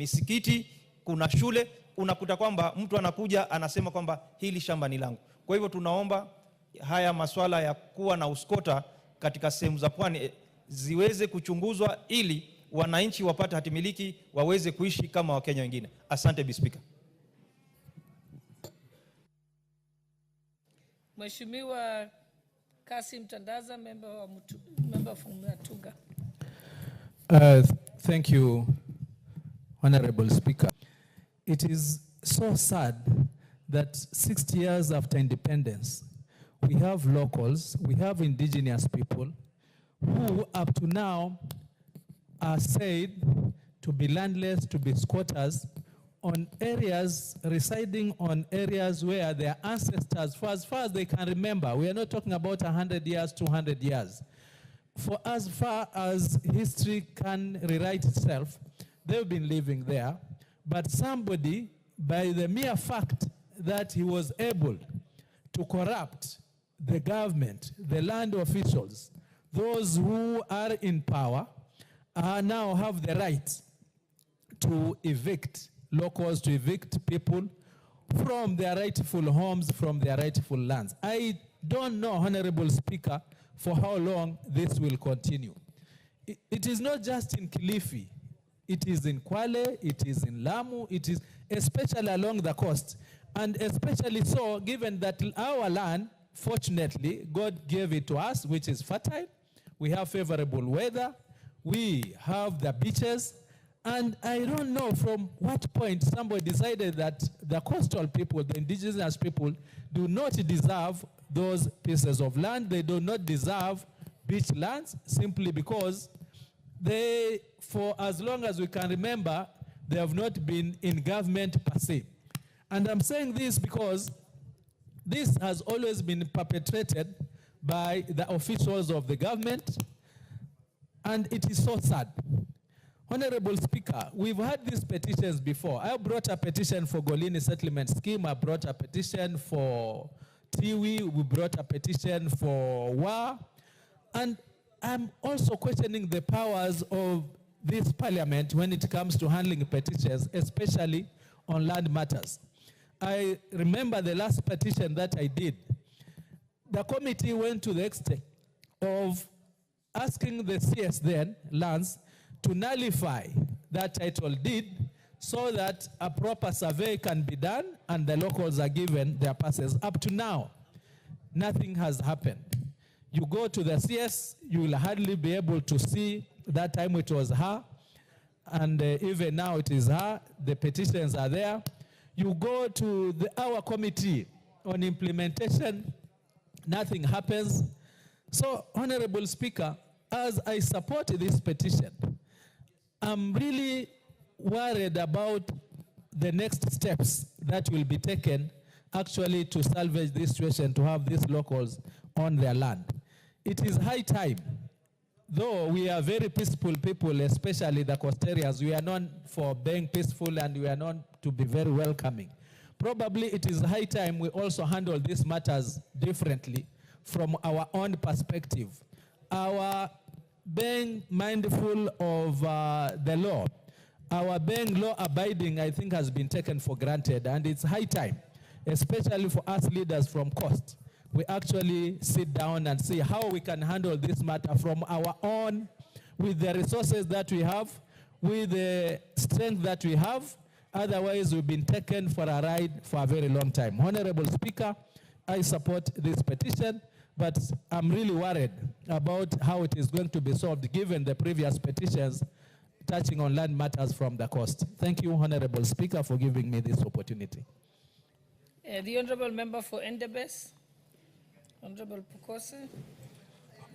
misikiti, kuna shule, unakuta kwamba mtu anakuja anasema kwamba hili shamba ni langu. Kwa hivyo tunaomba haya masuala ya kuwa na uskota katika sehemu za pwani ziweze kuchunguzwa ili wananchi wapate hatimiliki waweze kuishi kama Wakenya wengine. Asante Bi Speaker. Mheshimiwa Kasim Tandaza, member from Matuga. Thank you, Honorable Speaker. It is so sad that 60 years after independence, we have locals, we have indigenous people who up to now are said to be landless, to be squatters on areas, residing on areas where their ancestors, for as far as they can remember, we are not talking about 100 years, 200 years. For as far as history can rewrite itself, they've been living there. But somebody, by the mere fact that he was able to corrupt the government, the land officials, those who are in power, now have the right to evict locals, to evict people from their rightful homes, from their rightful lands. I don't know, Honorable Speaker, for how long this will continue. It is not just in Kilifi. It is in Kwale, it is in Lamu, it is especially along the coast. And especially so, given that our land, fortunately, God gave it to us, which is fertile. We have favorable weather. We have the beaches. And I don't know from what point somebody decided that the coastal people, the indigenous people, do not deserve those pieces of land. They do not deserve beach lands simply because they, for as long as we can remember, they have not been in government per se. And I'm saying this because this has always been perpetrated by the officials of the government, and it is so sad. Honorable Speaker, we've had these petitions before. I brought a petition for Golini Settlement Scheme. I brought a petition for Tiwi. We brought a petition for WA. And I'm also questioning the powers of this parliament when it comes to handling petitions, especially on land matters. I remember the last petition that I did. The committee went to the extent of asking the CS then, lands, to nullify that title deed so that a proper survey can be done and the locals are given their passes. Up to now, nothing has happened. You go to the CS, you will hardly be able to see. That time it was her, and even now it is her. The petitions are there. You go to our committee on implementation, nothing happens. So, Honorable Speaker, as I support this petition, I'm really worried about the next steps that will be taken actually to salvage this situation, to have these locals on their land. It is high time, though we are very peaceful people, especially the coast areas. We are known for being peaceful and we are known to be very welcoming. Probably it is high time we also handle these matters differently from our own perspective. Our being mindful of the law, our being law-abiding, I think, has been taken for granted, and it's high time, especially for us leaders from coast, we actually sit down and see how we can handle this matter from our own, with the resources that we have, with the strength that we have. Otherwise, we've been taken for a ride for a very long time. Honorable Speaker, I support this petition, but I'm really worried about how it is going to be solved given the previous petitions touching on land matters from the coast. Thank you, Honorable Speaker, for giving me this opportunity. The Honorable Member for Endebess, Honorable Pukose.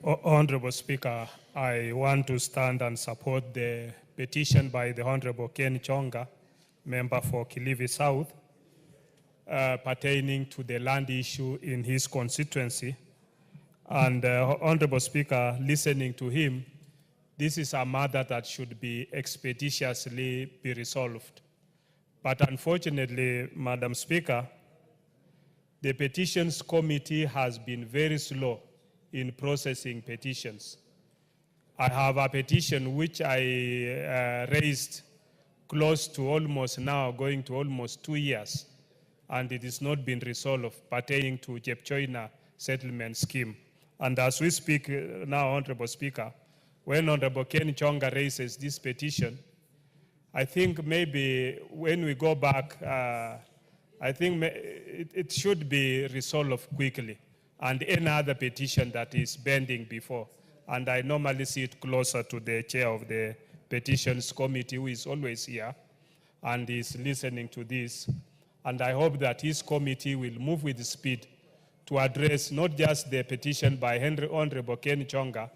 Honorable Speaker, I want to stand and support the petition by the Honorable Ken Chonga, member for Kilifi South, pertaining to the land issue in his constituency. And Honorable Speaker, listening to him, this is a matter that should be expeditiously be resolved. But unfortunately, Madam Speaker, the petitions committee has been very slow in processing petitions. I have a petition which I raised close to almost now going to almost 2 years, and it is not been resolved pertaining to Mt.Kenya settlement scheme. And as we speak now, Honorable Speaker, when Honorable Ken Chonga raises this petition, I think maybe when we go back, I think it should be resolved quickly, and any other petition that is pending before. And I normally see it closer to the chair of the petitions committee, who is always here and is listening to this. And I hope that his committee will move with speed to address not just the petition by Honorable Ken Chonga,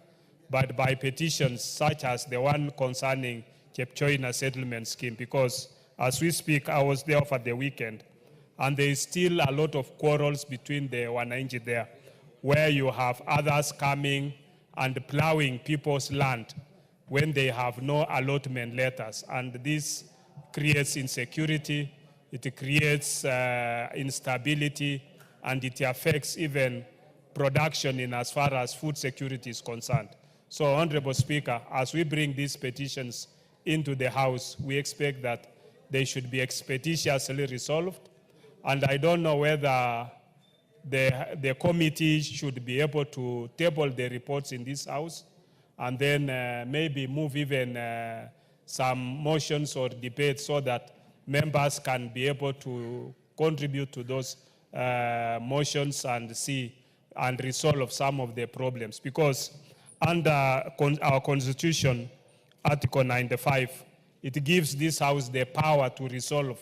but by petitions such as the one concerning Mt.Kenya settlement scheme. Because as we speak, I was there for the weekend, and there is still a lot of quarrels between the Wananchi there, where you have others coming and plowing people's land when they have no allotment letters. And this creates insecurity, it creates instability, and it affects even production in as far as food security is concerned. So, Honorable Speaker, as we bring these petitions into the House, we expect that they should be expeditiously resolved. And I don't know whether the committee should be able to table the reports in this House and then maybe move even some motions or debates so that members can be able to contribute to those motions and see and resolve some of the problems. Because under our Constitution, Article 95, it gives this House the power to resolve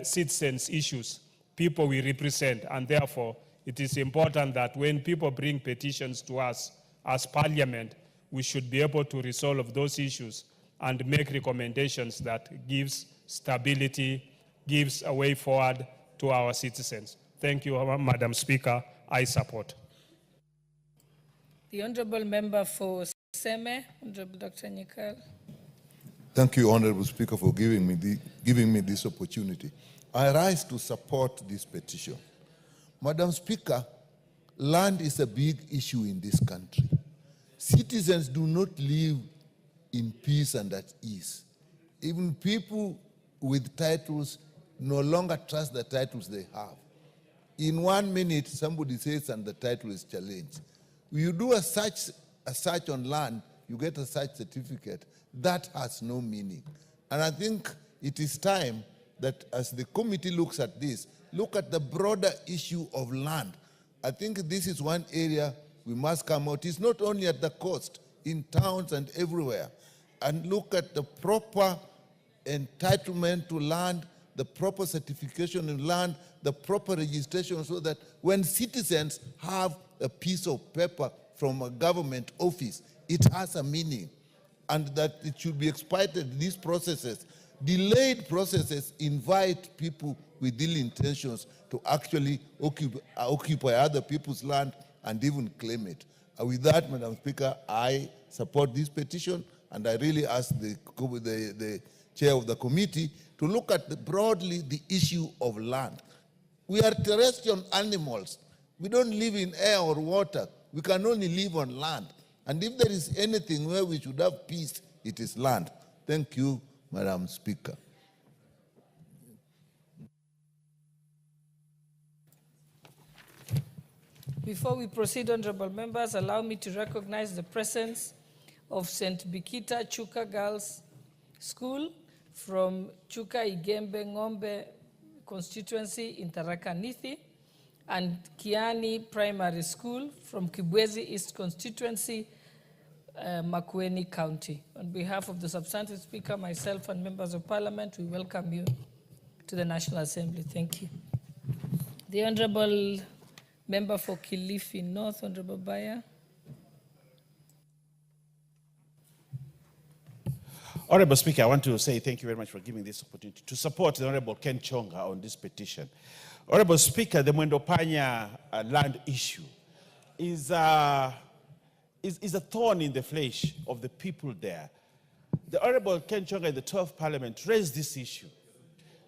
citizens' issues, people we represent, and therefore it is important that when people bring petitions to us as Parliament, we should be able to resolve those issues and make recommendations that gives stability, gives a way forward to our citizens. Thank you, Madam Speaker. I support. The Honourable Member for Seme, Honourable Dr. Nyikal. Thank you, Honourable Speaker, for giving me this opportunity. I rise to support this petition. Madam Speaker, land is a big issue in this country. Citizens do not live in peace and at ease. Even people with titles no longer trust the titles they have. In 1 minute, somebody says and the title is challenged. You do a search on land, you get a search certificate. That has no meaning. And I think it is time that as the committee looks at this, look at the broader issue of land. I think this is one area we must come out. It's not only at the coast, in towns and everywhere. And look at the proper entitlement to land, the proper certification of land, the proper registration, so that when citizens have a piece of paper from a government office, it has a meaning, and that it should be expedited. These processes, delayed processes, invite people with ill intentions to actually occupy other people's land and even claim it. With that, Madam Speaker, I support this petition, and I really ask the chair of the committee to look at broadly the issue of land. We are terrestrial animals. We don't live in air or water. We can only live on land. And if there is anything where we should have peace, it is land. Thank you, Madam Speaker. Before we proceed, honorable members, allow me to recognize the presence of St. Bikita Chuka Girls School from Chuka Igembe Ng'ombe constituency in Tharaka Nithi, and Kiani Primary School from Kibwezi East constituency, Makueni County. On behalf of the substantive speaker, myself, and members of parliament, we welcome you to the National Assembly. Thank you. The Honorable Member for Kilifi North, Honorable Baya. Honorable Speaker, I want to say thank you very much for giving this opportunity to support the Honorable Ken Chonga on this petition. Honorable Speaker, the Mt.Kenya land issue is a thorn in the flesh of the people there. The Honorable Ken Chonga in the 12th Parliament raised this issue.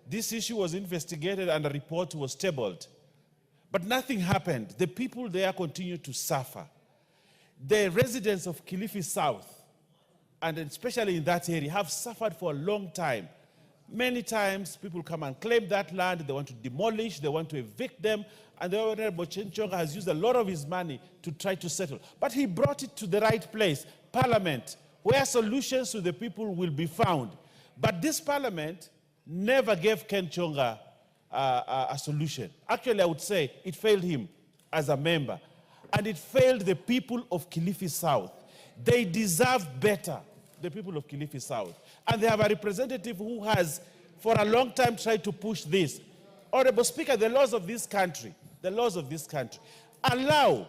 This issue was investigated and a report was tabled. But nothing happened. The people there continue to suffer. The residents of Kilifi South and especially in that area, have suffered for a long time. Many times, people come and claim that land, they want to demolish, they want to evict them, and the Honorable Ken Chonga has used a lot of his money to try to settle. But he brought it to the right place, Parliament, where solutions to the people will be found. But this Parliament never gave Ken Chonga a solution. Actually, I would say it failed him as a member, and it failed the people of Kilifi South. They deserve better, the people of Kilifi South. And they have a representative who has, for a long time, tried to push this. Honorable Speaker, the laws of this country allow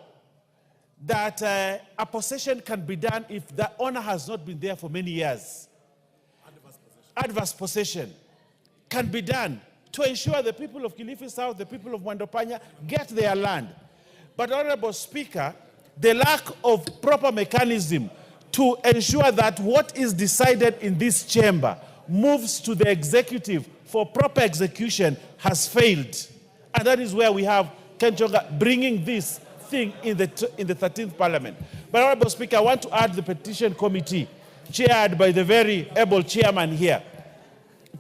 that a possession can be done if the owner has not been there for many years. Adverse possession can be done to ensure the people of Kilifi South, the people of Mt.Kenya get their land. But Honorable Speaker, the lack of proper mechanism to ensure that what is decided in this chamber moves to the executive for proper execution has failed. And that is where we have Ken Chonga bringing this thing in the 13th Parliament. But Honorable Speaker, I want to add the petition committee, chaired by the very able chairman here,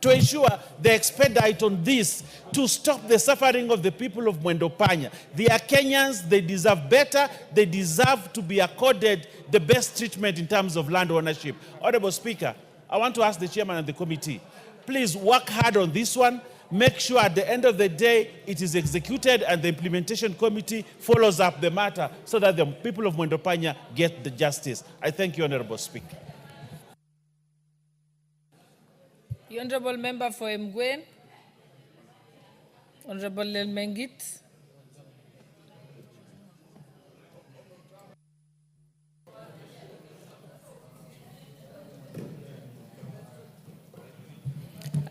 to ensure the expedite on this to stop the suffering of the people of Mt.Kenya. They are Kenyans, they deserve better, they deserve to be accorded the best treatment in terms of land ownership. Honorable Speaker, I want to ask the chairman of the committee, please work hard on this one. Make sure at the end of the day it is executed and the implementation committee follows up the matter so that the people of Mt.Kenya get the justice. I thank you, Honorable Speaker. The Honorable Member for Mgwen, Honorable Lelmengit.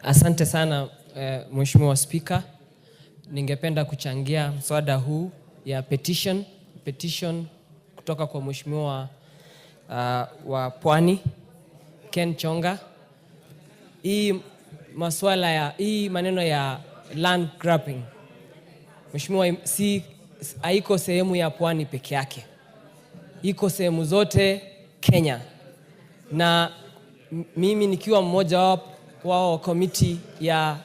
Asante sana Mheshimiwa Spika. Ningependa kuchangia mswada huu ya petition kutoka kwa Mheshimiwa wa Pwani Ken Chonga. Hii maneno ya land grabbing, Mheshimiwa, haiko sehemu ya Pwani peke yake. Iko sehemu zote Kenya. Na mimi nikiwa mmoja wa committee ya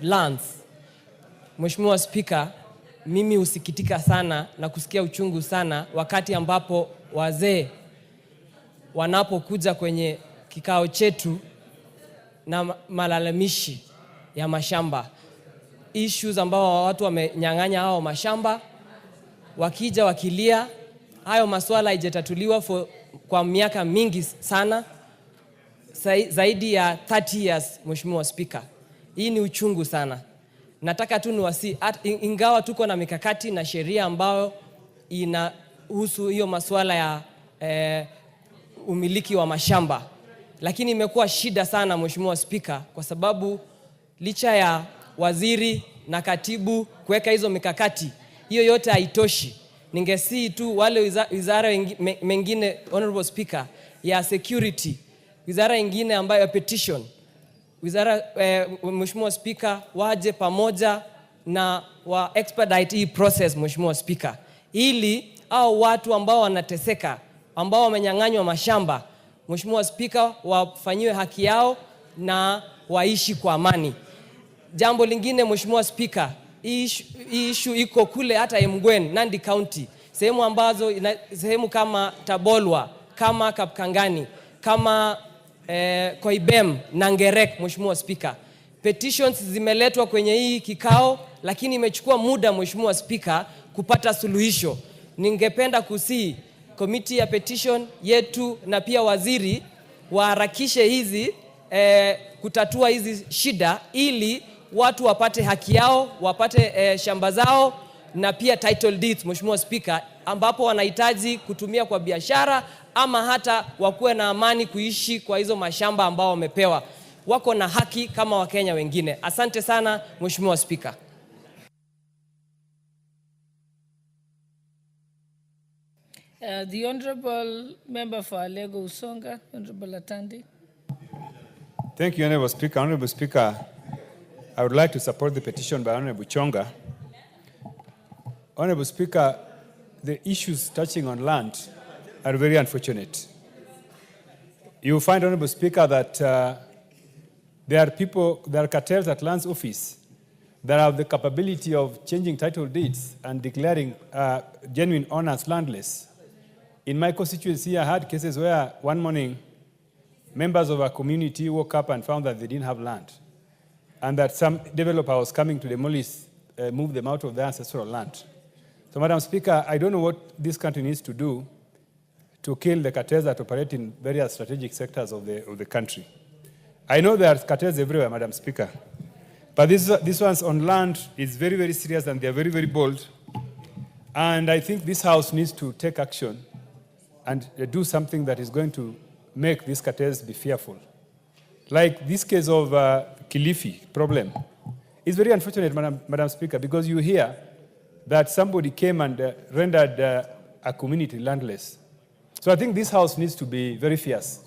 lands, Mheshimiwa Speaker, mimi husikitika sana na kusikia uchungu sana wakati ambapo wazee wanapokuja kwenye kikao chetu na malalamishi ya mashamba, issues ambao watu wamenyang'anya hao mashamba, wakija wakilia, hayo masuala haijatatuliwa kwa miaka mingi sana, zaidi ya 30 years, Mheshimiwa Speaker. Hii ni uchungu sana. Nataka tu ingawa tuko na mikakati na sheria ambayo inahusu hiyo masuala ya umiliki wa mashamba, lakini imekuwa shida sana, Mheshimiwa Speaker, kwa sababu licha ya waziri na katibu kuweka hizo mikakati, hiyo yote haitoshi. Ningesii tu wale wizara mengine, Honorable Speaker, ya security, wizara ingine ambayo ya petition, wizara Mheshimiwa Speaker, waje pamoja na wa expedite hii process, Mheshimiwa Speaker, ili au watu ambao wanateseka, ambao wamenyang'anywa mashamba, Mheshimiwa Speaker, wafanyiwe haki yao na waishi kwa amani. Jambo lingine, Mheshimiwa Speaker, hii issue iko kule hata Mgwen, Nandi County, sehemu kama Tabolwa, kama Kapkangani, kama Koibem na Ngerek, Mheshimiwa Speaker. Petitions zimeletwa kwenye hii kikao, lakini imechukua muda, Mheshimiwa Speaker, kupata suluhisho. Ningependa kusii committee ya petition yetu na pia waziri waharakishe hizi kutatua hizi shida, ili watu wapate haki yao, wapate shamba zao na pia title deeds, Mheshimiwa Speaker, ambapo wanahitaji kutumia kwa biashara ama hata wakuwe na amani kuishi kwa hizo mashamba ambao wamepewa. Wako na haki kama Wakenya wengine. Asante sana, Mheshimiwa Speaker. The Honorable Member for Alego Usonga, Honorable Atandi. Thank you, Honorable Speaker. Honorable Speaker, I would like to support the petition by Honorable Chonga. Honorable Speaker, the issues touching on land are very unfortunate. you find, Honorable Speaker, that there are cartels at Land's office that have the capability of changing title deeds and declaring genuine owners landless. In my constituency, I had cases where one morning, members of a community woke up and found that they didn't have land, and that some developer was coming to demolish, move them out of their ancestral land. So, Madam Speaker, I don't know what this country needs to do to kill the cartels that operate in various strategic sectors of the country. I know there are cartels everywhere, Madam Speaker, but this one's on land is very, very serious, and they're very, very bold. And I think this House needs to take action and do something that is going to make these cartels be fearful. Like this case of Kilifi problem. It's very unfortunate, Madam Speaker, because you hear that somebody came and rendered a community landless. So I think this House needs to be very fierce.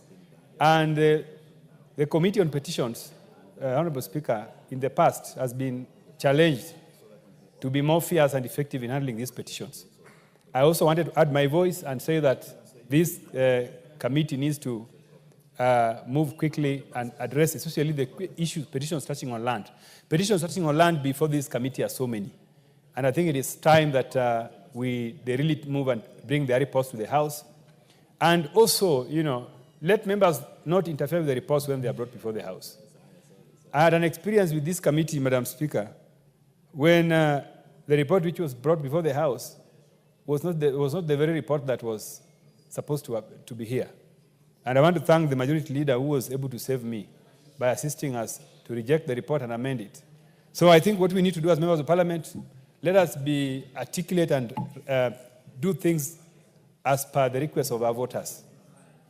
And the Committee on Petitions, Honorable Speaker, in the past has been challenged to be more fierce and effective in handling these petitions. I also wanted to add my voice and say that this committee needs to move quickly and address especially the issues, petitions touching on land. Petitions touching on land before this committee are so many. And I think it is time that they really move and bring their reports to the House. And also, let members not interfere with the reports when they are brought before the House. I had an experience with this committee, Madam Speaker, when the report which was brought before the House was not the very report that was supposed to be here. And I want to thank the majority leader who was able to save me by assisting us to reject the report and amend it. So I think what we need to do as members of Parliament, let us be articulate and do things as per the request of our voters.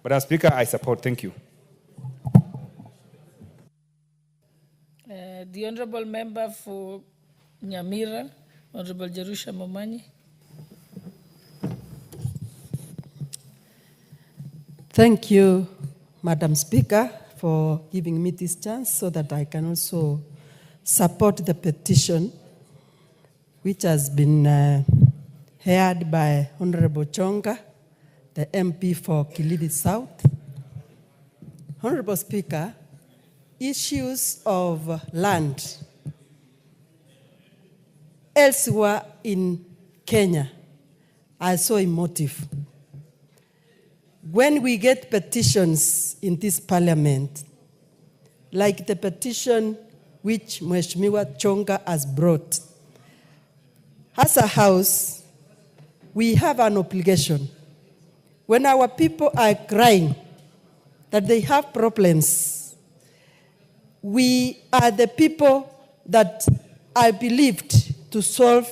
Madam Speaker, I support. Thank you. The Honourable Member for Nyamira, Honourable Jerusha Momanyi. Thank you, Madam Speaker, for giving me this chance so that I can also support the petition which has been heard by Honorable Chonga, the MP for Kilifi South. Honorable Speaker, issues of land elsewhere in Kenya are so emotive. When we get petitions in this parliament, like the petition which Mheshimiwa Chonga has brought, as a house, we have an obligation. When our people are crying that they have problems, we are the people that are believed to solve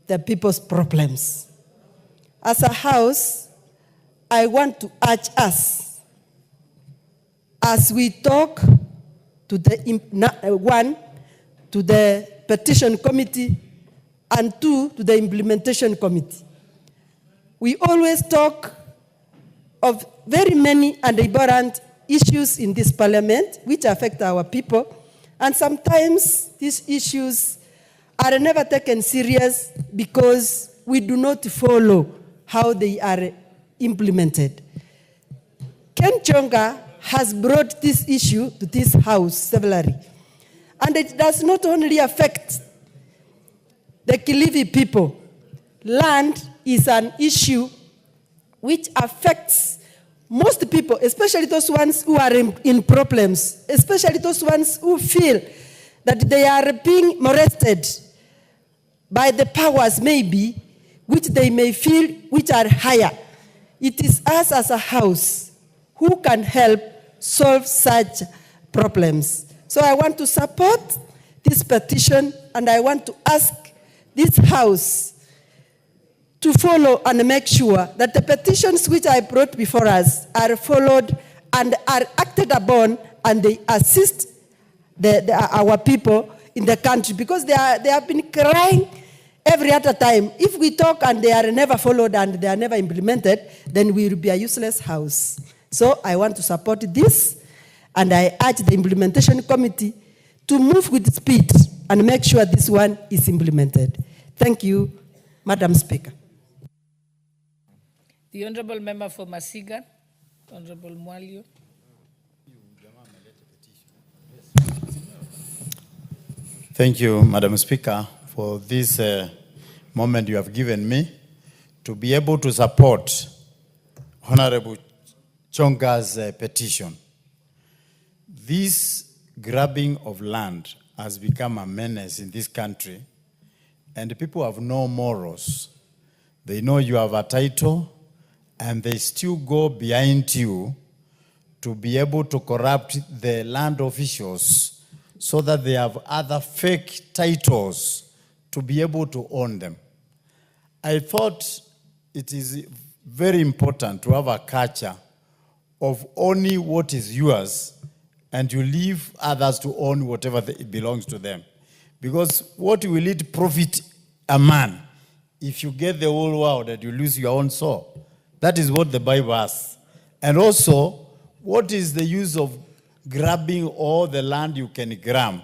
the people's problems. As a house, I want to urge us, as we talk to to the petition committee, and two, to the implementation committee. We always talk of very many and important issues in this parliament which affect our people, and sometimes these issues are never taken serious because we do not follow how they are implemented. Ken Chonga has brought this issue to this house severally, and it does not only affect the Kilifi people. Land is an issue which affects most people, especially those ones who are in problems, especially those ones who feel that they are being molested by the powers maybe, which they may feel which are higher. It is us as a house who can help solve such problems. So I want to support this petition, and I want to ask this house to follow and make sure that the petitions which I brought before us are followed and are acted upon, and they assist our people in the country, because they have been crying every other time. If we talk and they are never followed and they are never implemented, then we will be a useless house. So I want to support this, and I urge the implementation committee to move with speed and make sure this one is implemented. Thank you, Madam Speaker. The Honourable Member for Masiga, Honorable Mwalio. Thank you, Madam Speaker, for this moment you have given me to be able to support Honorable Chonga's petition. This grabbing of land has become a menace in this country, and people have no morals. They know you have a title, and they still go behind you to be able to corrupt the land officials so that they have other fake titles to be able to own them. I thought it is very important to have a culture of owning what is yours, and you leave others to own whatever belongs to them. Because what will it profit a man if you get the whole world and you lose your own soul? That is what the Bible asks. And also, what is the use of grabbing all the land you can grab,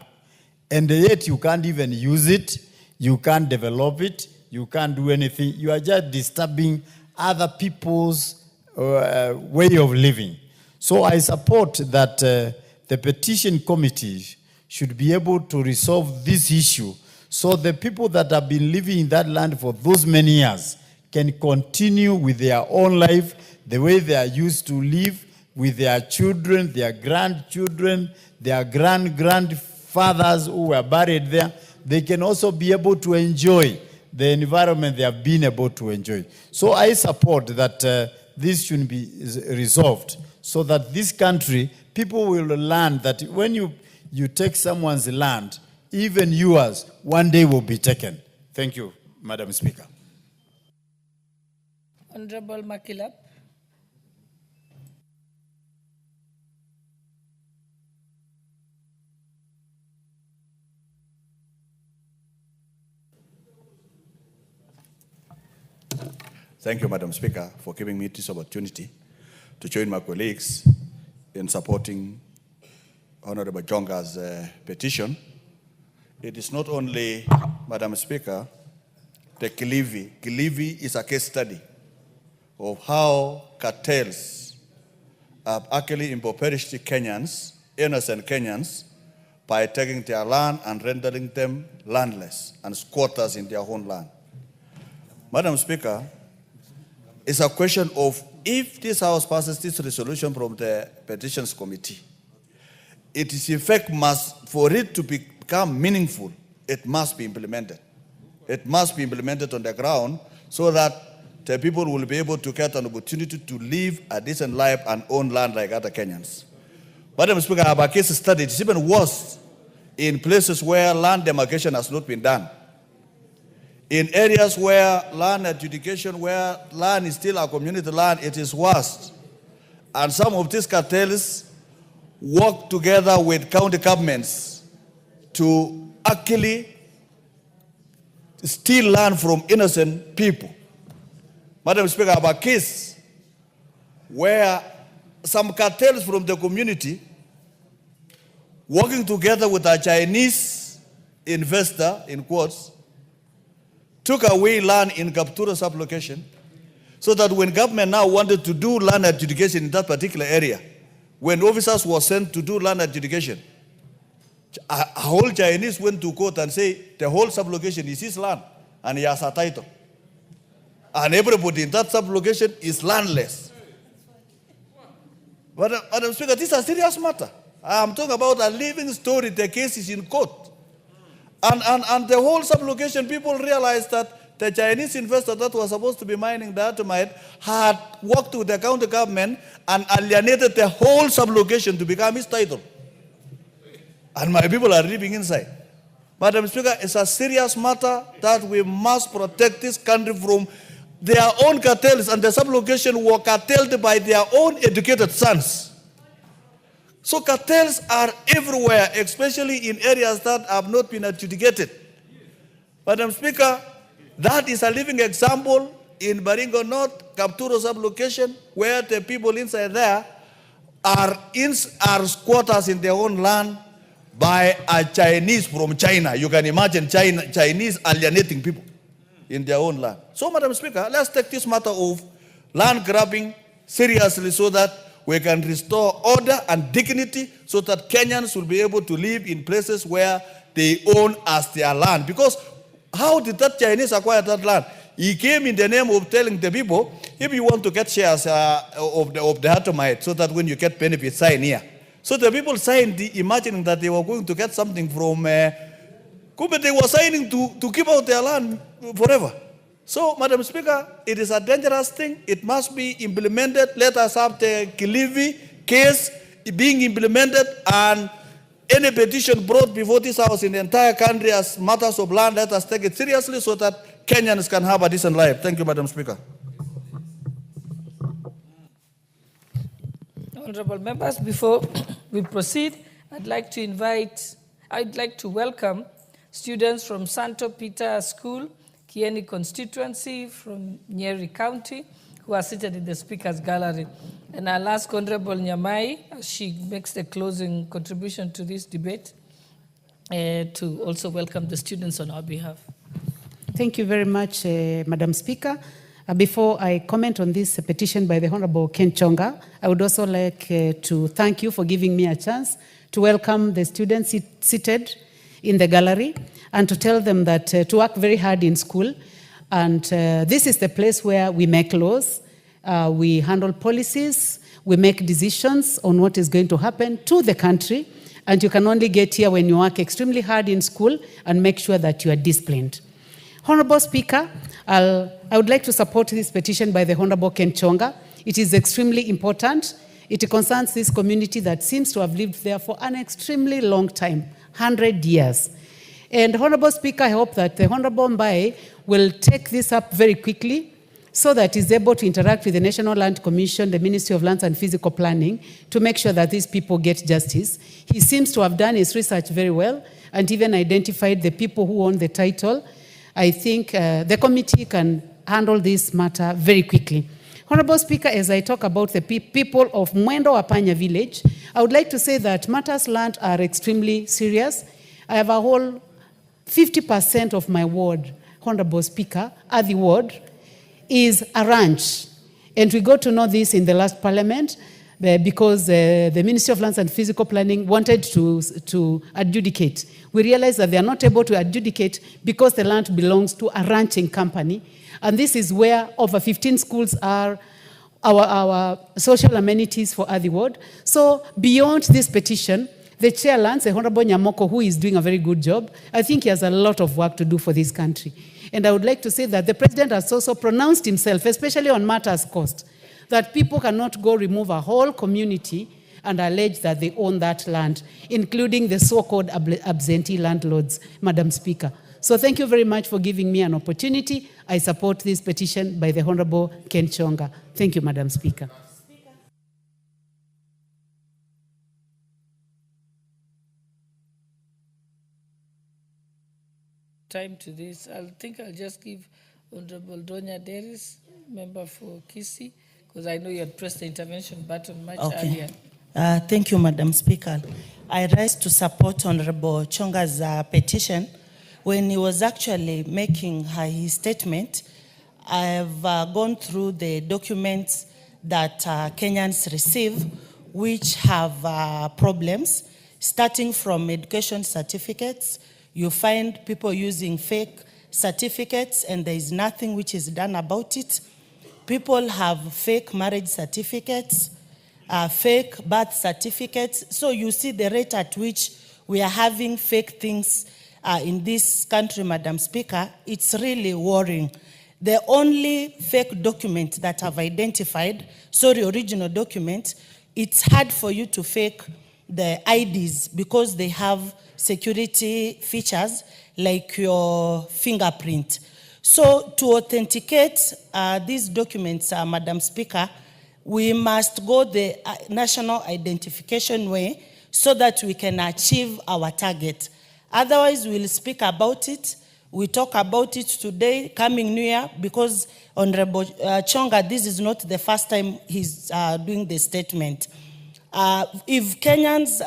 and yet you can't even use it, you can't develop it, you can't do anything. You are just disturbing other people's way of living. So I support that the petition committee should be able to resolve this issue so the people that have been living in that land for those many years can continue with their own life the way they are used to live, with their children, their grandchildren, their grandfathers who were buried there. They can also be able to enjoy the environment they have been able to enjoy. So I support that this should be resolved so that this country, people will learn that when you take someone's land, even yours, one day will be taken. Thank you, Madam Speaker. Honorable Makilap. Thank you, Madam Speaker, for giving me this opportunity to join my colleagues in supporting Honorable Jonga's petition. It is not only, Madam Speaker, the Kilifi. Kilifi is a case study of how cartels have actually impoverished Kenyans, innocent Kenyans, by taking their land and rendering them landless and squatters in their own land. Madam Speaker, it's a question of if this House passes this resolution from the Petitions Committee, it is in fact must, for it to become meaningful, it must be implemented. It must be implemented on the ground so that the people will be able to get an opportunity to live a decent life and own land like other Kenyans. Madam Speaker, our case study is even worse in places where land demarcation has not been done. In areas where land adjudication, where land is still a community land, it is worse. And some of these cartels work together with county governments to actually steal land from innocent people. Madam Speaker, I have a case where some cartels from the community working together with a Chinese investor, in quotes, took away land in Kaptura sublocation so that when government now wanted to do land adjudication in that particular area, when officers were sent to do land adjudication, a whole Chinese went to court and say the whole sublocation is his land and he has a title. And everybody in that sublocation is landless. But Madam Speaker, this is a serious matter. I'm talking about a living story. The case is in court. And the whole sublocation, people realized that the Chinese investor that was supposed to be mining the atomite had worked with the county government and alienated the whole sublocation to become his title. And my people are living inside. Madam Speaker, it's a serious matter that we must protect this country from their own cartels, and the sublocation were cartelled by their own educated sons. So cartels are everywhere, especially in areas that have not been adjudicated. Madam Speaker, that is a living example in Baringo North, Kapturo sublocation, where the people inside there are squatters in their own land by a Chinese from China. You can imagine Chinese alienating people in their own land. So, Madam Speaker, let's take this matter of land grabbing seriously so that we can restore order and dignity so that Kenyans will be able to live in places where they own as their land. Because how did that Chinese acquire that land? He came in the name of telling the people, if you want to get shares of the atomite, so that when you get benefits, sign here. So the people signed, imagining that they were going to get something from but they were signing to keep out their land forever. So, Madam Speaker, it is a dangerous thing. It must be implemented. Let us have the Kilifi case being implemented, and any petition brought before this House in the entire country as matters of land, let us take it seriously so that Kenyans can have a decent life. Thank you, Madam Speaker. Honorable members, before we proceed, I'd like to welcome students from Santo Peter School, Kieni constituency from Nyeri County, who are seated in the Speaker's Gallery. And I'll ask Honorable Nyamai, as she makes the closing contribution to this debate, to also welcome the students on our behalf. Thank you very much, Madam Speaker. Before I comment on this petition by the Honorable Ken Chonga, I would also like to thank you for giving me a chance to welcome the students seated in the gallery and to tell them that to work very hard in school. And this is the place where we make laws, we handle policies, we make decisions on what is going to happen to the country. And you can only get here when you work extremely hard in school and make sure that you are disciplined. Honorable Speaker, I would like to support this petition by the Honorable Ken Chonga. It is extremely important. It concerns this community that seems to have lived there for an extremely long time, 100 years. And Honorable Speaker, I hope that the Honorable Mbae will take this up very quickly so that he's able to interact with the National Land Commission, the Ministry of Lands and Physical Planning, to make sure that these people get justice. He seems to have done his research very well and even identified the people who own the title. I think the committee can handle this matter very quickly. Honorable Speaker, as I talk about the people of Mwendo Apanya village, I would like to say that matters land are extremely serious. I have a whole 50% of my ward, Honorable Speaker, Adi ward, is a ranch. And we got to know this in the last parliament because the Ministry of Lands and Physical Planning wanted to adjudicate. We realized that they are not able to adjudicate because the land belongs to a ranching company. And this is where over 15 schools are our social amenities for Adi ward. So beyond this petition, the chair lands, the Honorable Nyamoko, who is doing a very good job, I think he has a lot of work to do for this country. And I would like to say that the president has also pronounced himself, especially on matters cost, that people cannot go remove a whole community and allege that they own that land, including the so-called absentee landlords, Madam Speaker. So thank you very much for giving me an opportunity. I support this petition by the Honorable Ken Chonga. Thank you, Madam Speaker. Time to this. I think I'll just give Honorable Donya Deris, member for Kisii, because I know you had pressed the intervention button much earlier. Thank you, Madam Speaker. I rise to support Honorable Chonga's petition. When he was actually making his statement, I have gone through the documents that Kenyans receive, which have problems, starting from education certificates. You find people using fake certificates, and there is nothing which is done about it. People have fake marriage certificates, fake birth certificates. So you see the rate at which we are having fake things in this country, Madam Speaker. It's really worrying. The only fake document that I've identified, original document, it's hard for you to fake the IDs because they have security features like your fingerprint. So to authenticate these documents, Madam Speaker, we must go the national identification way so that we can achieve our target. Otherwise, we'll speak about it. We talk about it today, coming New Year, because Honorable Chonga, this is not the first time he's doing the statement. If Kenyans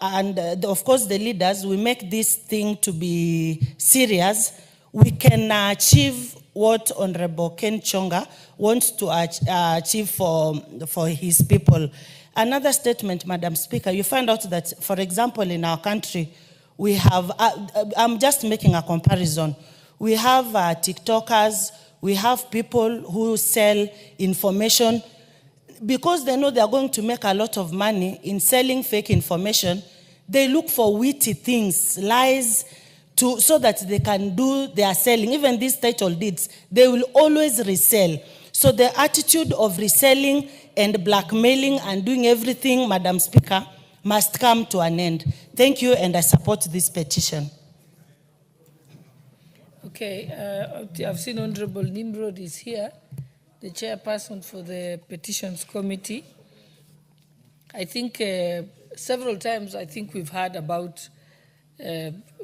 and of course the leaders, we make this thing to be serious, we can achieve what Honorable Ken Chonga wants to achieve for his people. Another statement, Madam Speaker, you find out that, for example, in our country, we have, I'm just making a comparison. We have TikTokers, we have people who sell information because they know they are going to make a lot of money in selling fake information. They look for witty things, lies, so that they can do their selling. Even these title deeds, they will always resell. So the attitude of reselling and blackmailing and doing everything, Madam Speaker, must come to an end. Thank you, and I support this petition. Okay, I've seen Honorable Nimrod is here, the chairperson for the Petitions Committee. I think several times we've heard about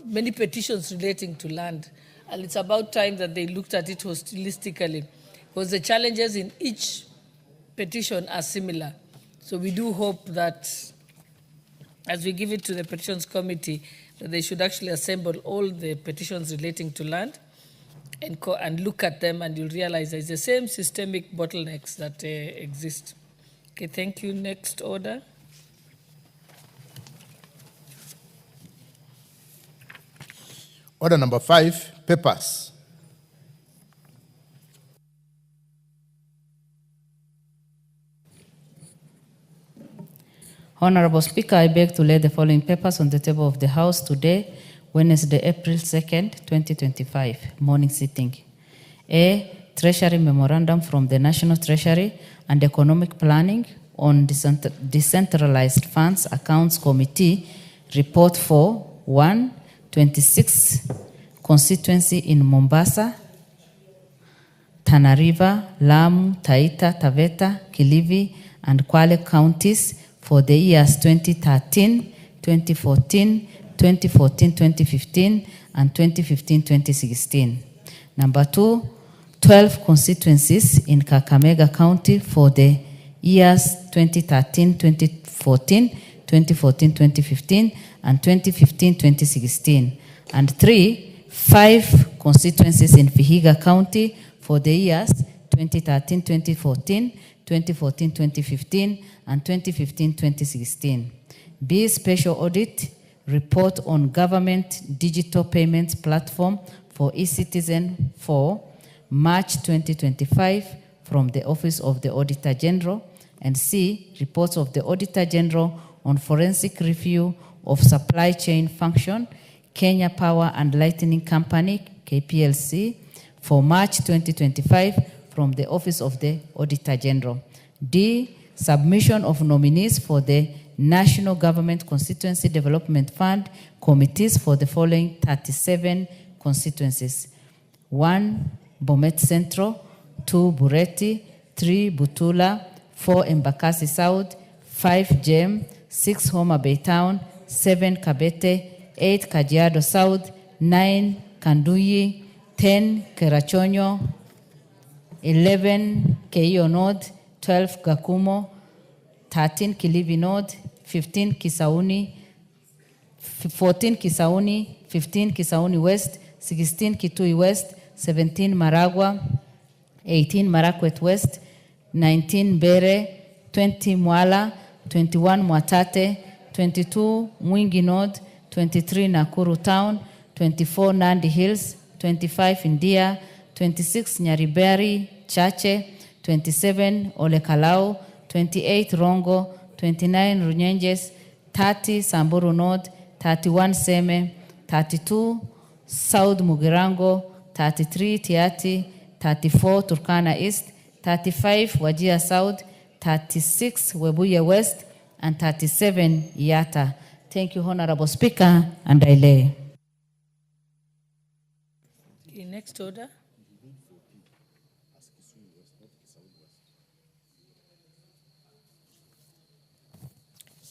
many petitions relating to land, and it's about time that they looked at it holistically, because the challenges in each petition are similar. So we do hope that as we give it to the Petitions Committee, that they should actually assemble all the petitions relating to land and look at them, and you'll realize it's the same systemic bottlenecks that exist. Okay, thank you. Next order. Order number 5, papers. Honorable Speaker, I beg to lay the following papers on the table of the House today, Wednesday, April 2nd, 2025, morning sitting. A, Treasury Memorandum from the National Treasury and Economic Planning on Decentralized Funds Accounts Committee, Report 4, 26 constituency in Mombasa, Tana River, Lamu, Taita, Taveta, Kilifi, and Kwale counties for the years 2013, 2014, 2014-2015, and 2015-2016. Number 2, 12 constituencies in Kakamega County for the years 2013-2014, 2014-2015, and 2015-2016. And 3, 5 constituencies in Vihiga County for the years 2013-2014, 2014-2015, and 2015-2016. B, special audit report on government digital payments platform for eCitizen for March 2025 from the Office of the Auditor General. And C, reports of the Auditor General on forensic review of supply chain function, Kenya Power and Lighting Company, KPLC, for March 2025 from the Office of the Auditor General. D, submission of nominees for the National Government Constituency Development Fund committees for the following 37 constituencies. 1, Bomet Central, 2, Bureti, 3, Butula, 4, Embakasi South, 5, Jem, 6, Homa Bay Town, 7, Kabete, 8, Kajiado South, 9, Kanduyi, 10, Kerachonyo, 11, Keio North, 12, Gakumo, 13, Kilifi North, 15, Kisauni, 14, Kisauni, 15, Kisauni West, 16, Kitui West, 17, Maragua, 18, Marakwet West, 19, Bere, 20, Mwala, 21, Mwatate, 22, Mwingi North, 23, Nakuru Town, 24, Nandi Hills, 25, India, 26, Nyaribari, Chache, 27, Olekalau, 28, Rongo, 29, Runyenjes, 30, Samburu North, 31, Seme, 32, South Mugirango, 33, Tiati, 34, Turkana East, 35, Wajir South, 36, Webuye West, and 37, Yata. Thank you, Honorable Speaker, and I lay. Okay, next order.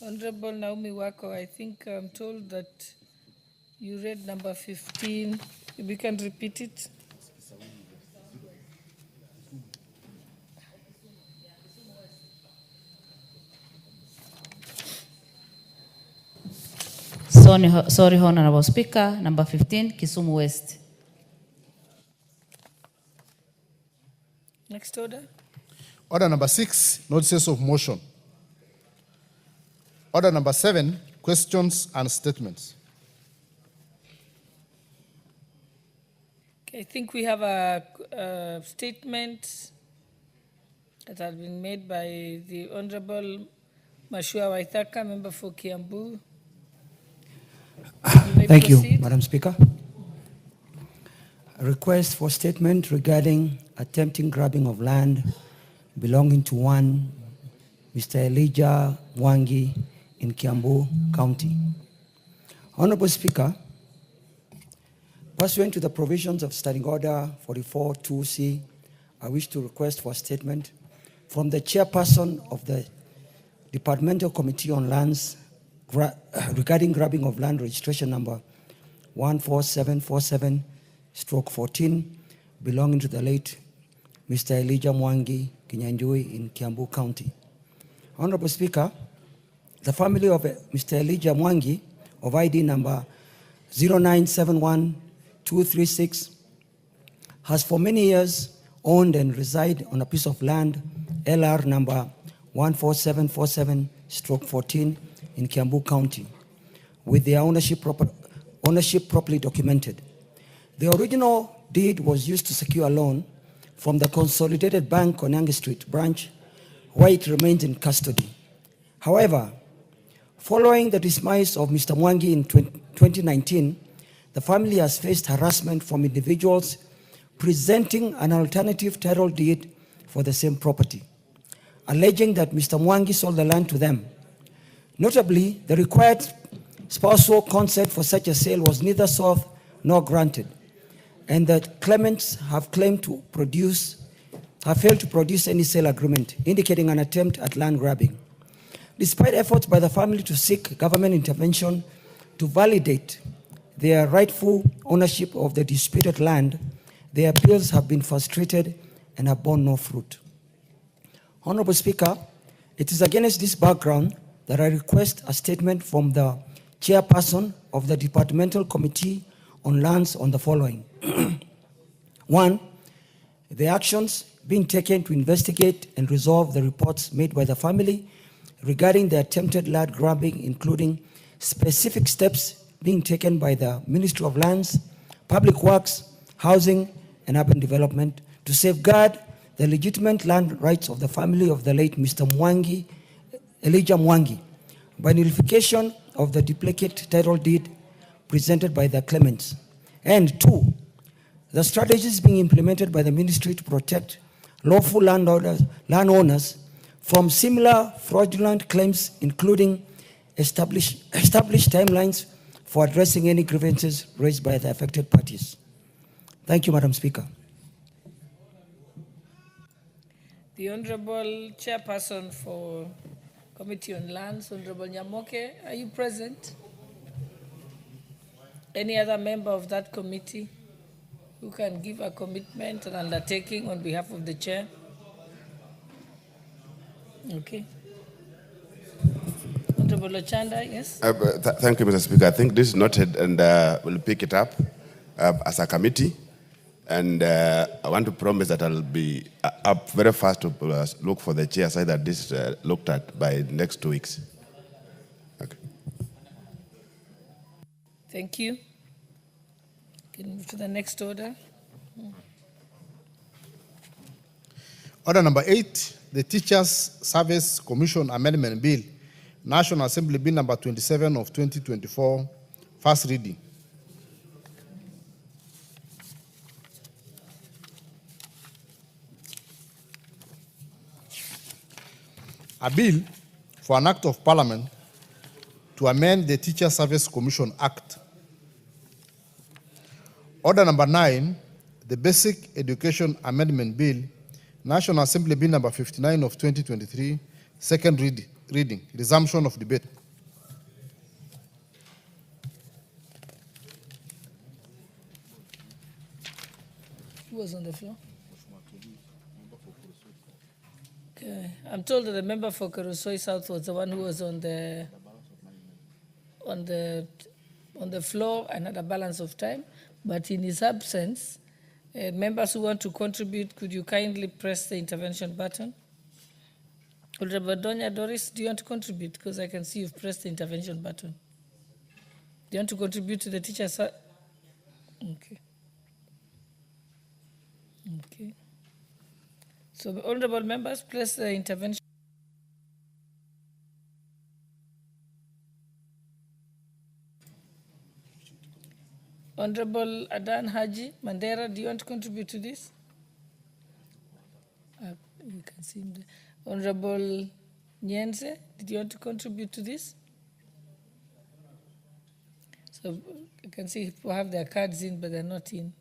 Honorable Naomi Wako, I think I'm told that you read number 15. If you can repeat it. Sorry, Honorable Speaker. Number 15, Kisumu West. Next order. Order number 6, notices of motion. Order number 7, questions and statements. Okay, I think we have a statement that has been made by the Honorable Mashua Waithaka, member for Kiambu. Thank you, proceed. Madam Speaker. A request for statement regarding attempting grabbing of land belonging to one Mr. Elijah Mwangi in Kiambu County. Honorable Speaker, pursuant to the provisions of Standing Order 44-2C, I wish to request for a statement from the chairperson of the Departmental Committee on Lands regarding grabbing of land registration number 14747/14 belonging to the late Mr. Elijah Mwangi Kinyanjui in Kiambu County. Honorable Speaker, the family of Mr. Elijah Mwangi of ID number 0971236 has for many years owned and reside on a piece of land LR number 14747/14 in Kiambu County, with their ownership properly documented. The original deed was used to secure a loan from the Consolidated Bank Onyangi Street branch, where it remains in custody. However, following the dismissal of Mr. Mwangi in 2019, the family has faced harassment from individuals presenting an alternative title deed for the same property, alleging that Mr. Mwangi sold the land to them. Notably, the required spousal consent for such a sale was neither sought nor granted, and the claimants have failed to produce any sale agreement, indicating an attempt at land grabbing. Despite efforts by the family to seek government intervention to validate their rightful ownership of the disputed land, their appeals have been frustrated and have borne no fruit. Honorable Speaker, it is against this background that I request a statement from the chairperson of the Departmental Committee on Lands on the following. 1, the actions being taken to investigate and resolve the reports made by the family regarding the attempted land grabbing, including specific steps being taken by the Ministry of Lands, Public Works, Housing and Urban Development to safeguard the legitimate land rights of the family of the late Mr. Mwangi, Elijah Mwangi, by nullification of the duplicate title deed presented by the claimants. And 2, the strategies being implemented by the ministry to protect lawful landowners from similar fraudulent claims, including established timelines for addressing any grievances raised by the affected parties. Thank you, Madam Speaker. The Honorable Chairperson for Committee on Lands, Honorable Nyamoke, are you present? Any other member of that committee who can give a commitment and undertaking on behalf of the chair? Okay. Honorable Ochanda, yes? Thank you, Mr. Speaker. I think this is noted, and we'll pick it up as a committee. And I want to promise that I'll be up very fast to look for the chair so that this is looked at by the next 2 weeks. Okay. Thank you. Can we move to the next order? Order number 8, the Teachers Service Commission Amendment Bill, National Assembly Bill number 27 of 2024, first reading. A bill for an act of parliament to amend the Teachers Service Commission Act. Order number 9, the Basic Education Amendment Bill, National Assembly Bill number 59 of 2023, second reading, resumption of debate. Who was on the floor? Okay. I'm told that the member for Karusoi South was the one who was on the floor and had a balance of time. But in his absence, members who want to contribute, could you kindly press the intervention button? Honorable Donya Doris, do you want to contribute? Because I can see you've pressed the intervention button. Do you want to contribute to the teachers? Okay. Okay. So, honorable members, press the intervention. Honorable Adan Haji Mandera, do you want to contribute to this? You can see him there. Honorable Nyenze, did you want to contribute to this? So you can see people have their cards in, but they're not in.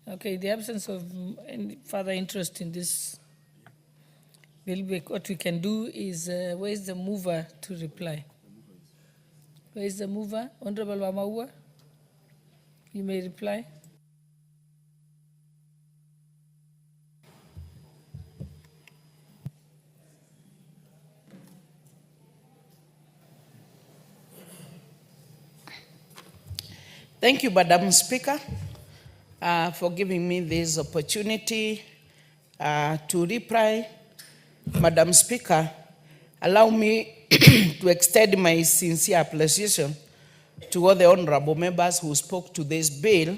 Okay, in the absence of any further interest in this bill, what we can do is, where's the mover to reply? Where is the mover? Honorable Wamaua, you may reply. Thank you, Madam Speaker, for giving me this opportunity to reply. Madam Speaker, allow me to extend my sincere appreciation to all the honorable members who spoke to this bill,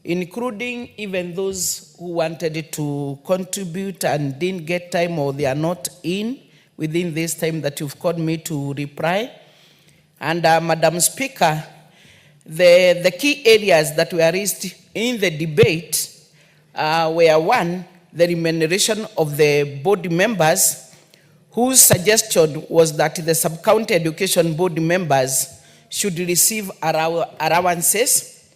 including even those who wanted to contribute and didn't get time, or they are not in within this time that you've called me to reply. And Madam Speaker, the key areas that were raised in the debate were, one, the remuneration of the board members, whose suggestion was that the sub-county education board members should receive allowances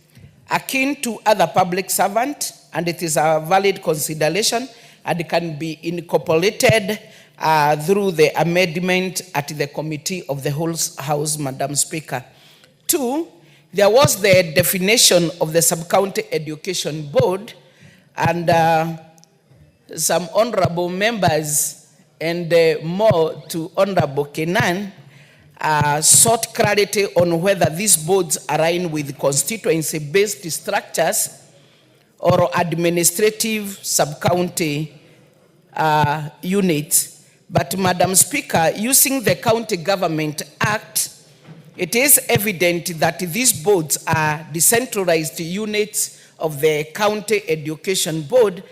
akin to other public servants, and it is a valid consideration and can be incorporated through the amendment at the committee of the whole house, Madam Speaker. Two, there was the definition of the sub-county education board, and some honorable members and more to Honorable Kenan sought clarity on whether these boards align with constituency-based structures or administrative sub-county units. But Madam Speaker, using the County Government Act, it is evident that these boards are decentralized units of the County Education Board,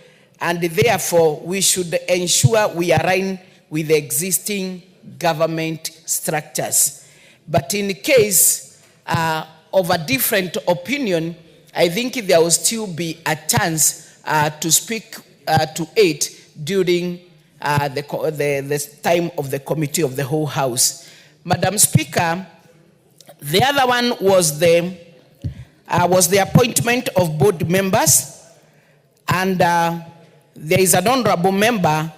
and therefore we should ensure we align with the existing government structures. But in case of a different opinion, I think there will still be a chance to speak to it during the time of the committee of the whole house. Madam Speaker, the other one was the appointment of board members, and there is an honorable member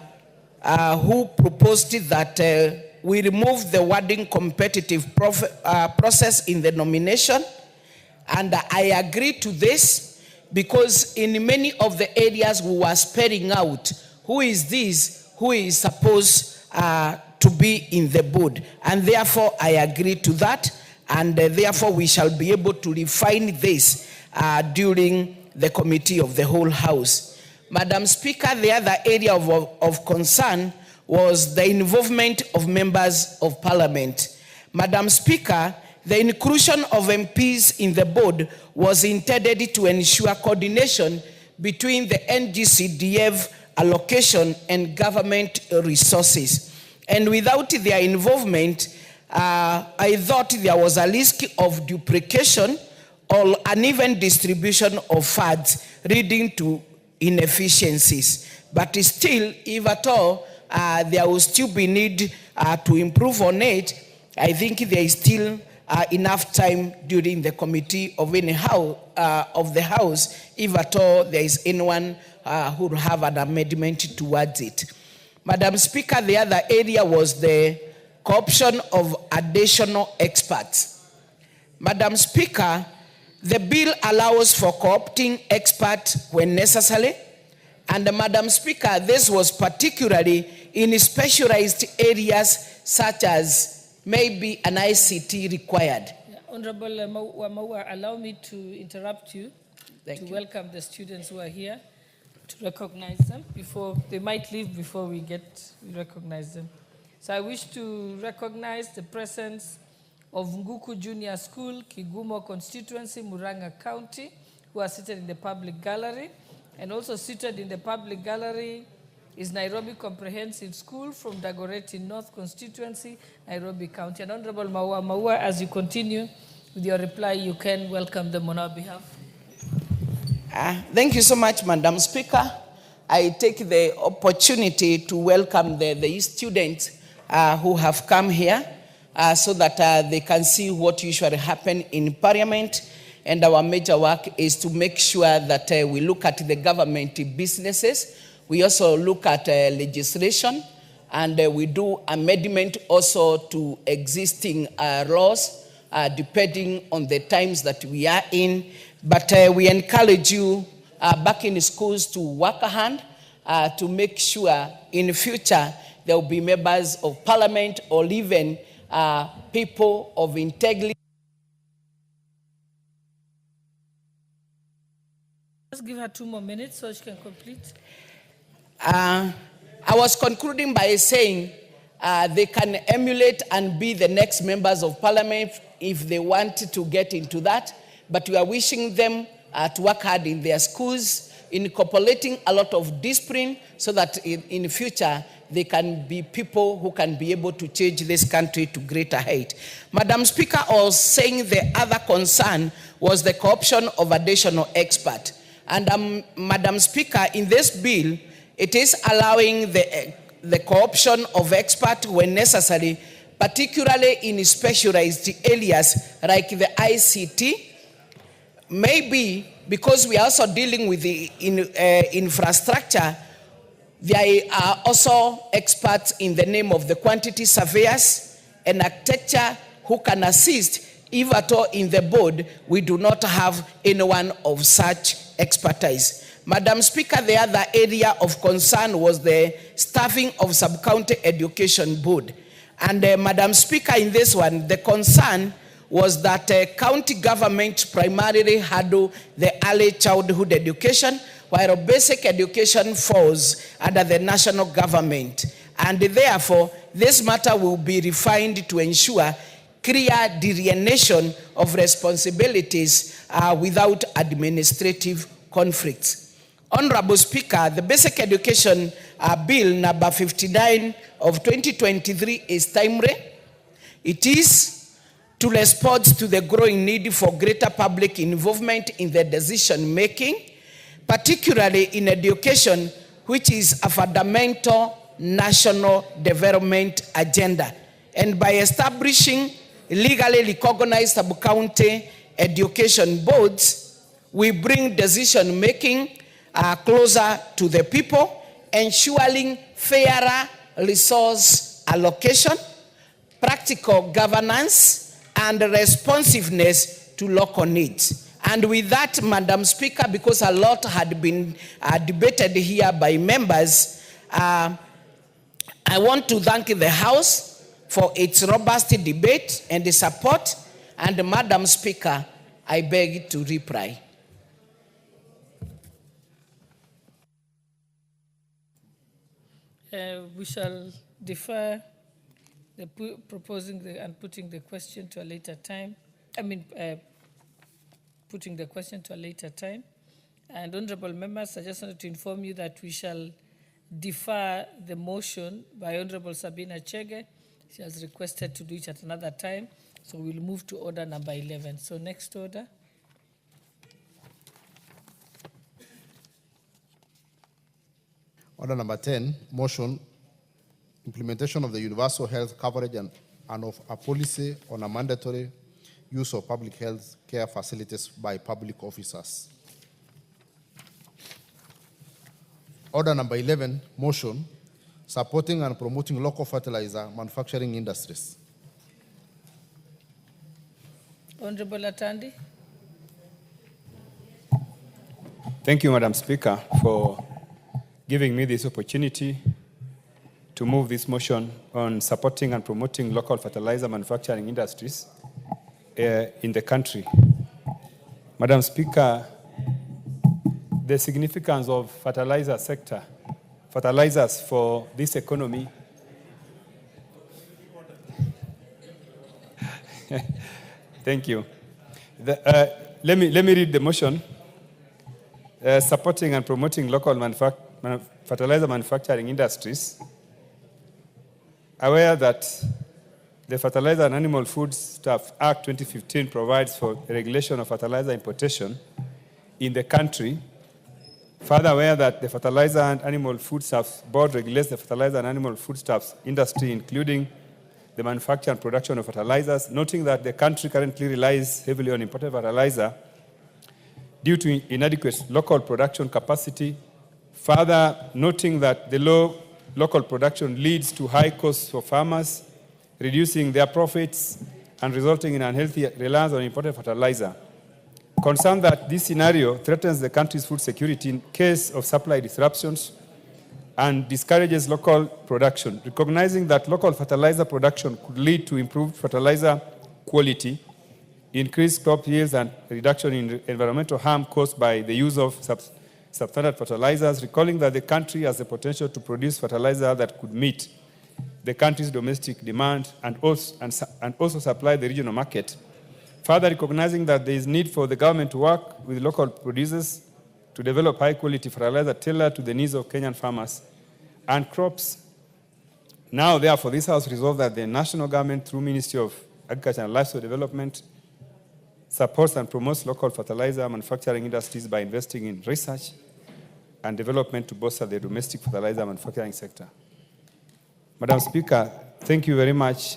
who proposed that we remove the wording competitive process in the nomination, and I agree to this because in many of the areas we were spelling out who is this, who is supposed to be in the board, and therefore I agree to that, and therefore we shall be able to refine this during the committee of the whole house. Madam Speaker, the other area of concern was the involvement of members of parliament. Madam Speaker, the inclusion of MPs in the board was intended to ensure coordination between the NGCDF allocation and government resources. And without their involvement, I thought there was a risk of duplication or uneven distribution of funds, leading to inefficiencies. But still, if at all, there will still be need to improve on it. I think there is still enough time during the committee of the house, if at all there is anyone who will have an amendment towards it. Madam Speaker, the other area was the co-option of additional experts. Madam Speaker, the bill allows for co-opting experts when necessary, and Madam Speaker, this was particularly in specialized areas such as maybe an ICT required. Honorable Wamaua, allow me to interrupt you Thank to you. welcome the students who are here, to recognize them before they might leave before we recognize them. So I wish to recognize the presence of Nguku Junior School, Kigumo constituency, Murang'a County, who are seated in the public gallery. And also seated in the public gallery is Nairobi Comprehensive School from Dagoretti North constituency, Nairobi County. And Honorable Maua, as you continue with your reply, you can welcome them on our behalf. Thank you so much, Madam Speaker. I take the opportunity to welcome the students who have come here so that they can see what usually happens in Parliament. And our major work is to make sure that we look at the government businesses. We also look at legislation, and we do amendment also to existing laws, depending on the times that we are in. But we encourage you back in schools to work a hand to make sure in the future there will be members of parliament or even people of integrity. Just give her 2 more minutes so she can complete. I was concluding by saying they can emulate and be the next members of parliament if they want to get into that. But we are wishing them to work hard in their schools, incorporating a lot of discipline so that in the future they can be people who can be able to change this country to greater height. Madam Speaker, I was saying the other concern was the corruption of additional expert. And Madam Speaker, in this bill, it is allowing the corruption of expert when necessary, particularly in specialized areas like the ICT. Maybe because we are also dealing with the infrastructure, there are also experts in the name of the quantity surveyors and architecture who can assist. If at all in the board, we do not have anyone of such expertise. Madam Speaker, the other area of concern was the staffing of sub-county education board. And Madam Speaker, in this one, the concern was that county government primarily handle the early childhood education, while basic education falls under the national government. And therefore, this matter will be refined to ensure clear delineation of responsibilities without administrative conflicts. Honorable Speaker, the Basic Education Bill number 59 of 2023 is timely. It is to respond to the growing need for greater public involvement in the decision making, particularly in education, which is a fundamental national development agenda. And by establishing legally recognized sub-county education boards, we bring decision making closer to the people, ensuring fairer resource allocation, practical governance, and responsiveness to local needs. And with that, Madam Speaker, because a lot had been debated here by members, I want to thank the House for its robust debate and the support. And Madam Speaker, I beg to reply. We shall defer the proposing and putting the question to a later time. Putting the question to a later time. And honorable members, I just wanted to inform you that we shall defer the motion by Honorable Sabina Chege. She has requested to do it at another time. So we'll move to order number 11. So next order. Order number 10, motion, implementation of the universal health coverage and of a policy on a mandatory use of public health care facilities by public officers. Order number 11, motion, supporting and promoting local fertilizer manufacturing industries. Honorable Atandi. Thank you, Madam Speaker, for giving me this opportunity to move this motion on supporting and promoting local fertilizer manufacturing industries. in the country. Madam Speaker, the significance of fertilizers for this economy. Thank you. Let me read the motion. Supporting and promoting local fertilizer manufacturing industries. Aware that the Fertilizer and Animal Foodstuff Act 2015 provides for regulation of fertilizer importation in the country. Further aware that the Fertilizer and Animal Foodstuffs Board regulates the fertilizer and animal foodstuffs industry, including the manufacture and production of fertilizers, noting that the country currently relies heavily on imported fertilizer due to inadequate local production capacity. Further, noting that the low local production leads to high costs for farmers, reducing their profits and resulting in unhealthy reliance on imported fertilizer. Concerned that this scenario threatens the country's food security in case of supply disruptions and discourages local production. Recognizing that local fertilizer production could lead to improved fertilizer quality, increased crop yields, and reduction in environmental harm caused by the use of substandard fertilizers, recalling that the country has the potential to produce fertilizer that could meet the country's domestic demand and also supply the regional market. Further, recognizing that there is need for the government to work with local producers to develop high-quality fertilizer tailored to the needs of Kenyan farmers and crops. Now, therefore, this House resolved that the national government, through Ministry of Agriculture and Livestock Development, supports and promotes local fertilizer manufacturing industries by investing in research and development to bolster the domestic fertilizer manufacturing sector. Madam Speaker, thank you very much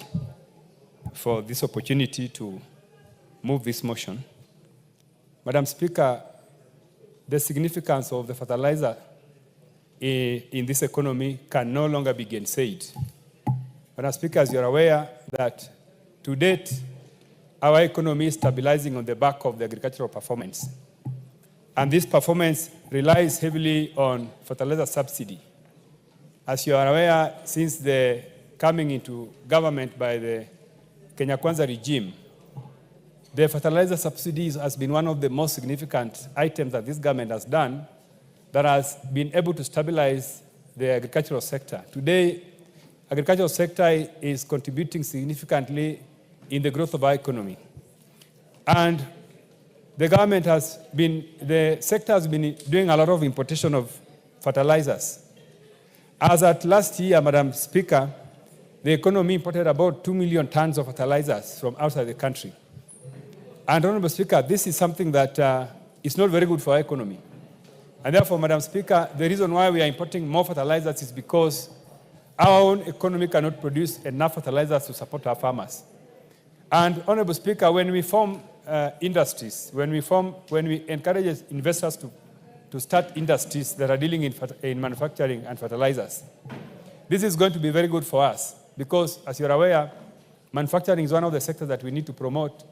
for this opportunity to move this motion. Madam Speaker, the significance of the fertilizer in this economy can no longer be gainsaid. Madam Speaker, as you are aware that to date, our economy is stabilizing on the back of the agricultural performance. And this performance relies heavily on fertilizer subsidy. As you are aware, since the coming into government by the Kenya Kwanza regime, the fertilizer subsidies has been one of the most significant items that this government has done that has been able to stabilize the agricultural sector. Today, agricultural sector is contributing significantly in the growth of our economy. And the government the sector has been doing a lot of importation of fertilizers. As at last year, Madam Speaker, the economy imported about 2 million tons of fertilizers from outside the country. And Honorable Speaker, this is something that is not very good for our economy. And therefore, Madam Speaker, the reason why we are importing more fertilizers is because our own economy cannot produce enough fertilizers to support our farmers. And Honorable Speaker, when we form industries, when we encourage investors to start industries that are dealing in manufacturing and fertilizers, this is going to be very good for us because, as you're aware, manufacturing is one of the sectors that we need to promote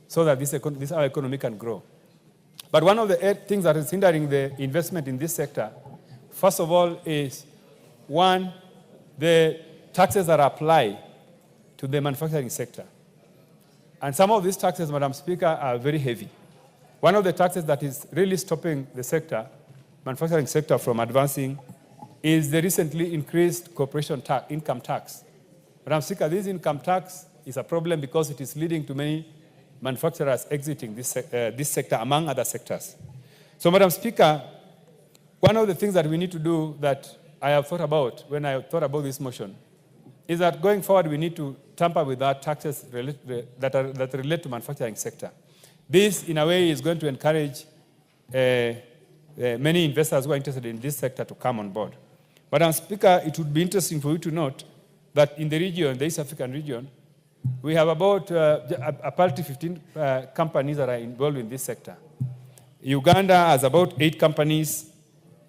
so that our economy can grow. But one of the things that is hindering the investment in this sector, first of all, is one, the taxes that apply to the manufacturing sector. And some of these taxes, Madam Speaker, are very heavy. One of the taxes that is really stopping the sector, manufacturing sector, from advancing is the recently increased corporation income tax. Madam Speaker, this income tax is a problem because it is leading to many manufacturers exiting this sector, among other sectors. So, Madam Speaker, one of the things that we need to do that I have thought about when I thought about this motion is that going forward we need to tamper with our taxes that relate to manufacturing sector. This, in a way, is going to encourage many investors who are interested in this sector to come on board. Madam Speaker, it would be interesting for you to note that in the region, the East African region, we have about approximately 15 companies that are involved in this sector. Uganda has about 8 companies,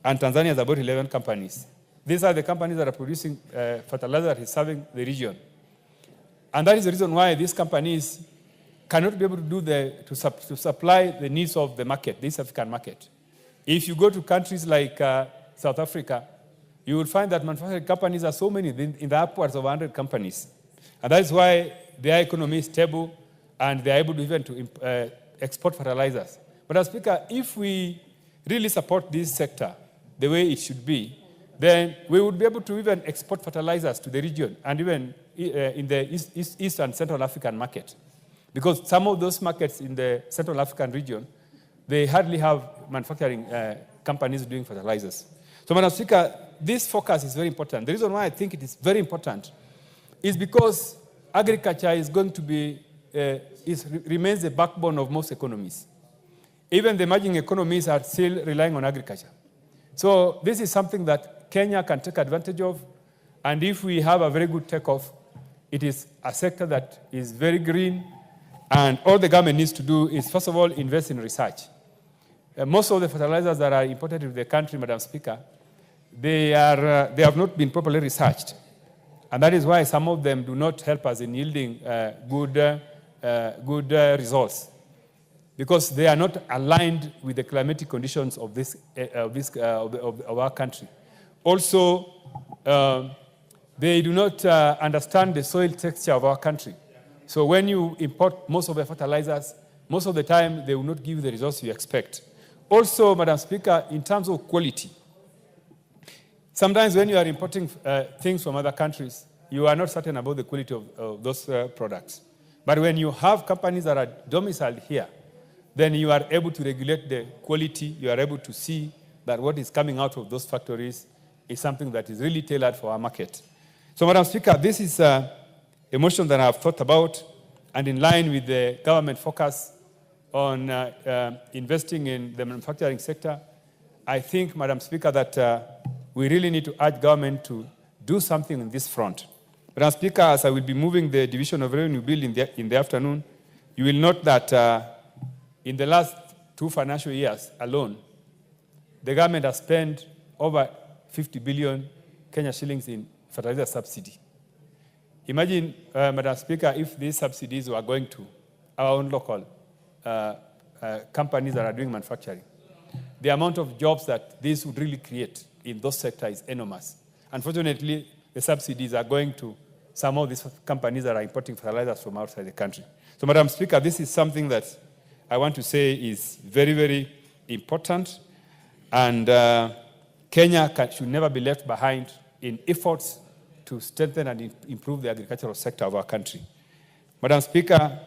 and Tanzania has about 11 companies. These are the companies that are producing fertilizer that is serving the region. And that is the reason why these companies cannot be able to do to supply the needs of the market, the East African market. If you go to countries like South Africa, you will find that manufacturing companies are so many, in the upwards of 100 companies. And that is why their economy is stable and they're able to even to export fertilizers. Madam Speaker, if we really support this sector the way it should be, then we would be able to even export fertilizers to the region and even in the East and Central African market. Because some of those markets in the Central African region, they hardly have manufacturing companies doing fertilizers. So, Madam Speaker, this focus is very important. The reason why I think it is very important is because agriculture is going to be, remains the backbone of most economies. Even the emerging economies are still relying on agriculture. So this is something that Kenya can take advantage of, and if we have a very good takeoff, it is a sector that is very green, and all the government needs to do is, first of all, invest in research. Most of the fertilizers that are imported to the country, Madam Speaker, they have not been properly researched, and that is why some of them do not help us in yielding good results, because they are not aligned with the climatic conditions of our country. Also, they do not understand the soil texture of our country. So when you import most of the fertilizers, most of the time they will not give you the results you expect. Also, Madam Speaker, in terms of quality, sometimes when you are importing things from other countries, you are not certain about the quality of those products. But when you have companies that are domiciled here, then you are able to regulate the quality, you are able to see that what is coming out of those factories is something that is really tailored for our market. So, Madam Speaker, this is a motion that I have thought about, and in line with the government focus on investing in the manufacturing sector, I think, Madam Speaker, that we really need to urge government to do something on this front. Madam Speaker, as I will be moving the Division of Revenue Bill in the afternoon, you will note that in the last 2 financial years alone, the government has spent over 50 billion Kenya shillings in fertilizer subsidy. Imagine, Madam Speaker, if these subsidies were going to our own local companies that are doing manufacturing. The amount of jobs that this would really create in those sectors is enormous. Unfortunately, the subsidies are going to some of these companies that are importing fertilizers from outside the country. So, Madam Speaker, this is something that I want to say is very, very important, and Kenya should never be left behind in efforts to strengthen and improve the agricultural sector of our country. Madam Speaker,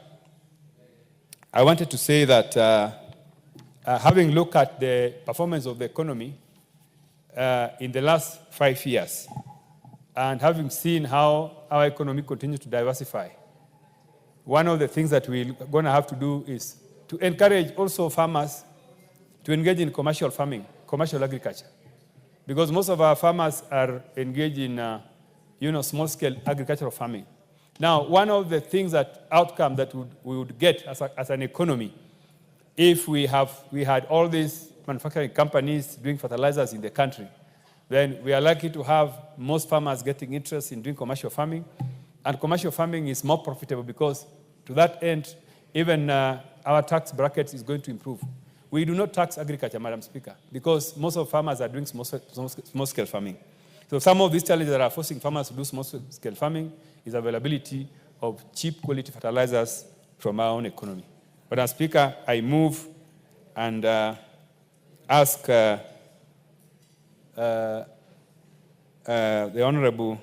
I wanted to say that having looked at the performance of the economy in the last 5 years, and having seen how our economy continues to diversify, one of the things that we're going to have to do is to encourage also farmers to engage in commercial farming, commercial agriculture. Because most of our farmers are engaged in small-scale agricultural farming. Now, one of the things outcome that we would get as an economy, if we had all these manufacturing companies doing fertilizers in the country, then we are likely to have most farmers getting interest in doing commercial farming. And commercial farming is more profitable because, to that end, even our tax bracket is going to improve. We do not tax agriculture, Madam Speaker, because most of farmers are doing small-scale farming. So some of these challenges that are forcing farmers to do small-scale farming is availability of cheap quality fertilizers from our own economy. Madam Speaker, I move and ask the Honorable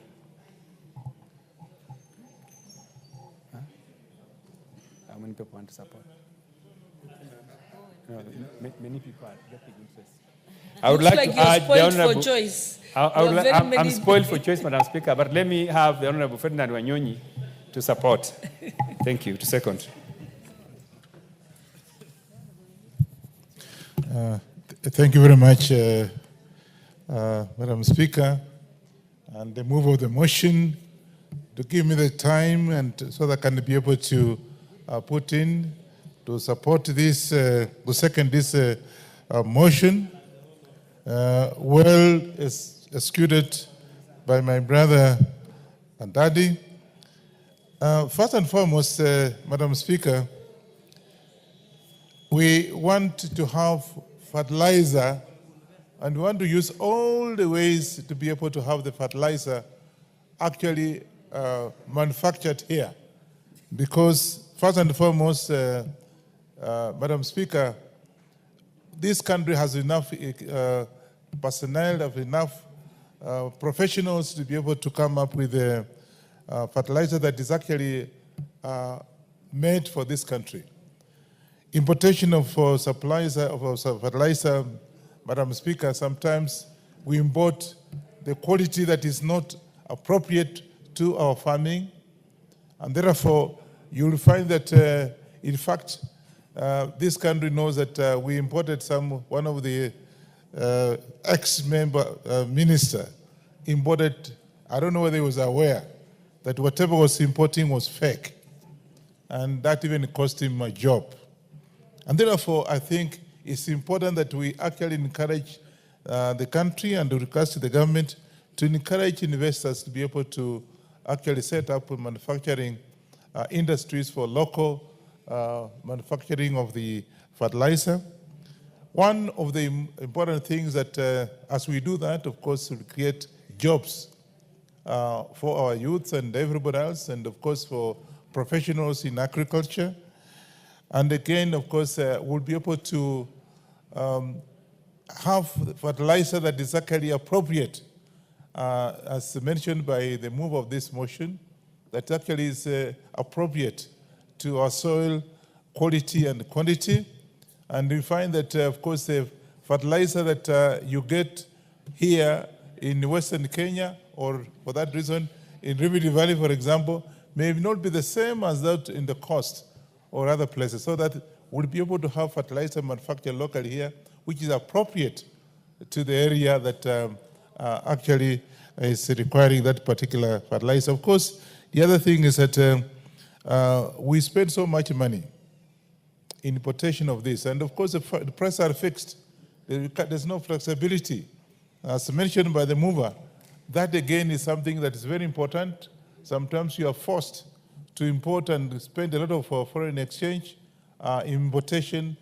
how many people want to support? No, many people are getting interest. I would like to add the Honorable. For choice. I'm spoiled for choice, Madam Speaker, but let me have the Honorable Ferdinand Wanyonyi to support. Thank you. To second. Thank you very much, Madam Speaker, and the move of the motion to give me the time and so that I can be able to put in to support this, to second this motion, well executed by my brother and daddy. First and foremost, Madam Speaker, we want to have fertilizer, and we want to use all the ways to be able to have the fertilizer actually manufactured here. because first and foremost, Madam Speaker, this country has enough personnel, of enough professionals to be able to come up with a fertilizer that is actually made for this country. Importation of supplies of fertilizer, Madam Speaker, sometimes we import the quality that is not appropriate to our farming, and therefore you'll find that in fact this country knows that we imported one of the ex-member minister imported, I don't know whether he was aware that whatever was importing was fake, and that even cost him a job. And therefore, I think it's important that we actually encourage the country and request to the government to encourage investors to be able to actually set up manufacturing industries for local manufacturing of the fertilizer. One of the important things that as we do that, of course, will create jobs for our youth and everybody else, and of course for professionals in agriculture. And again, of course, we'll be able to have fertilizer that is actually appropriate, as mentioned by the move of this motion, that actually is appropriate to our soil quality and quantity. And we find that, of course, the fertilizer that you get here in Western Kenya, or for that reason, in Rift Valley, for example, may not be the same as that in the coast or other places, so that we'll be able to have fertilizer manufactured locally here, which is appropriate to the area that actually is requiring that particular fertilizer. Of course, the other thing is that we spend so much money in importation of this, and of course the prices are fixed. There's no flexibility. As mentioned by the mover, that again is something that is very important. Sometimes you are forced to import and spend a lot of foreign exchange importation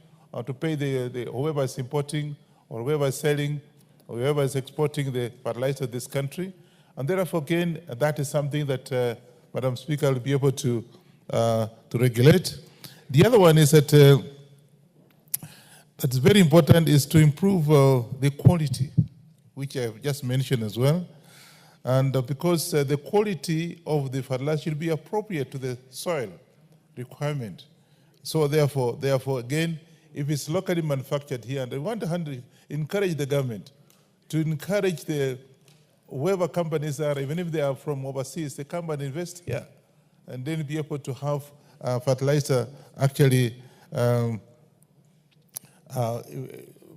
to pay the whoever is importing or whoever is selling or whoever is exporting the fertilizer to this country. And therefore, again, that is something that Madam Speaker will be able to regulate. The other one is that that's very important is to improve the quality, which I've just mentioned as well. And because the quality of the fertilizer should be appropriate to the soil requirement. So therefore, again, if it's locally manufactured here, and I want to encourage the government to encourage whoever companies are, even if they are from overseas, they come and invest here, and then be able to have fertilizer actually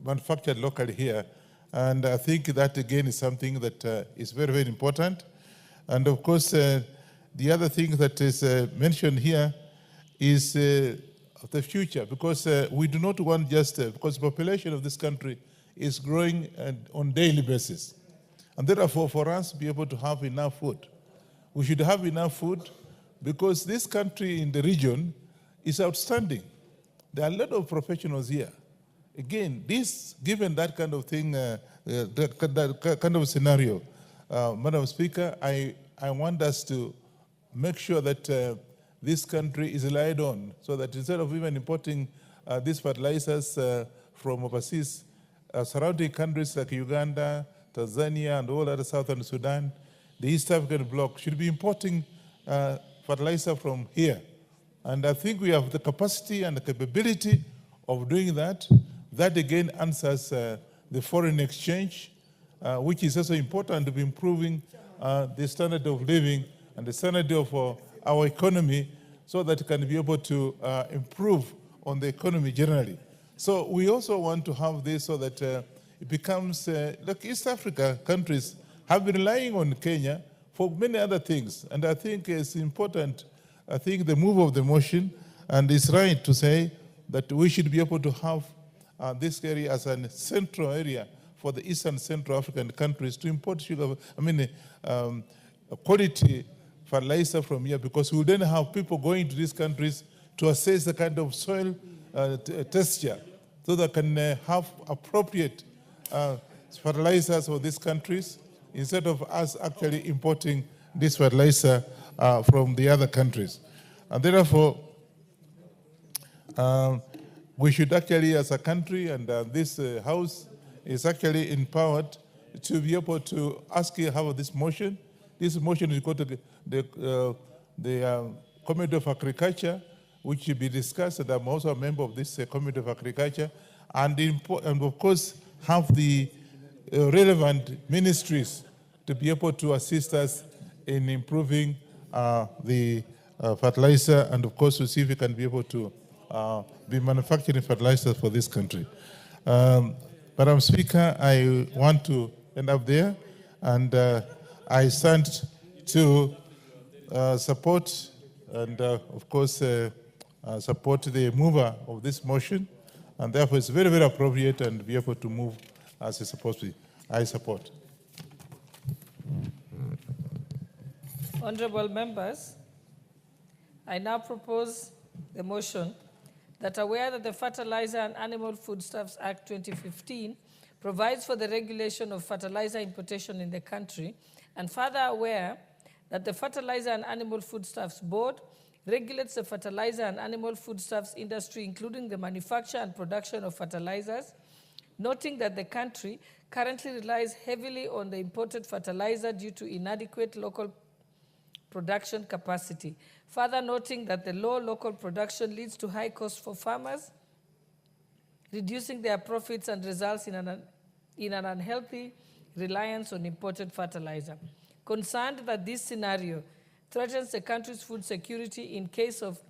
manufactured locally here. And I think that, again, is something that is very, very important. And of course, the other thing that is mentioned here is the future, because we do not want just, because the population of this country is growing on a daily basis. And therefore, for us to be able to have enough food, we should have enough food, because this country in the region is outstanding. There are a lot of professionals here. Again, given that kind of thing, that kind of scenario, Madam Speaker, I want us to make sure that this country is relied on, so that instead of even importing these fertilizers from overseas, surrounding countries like Uganda, Tanzania, and all other southern Sudan, the East African bloc should be importing fertilizer from here. And I think we have the capacity and the capability of doing that. That again answers the foreign exchange, which is also important to be improving the standard of living and the standard of our economy, so that it can be able to improve on the economy generally. So we also want to have this so that it becomes, like East Africa countries have been relying on Kenya for many other things. And I think it's important, I think the move of the motion, and it's right to say that we should be able to have this area as a central area for the Eastern Central African countries to import sugar, quality fertilizer from here, because we will then have people going to these countries to assess the kind of soil texture, so that can have appropriate fertilizers for these countries, instead of us actually importing this fertilizer from the other countries. And therefore, we should actually, as a country, and this House is actually empowered to be able to ask you how this motion. This motion is going to the Committee of Agriculture, which will be discussed, and I'm also a member of this Committee of Agriculture, and of course have the relevant ministries to be able to assist us in improving the fertilizer, and of course to see if we can be able to be manufacturing fertilizers for this country. Madam Speaker, I want to end up there, and I stand to support and of course support the mover of this motion, and therefore it's very, very appropriate and be able to move as it's supposed to be. I support. Honorable members, I now propose the motion that aware that the Fertilizer and Animal Foodstuffs Act 2015 provides for the regulation of fertilizer importation in the country, and further aware that the Fertilizer and Animal Foodstuffs Board regulates the fertilizer and animal foodstuffs industry, including the manufacture and production of fertilizers, noting that the country currently relies heavily on the imported fertilizer due to inadequate local production capacity. Further noting that the low local production leads to high costs for farmers, reducing their profits and results in an unhealthy reliance on imported fertilizer. Concerned that this scenario threatens the country's food security in case of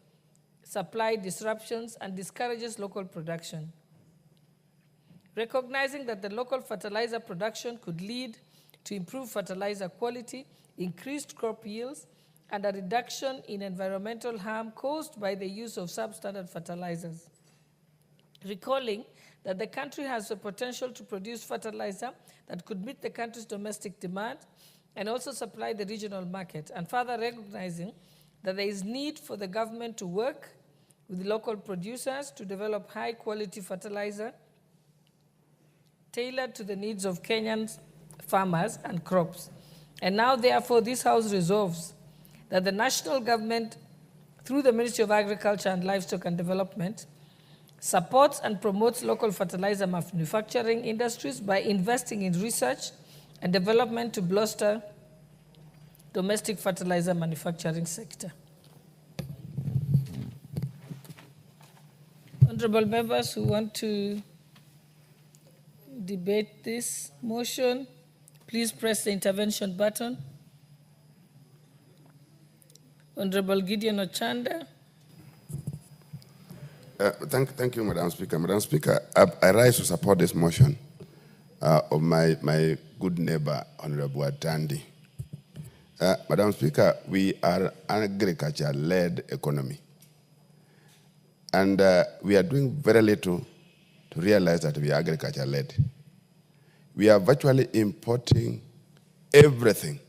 supply disruptions and discourages local production. Recognizing that the local fertilizer production could lead to improved fertilizer quality, increased crop yields, and a reduction in environmental harm caused by the use of substandard fertilizers. Recalling that the country has the potential to produce fertilizer that could meet the country's domestic demand and also supply the regional market, and further recognizing that there is need for the government to work with local producers to develop high-quality fertilizer tailored to the needs of Kenyan farmers and crops. And now, therefore, this House resolves that the national government, through the Ministry of Agriculture and Livestock and Development, supports and promotes local fertilizer manufacturing industries by investing in research and development to bolster domestic fertilizer manufacturing sector. Honorable members who want to debate this motion, please press the intervention button. Honorable Gideon Ochanda. Thank you, Madam Speaker. Madam Speaker, I rise to support this motion of my good neighbor, Honorable Atandi. Madam Speaker, we are an agriculture-led economy. And we are doing very little to realize that we are agriculture-led. We are virtually importing everything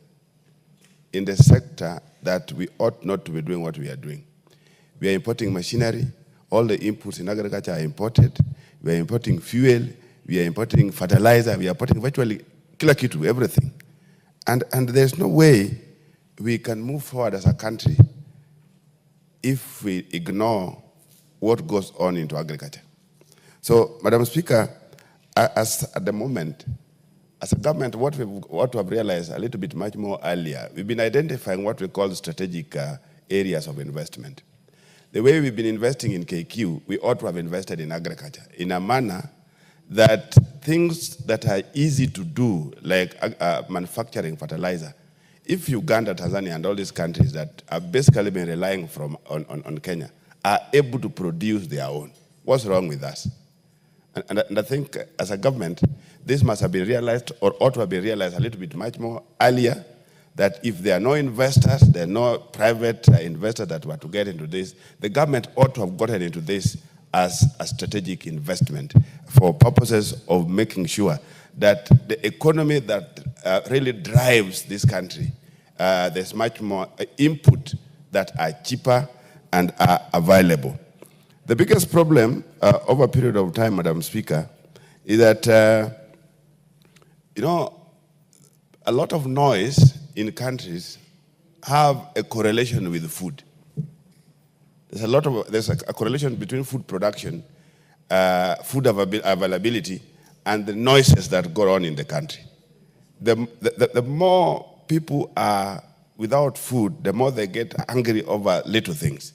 in the sector that we ought not to be doing what we are doing. We are importing machinery. All the inputs in agriculture are imported. We are importing fuel. We are importing fertilizer. We are importing virtually kila kitu, everything. And there's no way we can move forward as a country if we ignore what goes on into agriculture. So, Madam Speaker, at the moment, as a government, what we have realized a little bit much more earlier, we've been identifying what we call strategic areas of investment. The way we've been investing in KQ, we ought to have invested in agriculture in a manner that things that are easy to do, like manufacturing fertilizer, if Uganda, Tanzania, and all these countries that have basically been relying on Kenya are able to produce their own, what's wrong with us? And I think as a government, this must have been realized or ought to have been realized a little bit much more earlier, that if there are no investors, there are no private investors that were to get into this, the government ought to have gotten into this as a strategic investment for purposes of making sure that the economy that really drives this country, there's much more input that are cheaper and are available. The biggest problem over a period of time, Madam Speaker, is that, a lot of noise in countries have a correlation with food. there's a correlation between food production, food availability, and the noises that go on in the country. The more people are without food, the more they get hungry over little things.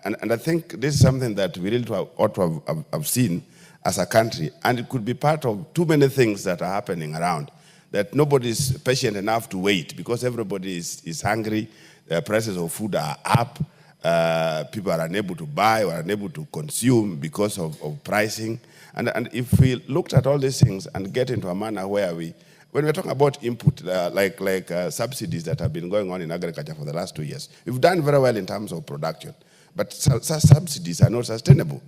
And I think this is something that we really ought to have seen as a country, and it could be part of too many things that are happening around, that nobody's patient enough to wait because everybody is hungry, the prices of food are up, people are unable to buy or unable to consume because of pricing. And if we looked at all these things and get into a manner where when we're talking about input, like subsidies that have been going on in agriculture for the last 2 years, we've done very well in terms of production, but subsidies are not sustainable.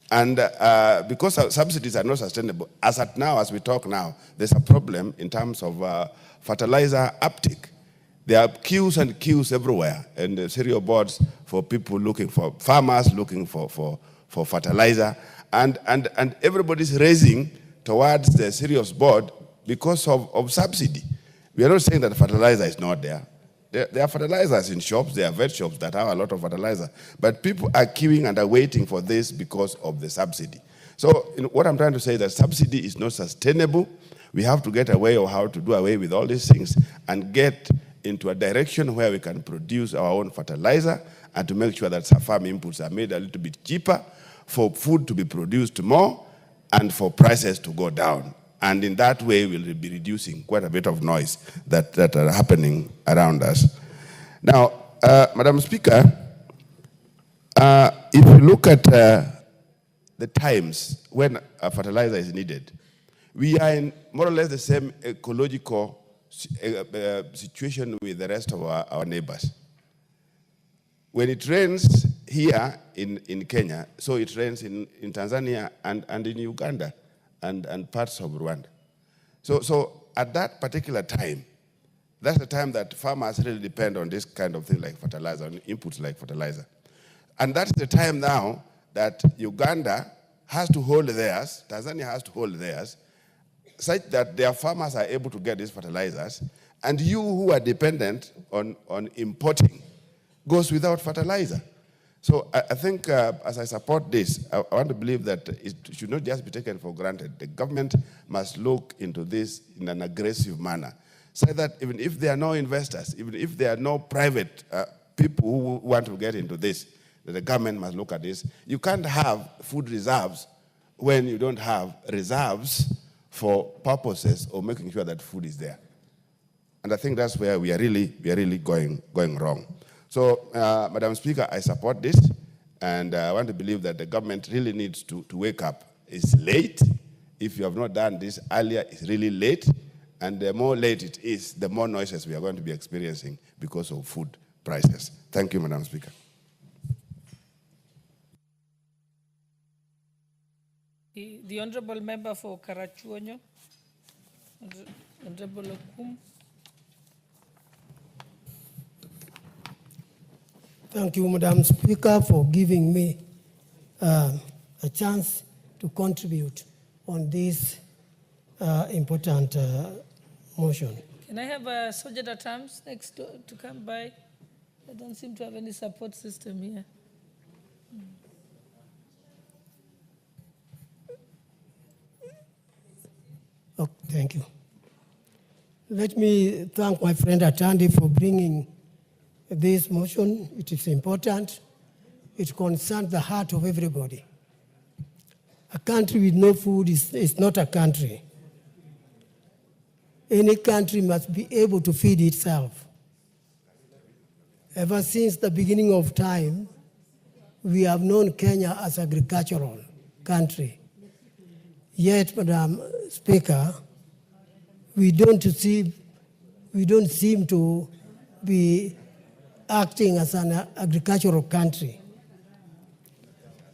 And because subsidies are not sustainable, as at now, as we talk now, there's a problem in terms of fertilizer uptake. There are queues and queues everywhere, and the cereal boards for people looking for, farmers looking for fertilizer, and everybody's racing towards the cereals board because of subsidy. We are not saying that fertilizer is not there. There are fertilizers in shops, there are vet shops that have a lot of fertilizer, but people are queuing and are waiting for this because of the subsidy. So what I'm trying to say is that subsidy is not sustainable. We have to get away of how to do away with all these things and get into a direction where we can produce our own fertilizer and to make sure that farm inputs are made a little bit cheaper, for food to be produced more, and for prices to go down. And in that way, we'll be reducing quite a bit of noise that are happening around us. Now, Madam Speaker, if you look at the times when a fertilizer is needed, we are in more or less the same ecological situation with the rest of our neighbors. When it rains here in Kenya, so it rains in Tanzania and in Uganda and parts of Rwanda. So at that particular time, that's the time that farmers really depend on this kind of thing like fertilizer, on inputs like fertilizer. And that's the time now that Uganda has to hold theirs, Tanzania has to hold theirs, such that their farmers are able to get these fertilizers, and you who are dependent on importing goes without fertilizer. So I think as I support this, I want to believe that it should not just be taken for granted. The government must look into this in an aggressive manner, so that even if there are no investors, even if there are no private people who want to get into this, that the government must look at this. You can't have food reserves when you don't have reserves for purposes of making sure that food is there. And I think that's where we are really going wrong. So, Madam Speaker, I support this, and I want to believe that the government really needs to wake up. It's late. If you have not done this earlier, it's really late. And the more late it is, the more noises we are going to be experiencing because of food prices. Thank you, Madam Speaker. The Honourable Member for Karachuonyo, Honourable Okum. Thank you, Madam Speaker, for giving me a chance to contribute on this important motion. Can I have Sojata Terms next to come by? I don't seem to have any support system here. Oh, thank you. Let me thank my friend Atandi for bringing this motion. It is important. It concerns the heart of everybody. A country with no food is not a country. Any country must be able to feed itself. Ever since the beginning of time, we have known Kenya as an agricultural country. Yet, Madam Speaker, we don't seem to be acting as an agricultural country.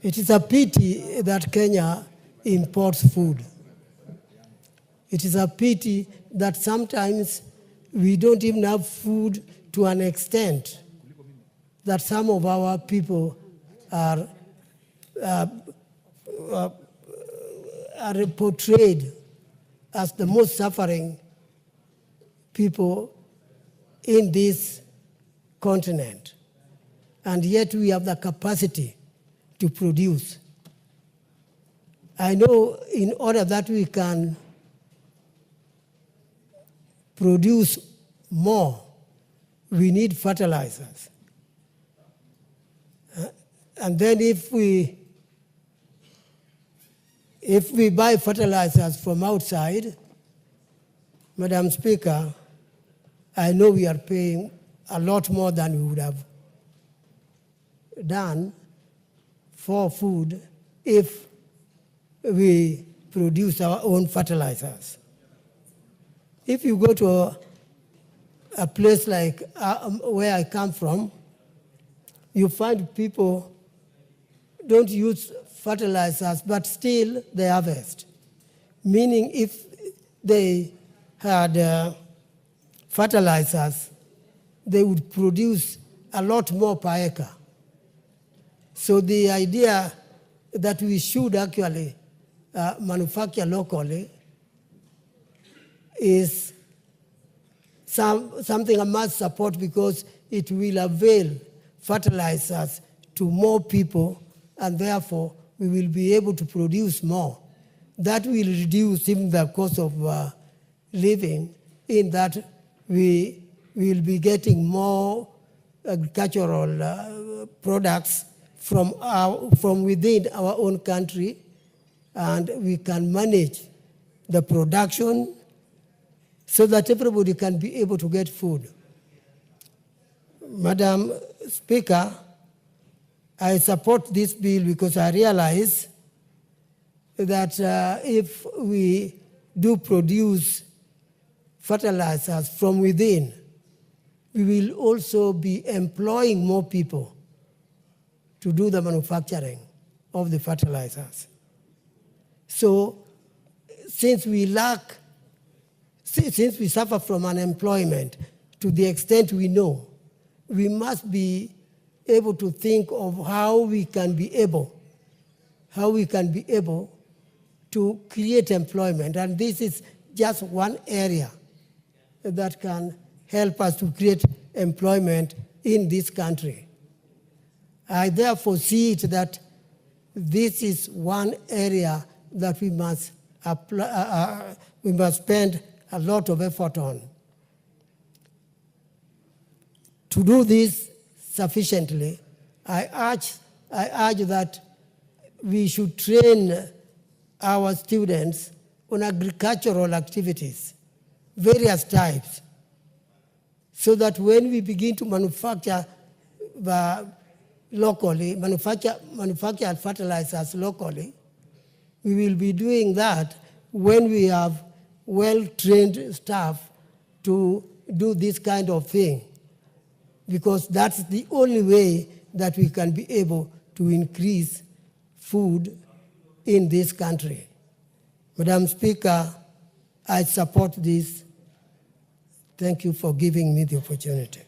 It is a pity that Kenya imports food. It is a pity that sometimes we don't even have food to an extent that some of our people are portrayed as the most suffering people in this continent. and yet we have the capacity to produce. I know in order that we can produce more, we need fertilizers. And then if we buy fertilizers from outside, Madam Speaker, I know we are paying a lot more than we would have done for food if we produce our own fertilizers. If you go to a place like where I come from, you find people don't use fertilizers, but still they harvest. Meaning if they had fertilizers, they would produce a lot more per acre. So the idea that we should actually manufacture locally is something I must support, because it will avail fertilizers to more people, and therefore we will be able to produce more. That will reduce even the cost of living, in that we will be getting more agricultural products from within our own country, and we can manage the production so that everybody can be able to get food. Madam Speaker, I support this bill because I realize that if we do produce fertilizers from within, we will also be employing more people to do the manufacturing of the fertilizers. So since we suffer from unemployment to the extent we know, we must be able to think of how we can be able to create employment. And this is just one area that can help us to create employment in this country. I therefore see it that this is one area that we must spend a lot of effort on. To do this sufficiently, I urge that we should train our students on agricultural activities, various types, so that when we begin to manufacture locally, manufacture fertilizers locally, we will be doing that when we have well-trained staff to do this kind of thing, because that's the only way that we can be able to increase food in this country. Madam Speaker, I support this. Thank you for giving me the opportunity.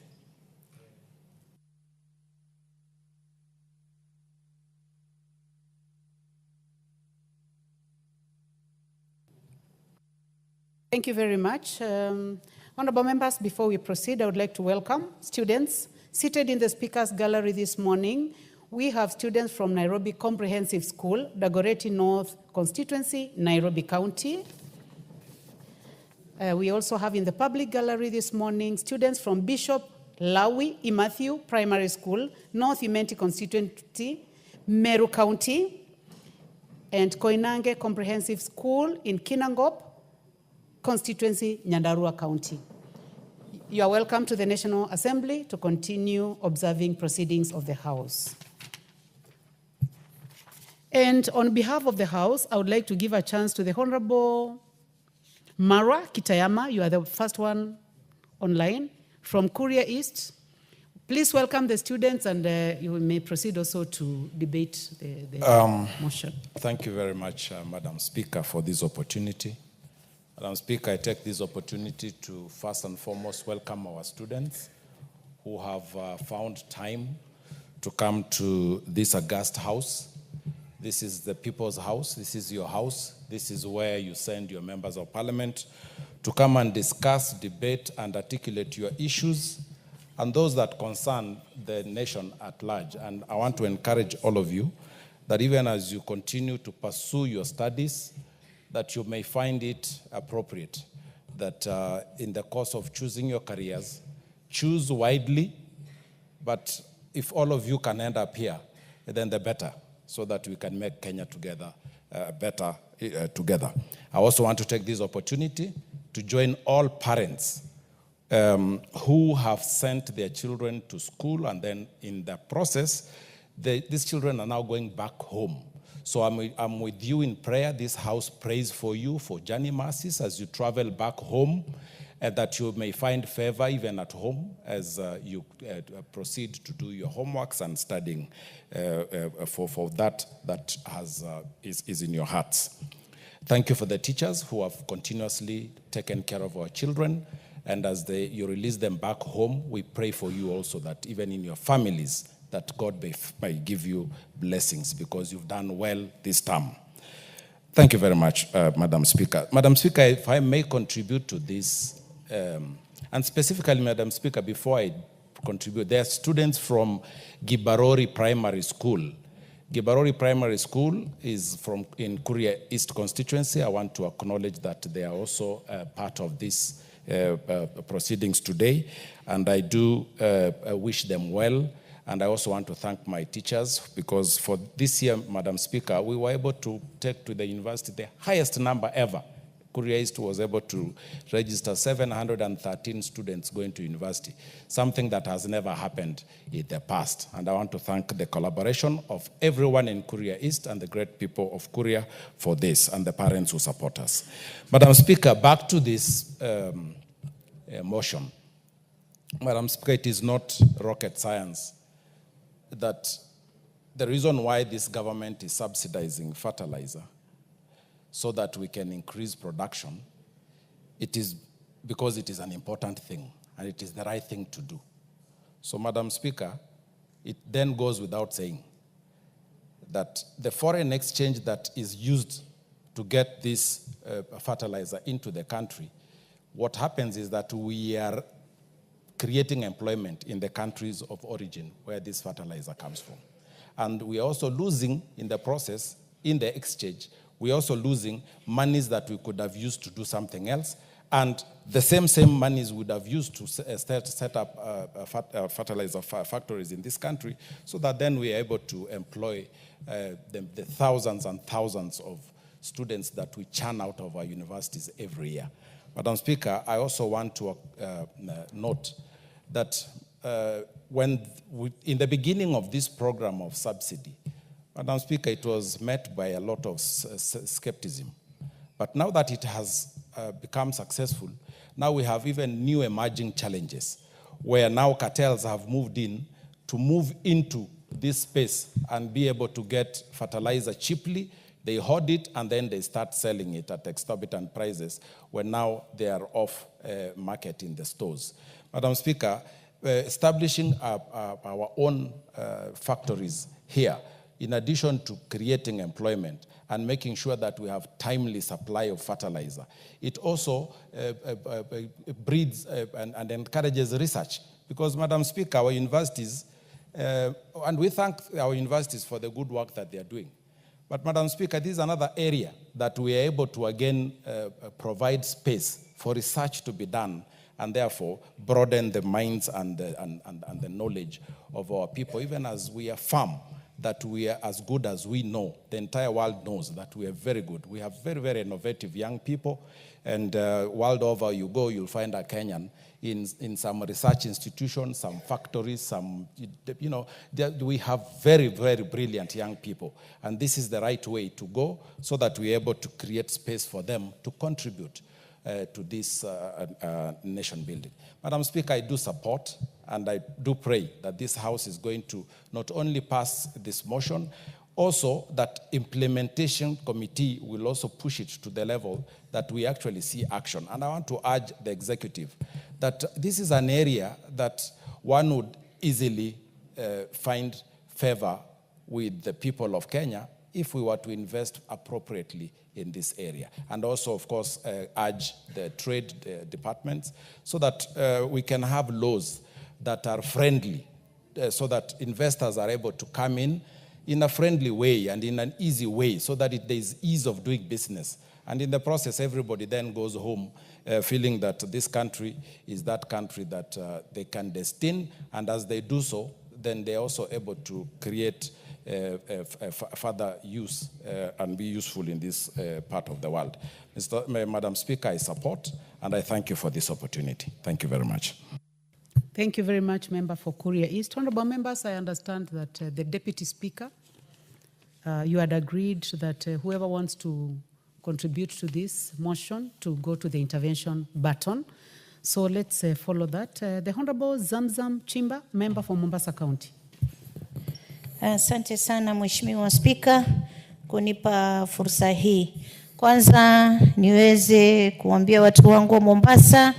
Thank you very much. Honorable members, before we proceed, I would like to welcome students seated in the Speaker's Gallery this morning. We have students from Nairobi Comprehensive School, Dagoretti North Constituency, Nairobi County. We also have in the public gallery this morning students from Bishop Lawi Matthew Primary School, North Imenti Constituency, Meru County, and Koinange Comprehensive School in Kinangop Constituency, Nyandarua County. You are welcome to the National Assembly to continue observing proceedings of the House. And on behalf of the House, I would like to give a chance to the Honorable Mara Kitayama. You are the first one online from Kuria East. Please welcome the students, and you may proceed also to debate the motion. Thank you very much, Madam Speaker, for this opportunity. Madam Speaker, I take this opportunity to first and foremost welcome our students who have found time to come to this august house. This is the people's house. This is your house. This is where you send your members of parliament to come and discuss, debate, and articulate your issues and those that concern the nation at large. And I want to encourage all of you that even as you continue to pursue your studies, that you may find it appropriate that in the course of choosing your careers, choose widely, but if all of you can end up here, then the better, so that we can make Kenya together better together. I also want to take this opportunity to join all parents who have sent their children to school, and then in the process, these children are now going back home. So I'm with you in prayer. This house prays for you for journey mercies as you travel back home, and that you may find favor even at home as you proceed to do your homeworks and studying for that is in your hearts. Thank you for the teachers who have continuously taken care of our children, and as you release them back home, we pray for you also that even in your families, that God may give you blessings because you've done well this term. Thank you very much, Madam Speaker. Madam Speaker, if I may contribute to this, and specifically, Madam Speaker, before I contribute, there are students from Gibarori Primary School. Gibarori Primary School is in Kuria East constituency. I want to acknowledge that they are also part of this proceedings today, and I do wish them well. And I also want to thank my teachers, because for this year, Madam Speaker, we were able to take to the university the highest number ever. Kuria East was able to register 713 students going to university, something that has never happened in the past. And I want to thank the collaboration of everyone in Kuria East and the great people of Kuria for this, and the parents who support us. Madam Speaker, back to this motion. Madam Speaker, it is not rocket science that the reason why this government is subsidizing fertilizer so that we can increase production, it is because it is an important thing and it is the right thing to do. So, Madam Speaker, it then goes without saying that the foreign exchange that is used to get this fertilizer into the country, what happens is that we are creating employment in the countries of origin where this fertilizer comes from. And we are also losing in the process, in the exchange, we are also losing monies that we could have used to do something else, and the same monies we would have used to set up fertilizer factories in this country, so that then we are able to employ the thousands and thousands of students that we churn out of our universities every year. Madam Speaker, I also want to note that in the beginning of this program of subsidy, Madam Speaker, it was met by a lot of skepticism. But now that it has become successful, now we have even new emerging challenges, where now cartels have moved into this space and be able to get fertilizer cheaply. They hoard it and then they start selling it at exorbitant prices, when now they are off market in the stores. Madam Speaker, establishing our own factories here, in addition to creating employment and making sure that we have timely supply of fertilizer, it also breeds and encourages research. Because, Madam Speaker, our universities, and we thank our universities for the good work that they are doing. But, Madam Speaker, this is another area that we are able to again provide space for research to be done, and therefore broaden the minds and the knowledge of our people, even as we are firm that we are as good as we know. The entire world knows that we are very good. We have very, very innovative young people, and world over you go, you'll find a Kenyan in some research institutions, some factories, we have very, very brilliant young people. And this is the right way to go, so that we're able to create space for them to contribute to this nation building. Madam Speaker, I do support and I do pray that this House is going to not only pass this motion, also that implementation committee will also push it to the level that we actually see action. And I want to urge the executive that this is an area that one would easily find favor with the people of Kenya if we were to invest appropriately in this area. And also, of course, urge the trade departments so that we can have laws that are friendly, so that investors are able to come in a friendly way and in an easy way, so that there is ease of doing business. And in the process, everybody then goes home feeling that this country is that country that they can destine, and as they do so, then they're also able to create further use and be useful in this part of the world. Madam Speaker, I support and I thank you for this opportunity. Thank you very much. Thank you very much, Member for Kuria East. Honorable members, I understand that the Deputy Speaker, you had agreed that whoever wants to contribute to this motion to go to the intervention button. So let's follow that. The Honorable Zamzam Chimba, Member for Mombasa County. Asante sana Mheshimiwa Spika kunipa fursa hii. Kwanza niweze kuambia watu wangu wa Mombasa,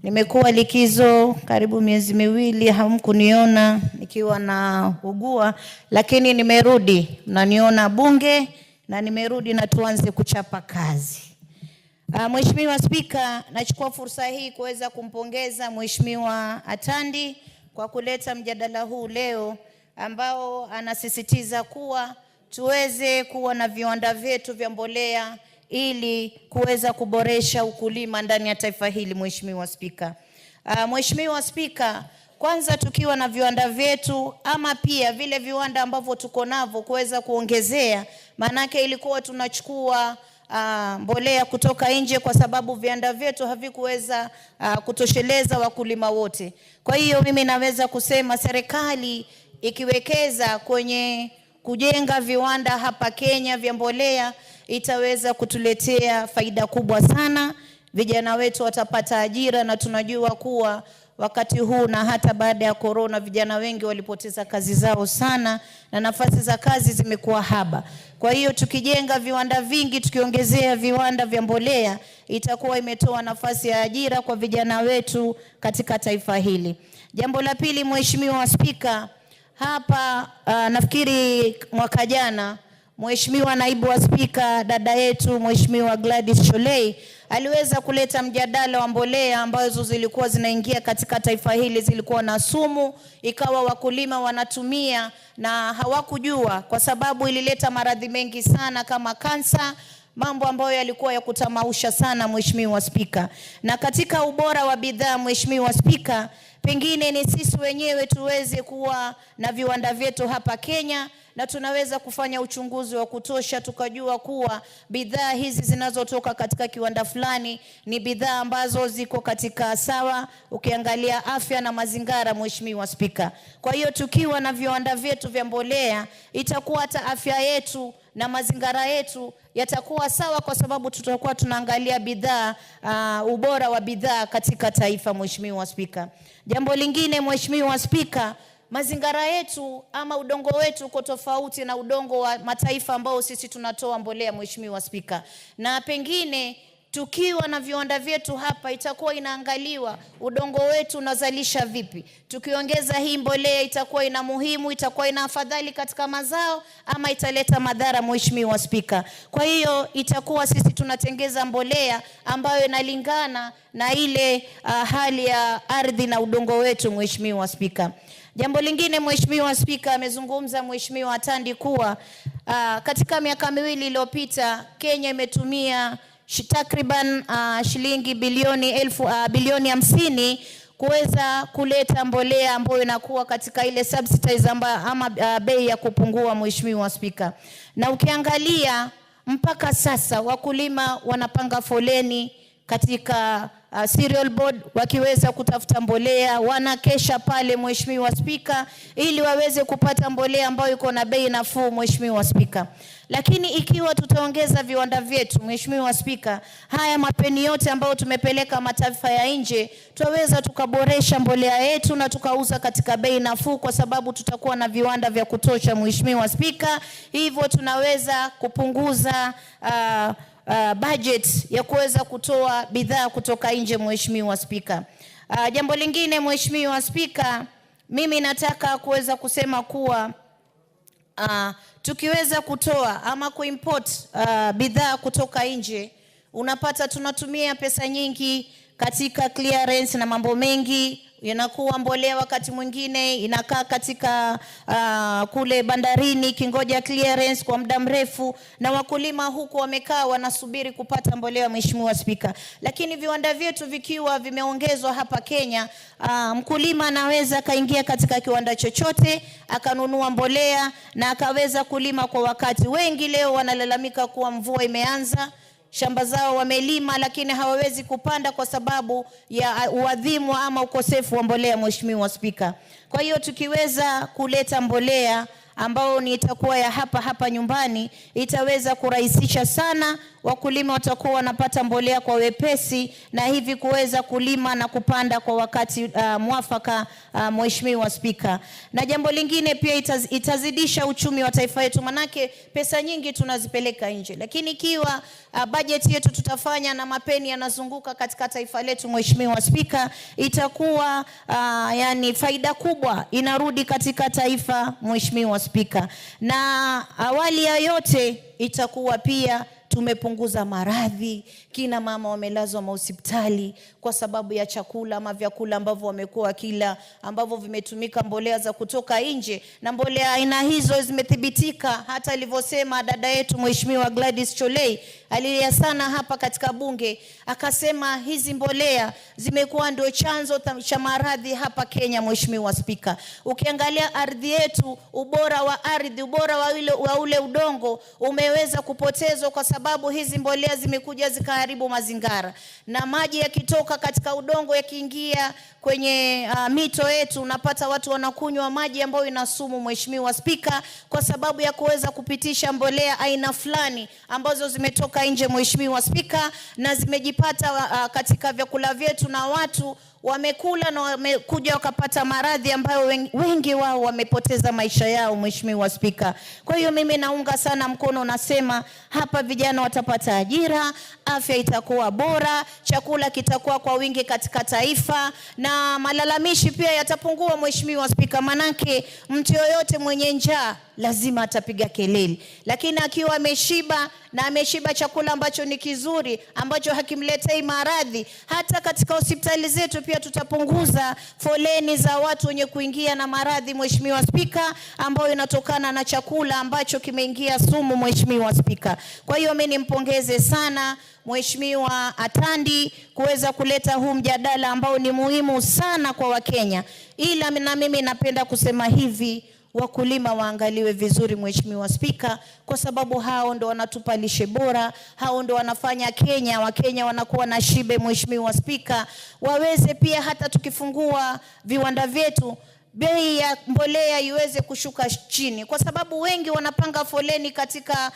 nimekuwa likizo karibu miezi miwili, hamkuniona nikiwa na ugua, lakini nimerudi na niona bunge na nimerudi na tuanze kuchapa kazi. Mheshimiwa Spika, nachukua fursa hii kuweza kumpongeza Mheshimiwa Atandi kwa kuleta mjadala huu leo, ambao anasisitiza kuwa tuweze kuwa na viwanda vyetu vya mbolea ili kuweza kuboresha ukulima ndani ya taifa hili. Mheshimiwa Spika, Mheshimiwa Spika, kwanza tukiwa na viwanda vyetu ama pia vile viwanda ambavyo tuko navyo kuweza kuongezea, manake ilikuwa tunachukua mbolea kutoka nje kwa sababu viwanda vyetu havikuweza kutosheleza wakulima wote. Kwa hiyo mimi naweza kusema serikali ikiwekeza kwenye kujenga viwanda hapa Kenya vya mbolea itaweza kutuletea faida kubwa sana. Vijana wetu watapata ajira, na tunajua kuwa wakati huu na hata baada ya corona vijana wengi walipoteza kazi zao sana na nafasi za kazi zimekuwa haba. Kwa hiyo tukijenga viwanda vingi, tukiongezea viwanda vya mbolea, itakuwa imetoa nafasi ya ajira kwa vijana wetu katika taifa hili. Jambo la pili, Mheshimiwa Spika, hapa nafikiri mwaka jana Mheshimiwa Naibu wa Spika dada yetu Mheshimiwa Gladys Sholei aliweza kuleta mjadala wa mbolea ambazo zilikuwa zinaingia katika taifa hili, zilikuwa na sumu, ikawa wakulima wanatumia na hawakujua, kwa sababu ilileta maradhi mengi sana kama kansa, mambo ambayo yalikuwa ya kutamausha sana Mheshimiwa Spika. Na katika ubora wa bidhaa Mheshimiwa Spika, pengine ni sisi wenyewe tuweze kuwa na viwanda vyetu hapa Kenya, na tunaweza kufanya uchunguzi wa kutosha tukajua kuwa bidhaa hizi zinazotoka katika kiwanda fulani ni bidhaa ambazo ziko katika sawa ukiangalia afya na mazingira Mheshimiwa Spika. Kwa hiyo tukiwa na viwanda vyetu vya mbolea, itakuwa hata afya yetu na mazingira yetu yatakuwa sawa, kwa sababu tutakuwa tunaangalia bidhaa, ubora wa bidhaa katika taifa Mheshimiwa Spika. Jambo lingine Mheshimiwa Spika, mazingira yetu ama udongo wetu uko tofauti na udongo wa mataifa ambao sisi tunatoa mbolea Mheshimiwa Spika. Na pengine tukiwa na viwanda vyetu hapa itakuwa inaangaliwa udongo wetu unazalisha vipi. Tukiongeza hii mbolea itakuwa ina muhimu, itakuwa ina afadhali katika mazao ama italeta madhara Mheshimiwa Spika. Kwa hiyo itakuwa sisi tunatengeza mbolea ambayo inalingana na ile hali ya ardhi na udongo wetu Mheshimiwa Spika. Jambo lingine Mheshimiwa Spika, amezungumza Mheshimiwa Atandi kuwa katika miaka miwili iliyopita Kenya imetumia takriban shilingi bilioni 50 kuweza kuleta mbolea ambayo inakuwa katika ile subsidies ama bei ya kupungua Mheshimiwa Spika. Na ukiangalia mpaka sasa wakulima wanapanga foleni katika cereal board wakiweza kutafuta mbolea, wanakesha pale Mheshimiwa Spika ili waweze kupata mbolea ambayo iko na bei nafuu Mheshimiwa Spika. Lakini ikiwa tutaongeza viwanda vyetu Mheshimiwa Spika, haya mapeni yote ambayo tumepeleka mataifa ya nje, tutaweza tukaboresha mbolea yetu na tukauza katika bei nafuu, kwa sababu tutakuwa na viwanda vya kutosha Mheshimiwa Spika. Hivyo tunaweza kupunguza budget ya kuweza kutoa bidhaa kutoka nje Mheshimiwa Spika. Jambo lingine Mheshimiwa Spika, mimi nataka kuweza kusema kuwa tukiweza kutoa ama kuimport bidhaa kutoka nje, unapata tunatumia pesa nyingi katika clearance na mambo mengi. inakuwa mbolea wakati mwingine inakaa katika kule bandarini kingoja clearance kwa muda mrefu, na wakulima huku wamekaa wanasubiri kupata mbolea, Mheshimiwa Spika. Lakini viwanda vyetu vikiwa vimeongezwa hapa Kenya, mkulima anaweza kaingia katika kiwanda chochote akanunua mbolea na akaweza kulima kwa wakati. Wengi leo wanalalamika kuwa mvua imeanza, shamba zao wamelima lakini hawawezi kupanda kwa sababu ya uadhimu ama ukosefu wa mbolea, Mheshimiwa Spika. Kwa hiyo tukiweza kuleta mbolea ambao ni itakuwa ya hapa nyumbani, itaweza kurahisisha sana, wakulima watakuwa wanapata mbolea kwa wepesi na hivi kuweza kulima na kupanda kwa wakati mwafaka, Mheshimiwa Spika. Na jambo lingine pia itazidisha uchumi wa taifa yetu, manake pesa nyingi tunazipeleka nje, lakini ikiwa bajeti yetu tutafanya na mapeni yanazunguka katika taifa letu, Mheshimiwa Spika, itakuwa yani faida kubwa inarudi katika taifa, Mheshimiwa Spika. Na awali ya yote itakuwa pia tumepunguza maradhi, kina mama wamelazwa mahospitali kwa sababu ya chakula ama vyakula ambavyo wamekuwa kila ambavyo vimetumika mbolea za kutoka nje, na mbolea aina hizo zimethibitika. Hata alivyosema dada yetu Mheshimiwa Gladys Cholei alilia sana hapa katika bunge, akasema hizi mbolea zimekuwa ndio chanzo cha maradhi hapa Kenya, Mheshimiwa Spika. Ukiangalia ardhi yetu, ubora wa ardhi, ubora wa ule udongo umeweza kupotezwa kwa sababu hizi mbolea zimekuja zikaharibu mazingira, na maji yakitoka katika udongo yakiingia kwenye mito yetu, unapata watu wanakunywa maji ambayo ina sumu, Mheshimiwa Spika, kwa sababu ya kuweza kupitisha mbolea aina fulani ambazo zimetoka nje, Mheshimiwa Spika, na zimejipata katika vyakula vyetu na watu wamekula na wamekuja wakapata maradhi ambayo wengi wao wamepoteza maisha yao, Mheshimiwa Spika. Kwa hiyo mimi naunga sana mkono, nasema hapa vijana watapata ajira, afya itakuwa bora, chakula kitakuwa kwa wingi katika taifa, na malalamishi pia yatapungua, Mheshimiwa Spika, manake mtu yoyote mwenye njaa lazima atapiga kelele, lakini akiwa ameshiba na ameshiba chakula ambacho ni kizuri, ambacho hakimletei maradhi, hata katika hospitali zetu pia tutapunguza foleni za watu wenye kuingia na maradhi, Mheshimiwa Spika, ambayo inatokana na chakula ambacho kimeingia sumu, Mheshimiwa Spika. Kwa hiyo mimi nimpongeze sana Mheshimiwa Atandi kuweza kuleta huu mjadala ambao ni muhimu sana kwa Wakenya, ila na mimi napenda kusema hivi, wakulima waangaliwe vizuri, Mheshimiwa Spika, kwa sababu hao ndo wanatupa lishe bora, hao ndo wanafanya Wakenya wanakuwa na shibe, Mheshimiwa Spika. Waweze pia hata tukifungua viwanda vyetu, bei ya mbolea iweze kushuka chini, kwa sababu wengi wanapanga foleni katika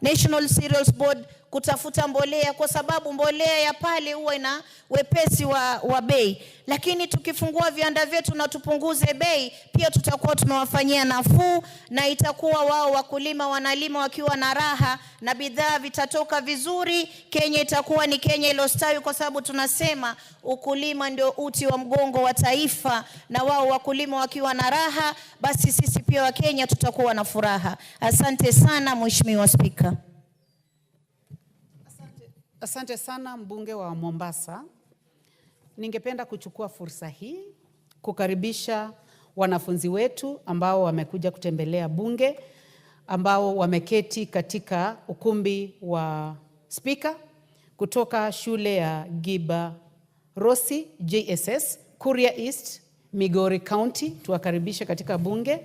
National Cereals Board kutafuta mbolea, kwa sababu mbolea ya pale huwa ina wepesi wa bei. Lakini tukifungua viwanda vyetu na tupunguze bei, pia tutakuwa tumewafanyia nafuu, na itakuwa wao wakulima wanalima wakiwa na raha, na bidhaa vitatoka vizuri. Kenya itakuwa ni Kenya iliyostawi, kwa sababu tunasema ukulima ndio uti wa mgongo wa taifa, na wao wakulima wakiwa na raha, basi sisi pia wa Kenya tutakuwa na furaha. Asante sana, Mheshimiwa Spika. Asante sana mbunge wa Mombasa. Ningependa kuchukua fursa hii kukaribisha wanafunzi wetu ambao wamekuja kutembelea bunge, ambao wameketi katika ukumbi wa Spika kutoka shule ya Giba Rosi JSS, Kuria East, Migori County. Tuwakaribishe katika bunge.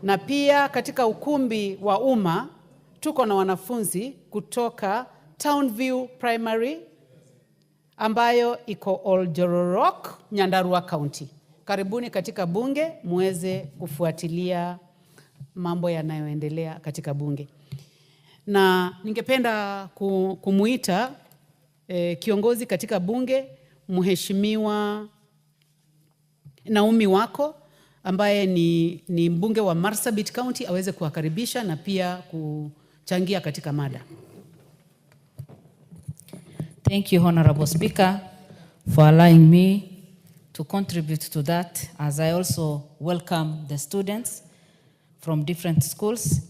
Na pia katika ukumbi wa umma tuko na wanafunzi kutoka Townview Primary ambayo iko Oljororok, Nyandarua County. Karibuni katika bunge muweze kufuatilia mambo yanayoendelea katika bunge. Na ningependa kumuita kiongozi katika bunge, Mheshimiwa Naomi Wako, ambaye ni mbunge wa Marsabit County, aweze kuwakaribisha na pia kuchangia katika mada. Thank you, Honorable Speaker, for allowing me to contribute to that, as I also welcome the students from different schools.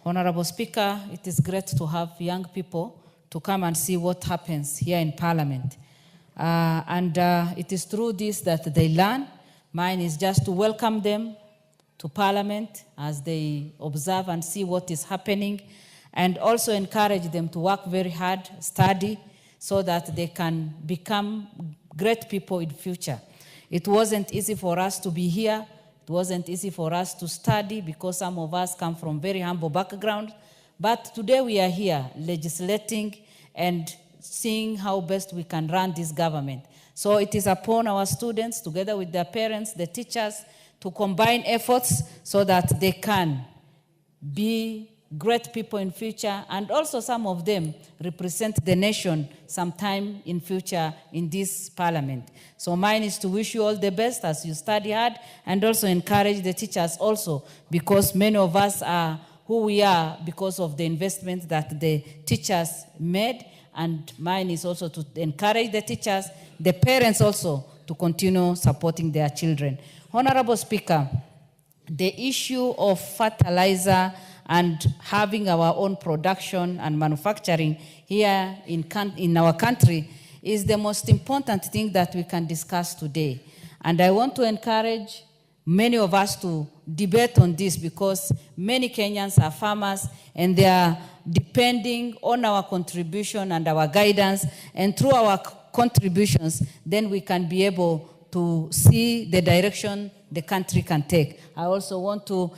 Honorable Speaker, it is great to have young people to come and see what happens here in Parliament. It is through this that they learn. Mine is just to welcome them to Parliament as they observe and see what is happening, and also encourage them to work very hard, study, so that they can become great people in future. It wasn't easy for us to be here. It wasn't easy for us to study because some of us come from very humble backgrounds. But today we are here legislating and seeing how best we can run this government. So it is upon our students, together with their parents, the teachers, to combine efforts so that they can be great people in future, and also some of them represent the nation sometime in future in this parliament. So mine is to wish you all the best as you study hard, and also encourage the teachers also, because many of us are who we are because of the investment that the teachers made. And mine is also to encourage the teachers, the parents also, to continue supporting their children. Honorable Speaker, the issue of fertilizer and having our own production and manufacturing here in our country is the most important thing that we can discuss today. And I want to encourage many of us to debate on this, because many Kenyans are farmers and they are depending on our contribution and our guidance, and through our contributions, then we can be able to see the direction the country can take. I also want to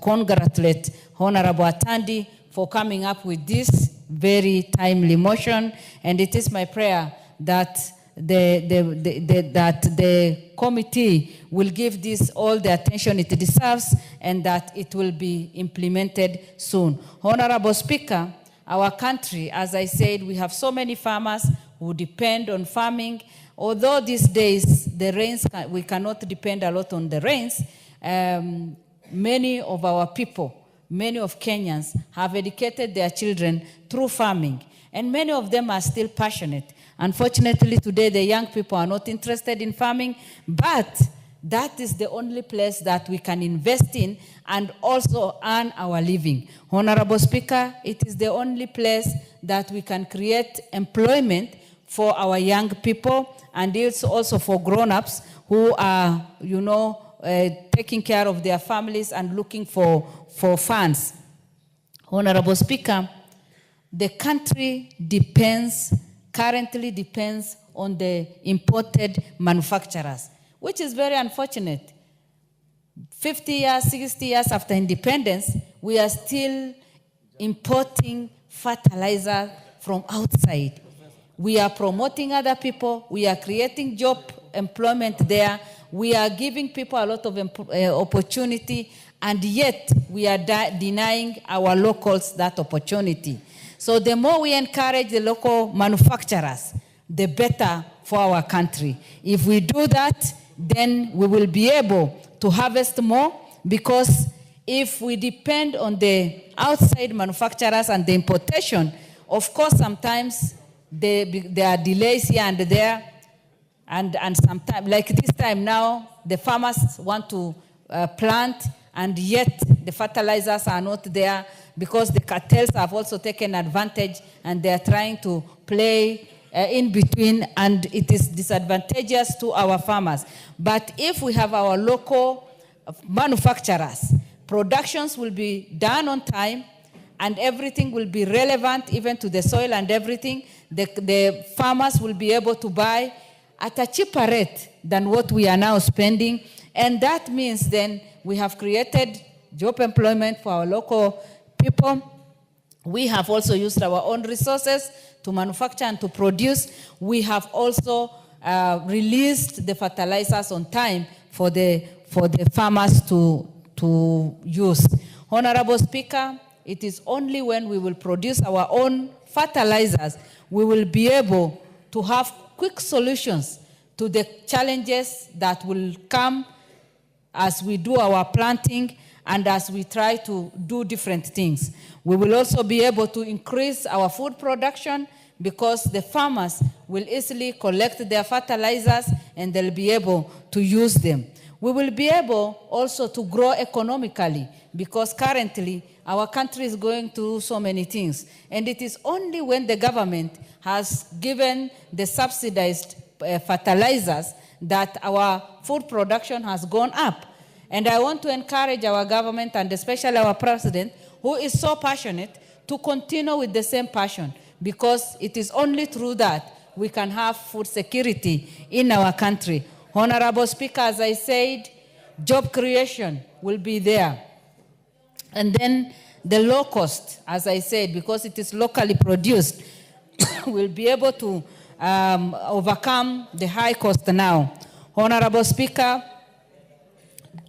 congratulate Honorable Atandi for coming up with this very timely motion, and it is my prayer that the committee will give this all the attention it deserves, and that it will be implemented soon. Honorable Speaker, our country, as I said, we have so many farmers who depend on farming. Although these days the rains, we cannot depend a lot on the rains, many of our people, many of Kenyans have educated their children through farming, and many of them are still passionate. Unfortunately, today the young people are not interested in farming, but that is the only place that we can invest in and also earn our living. Honorable Speaker, it is the only place that we can create employment for our young people, and it's also for grown-ups who are, taking care of their families and looking for funds. Honorable Speaker, the country currently depends on the imported manufacturers, which is very unfortunate. 50 years, 60 years after independence, we are still importing fertilizer from outside. We are promoting other people. We are creating job employment there. We are giving people a lot of opportunity, and yet we are denying our locals that opportunity. So the more we encourage the local manufacturers, the better for our country. If we do that, then we will be able to harvest more, because if we depend on the outside manufacturers and the importation, of course, sometimes there are delays here and there, and sometimes, like this time now, the farmers want to plant, and yet the fertilizers are not there, because the cartels have also taken advantage and they are trying to play in between, and it is disadvantageous to our farmers. But if we have our local manufacturers, productions will be done on time, and everything will be relevant even to the soil and everything. The farmers will be able to buy at a cheaper rate than what we are now spending, and that means then we have created job employment for our local people. We have also used our own resources to manufacture and to produce. We have also released the fertilizers on time for the farmers to use. Honorable Speaker, it is only when we will produce our own fertilizers we will be able to have quick solutions to the challenges that will come as we do our planting and as we try to do different things. We will also be able to increase our food production, because the farmers will easily collect their fertilizers and they'll be able to use them. we will be able also to grow economically, because currently our country is going through so many things. And it is only when the government has given the subsidized fertilizers that our food production has gone up. And I want to encourage our government, and especially our president, who is so passionate, to continue with the same passion, because it is only through that we can have food security in our country. Honorable Speaker, as I said, job creation will be there. And then the low cost, as I said, because it is locally produced, will be able to overcome the high cost now. Honorable Speaker,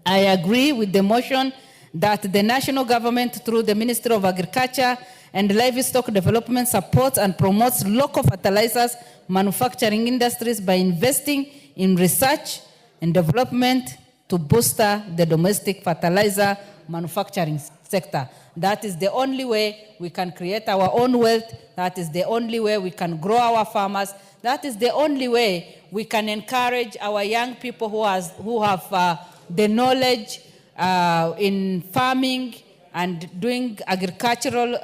I agree with the motion that the national government, through the Ministry of Agriculture and Livestock Development, supports and promotes local fertilizers manufacturing industries by investing in research and development to boost the domestic fertilizer manufacturing sector. That is the only way we can create our own wealth. That is the only way we can grow our farmers. That is the only way we can encourage our young people who have the knowledge in farming and doing agricultural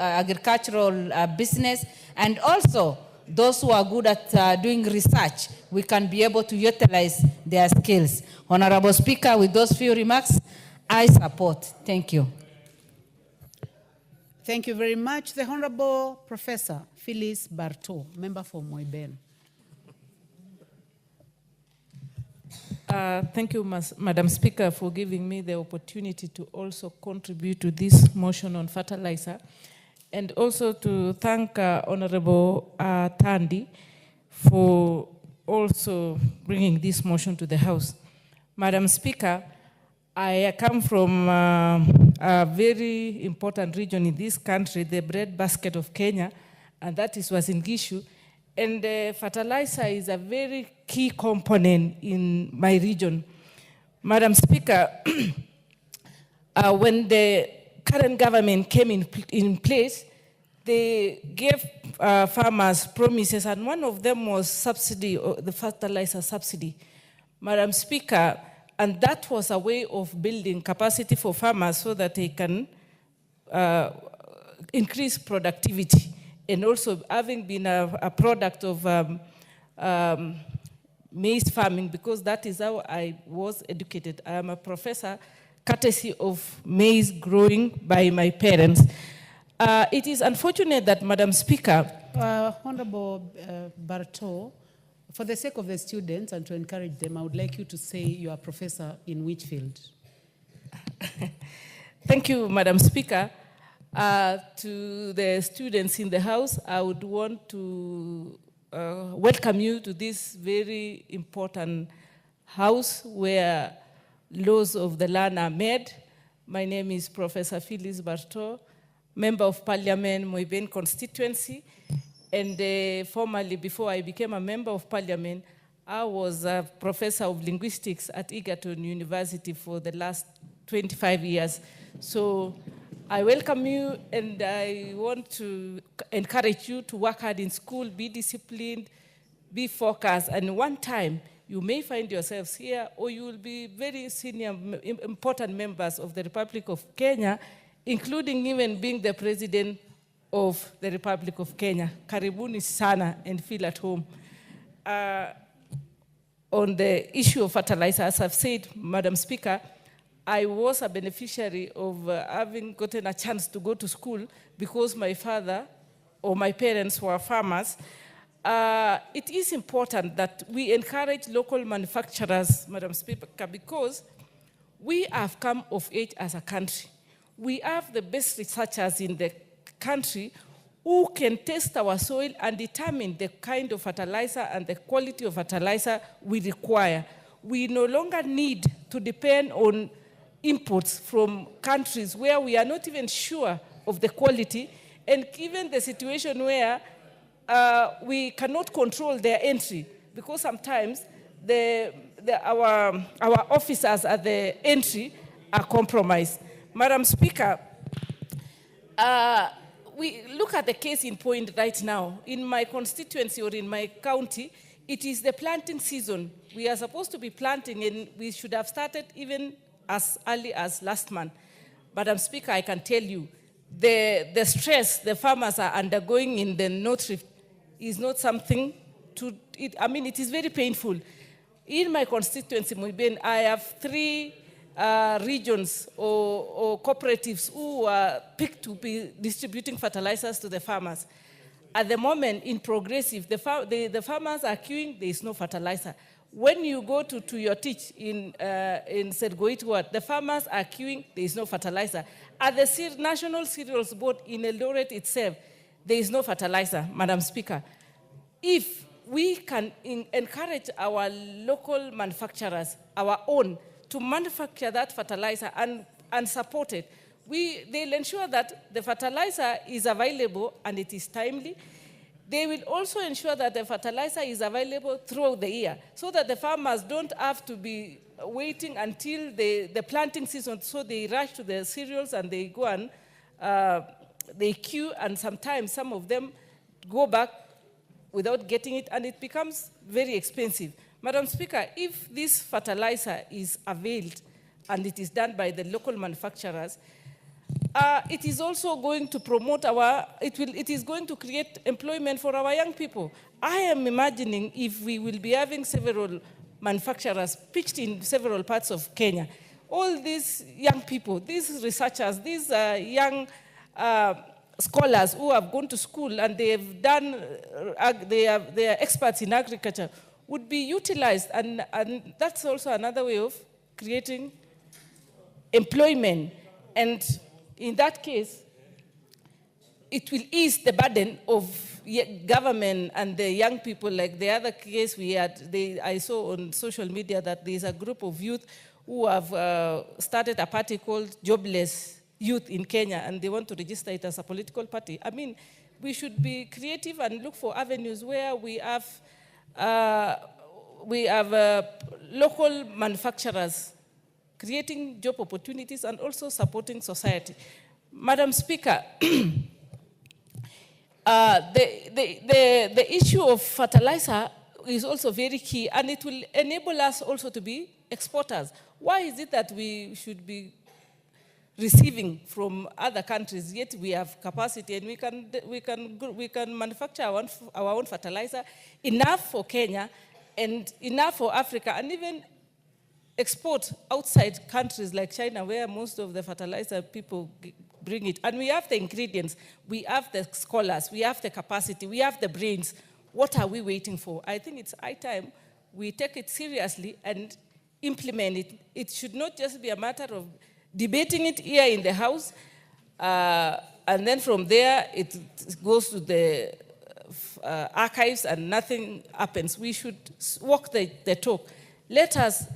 business, and also those who are good at doing research. We can be able to utilize their skills. Honorable Speaker, with those few remarks, I support. Thank you. Thank you very much. The Honorable Professor Phyllis Barto, member for Moiben. Thank you, Madam Speaker, for giving me the opportunity to also contribute to this motion on fertilizer, and also to thank Honorable Tandy for also bringing this motion to the House. Madam Speaker, I come from a very important region in this country, the breadbasket of Kenya, and that is Uasin Gishu. And fertilizer is a very key component in my region. Madam Speaker, when the current government came in place, they gave farmers promises, and one of them was subsidy, the fertilizer subsidy. Madam Speaker, and that was a way of building capacity for farmers so that they can increase productivity. And also, having been a product of maize farming, because that is how I was educated. I am a professor, courtesy of maize growing by my parents. It is unfortunate that, Madam Speaker, Honorable Barto, for the sake of the students and to encourage them, I would like you to say you are a professor in which field? Thank you, Madam Speaker. To the students in the House, I would want to welcome you to this very important house where laws of the land are made. My name is Professor Phyllis Barto, Member of Parliament, Moiben constituency. And formerly, before I became a Member of Parliament, I was a Professor of Linguistics at Egerton University for the last 25 years. So I welcome you, and I want to encourage you to work hard in school, be disciplined, be focused, and one time you may find yourselves here, or you will be very senior, important members of the Republic of Kenya, including even being the President of the Republic of Kenya. Karibuni sana, and feel at home. On the issue of fertilizer, as I've said, Madam Speaker, I was a beneficiary of having gotten a chance to go to school because my father or my parents were farmers. It is important that we encourage local manufacturers, Madam Speaker, because we have come of age as a country. We have the best researchers in the country who can test our soil and determine the kind of fertilizer and the quality of fertilizer we require. We no longer need to depend on imports from countries where we are not even sure of the quality, and given the situation where we cannot control their entry, because sometimes our officers at the entry are compromised. Madam Speaker, we look at the case in point right now. In my constituency or in my county, it is the planting season We are supposed to be planting, and we should have started even as early as last month. Madam Speaker, I can tell you, the stress the farmers are undergoing in the North Rift is not something to, it is very painful. In my constituency, Muiben, I have 3 regions or cooperatives who are picked to be distributing fertilizers to the farmers. At the moment, in Progressive, the farmers are queuing, there is no fertilizer. When you go to your teach in Sergoit Ward, the farmers are queuing, there is no fertilizer. At the National Cereals Board in Eldoret itself, there is no fertilizer, Madam Speaker. If we can encourage our local manufacturers, our own, to manufacture that fertilizer and support it, they'll ensure that the fertilizer is available and it is timely. They will also ensure that the fertilizer is available throughout the year, so that the farmers don't have to be waiting until the planting season, so they rush to the cereals and they go and they queue, and sometimes some of them go back without getting it, and it becomes very expensive. Madam Speaker, if this fertilizer is availed and it is done by the local manufacturers, it is also going to promote it is going to create employment for our young people. I am imagining if we will be having several manufacturers pitched in several parts of Kenya, all these young people, these researchers, these young scholars who have gone to school and they have done, they are experts in agriculture, would be utilized, and that's also another way of creating employment. And in that case, it will ease the burden of government and the young people. Like the other case we had, I saw on social media that there's a group of youth who have started a party called Jobless Youth in Kenya, and they want to register it as a political party. I mean, we should be creative and look for avenues where we have local manufacturers creating job opportunities and also supporting society. Madam Speaker, the issue of fertilizer is also very key, and it will enable us also to be exporters. Why is it that we should be receiving from other countries, yet we have capacity and we can manufacture our own fertilizer, enough for Kenya and enough for Africa, and even export outside countries like China, where most of the fertilizer people bring it. And we have the ingredients, we have the scholars, we have the capacity, we have the brains. What are we waiting for? I think it's high time we take it seriously and implement it. It should not just be a matter of debating it here in the House, and then from there it goes to the archives and nothing happens. We should walk the talk. Let us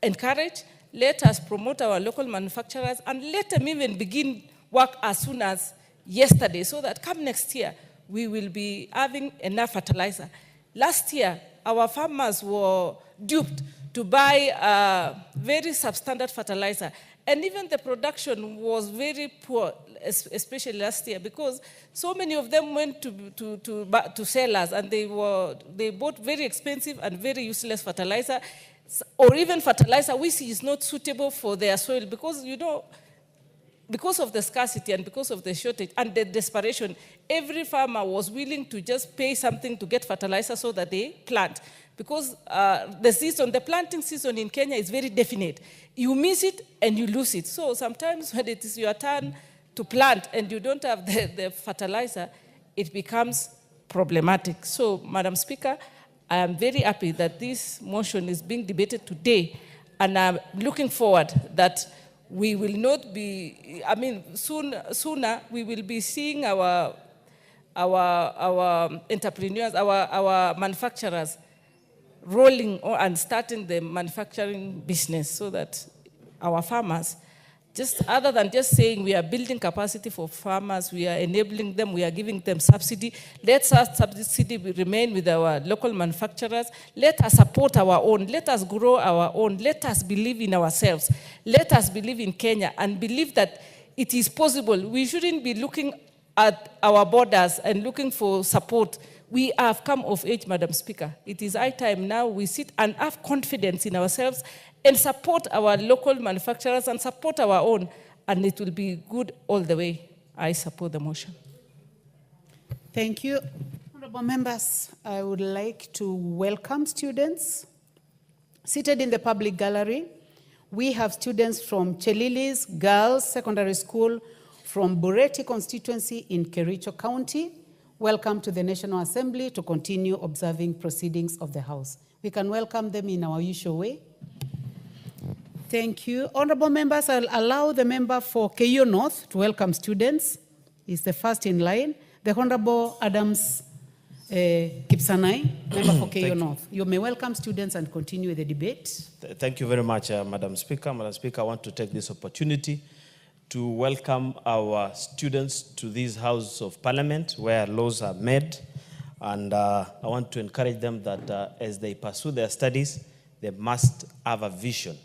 encourage, let us promote our local manufacturers, and let them even begin work as soon as yesterday, so that come next year, we will be having enough fertilizer. Last year, our farmers were duped to buy very substandard fertilizer, and even the production was very poor, especially last year, because so many of them went to sellers, and they bought very expensive and very useless fertilizer, or even fertilizer which is not suitable for their soil, because, you know, because of the scarcity and because of the shortage and the desperation, every farmer was willing to just pay something to get fertilizer so that they plant. Because the planting season in Kenya is very definite. You miss it and you lose it. So sometimes when it is your turn to plant and you don't have the fertilizer, it becomes problematic. So, Madam Speaker, I am very happy that this motion is being debated today, and I'm looking forward that we will not be, I mean, sooner we will be seeing our entrepreneurs, our manufacturers rolling and starting the manufacturing business, so that our farmers, just other than just saying we are building capacity for farmers, we are enabling them, we are giving them subsidy. Let us subsidy remain with our local manufacturers. Let us support our own. Let us grow our own. Let us believe in ourselves. Let us believe in Kenya and believe that it is possible. We shouldn't be looking at our borders and looking for support we have come of age, Madam Speaker. It is high time now we sit and have confidence in ourselves and support our local manufacturers and support our own, and it will be good all the way. I support the motion. Thank you. Honorable members, I would like to welcome students seated in the public gallery. We have students from Chelilis Girls Secondary School from Bureti constituency in Kericho County. Welcome to the National Assembly to continue observing proceedings of the House. We can welcome them in our usual way. Thank you. Honorable members, I'll allow the member for Keio North to welcome students. He's the first in line. The Honorable Adams Kipsanai, member for Keio North. You may welcome students and continue with the debate. Thank you very much, Madam Speaker. Madam Speaker, I want to take this opportunity to welcome our students to this House of Parliament where laws are made. And I want to encourage them that as they pursue their studies, they must have a vision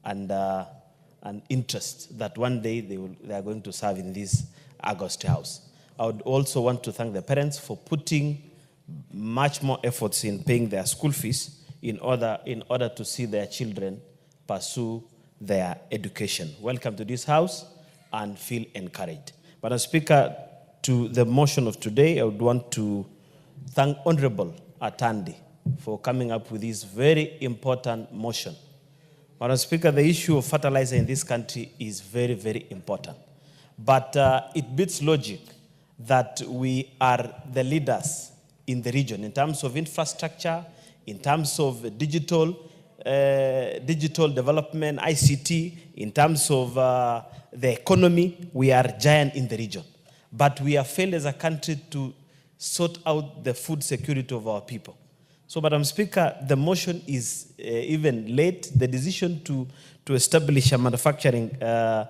and an interest that one day they are going to serve in this August House. I would also want to thank the parents for putting much more efforts in paying their school fees in order to see their children pursue their education. Welcome to this House and feel encouraged. Madam Speaker, to the motion of today, I would want to thank Honorable Atandi for coming up with this very important motion. Madam Speaker, the issue of fertilizer in this country is very, very important. But it beats logic that we are the leaders in the region in terms of infrastructure, in terms of digital development, ICT, in terms of the economy. We are giant in the region. But we have failed as a country to sort out the food security of our people. So, Madam Speaker, the motion is even late. The decision to establish a manufacturing of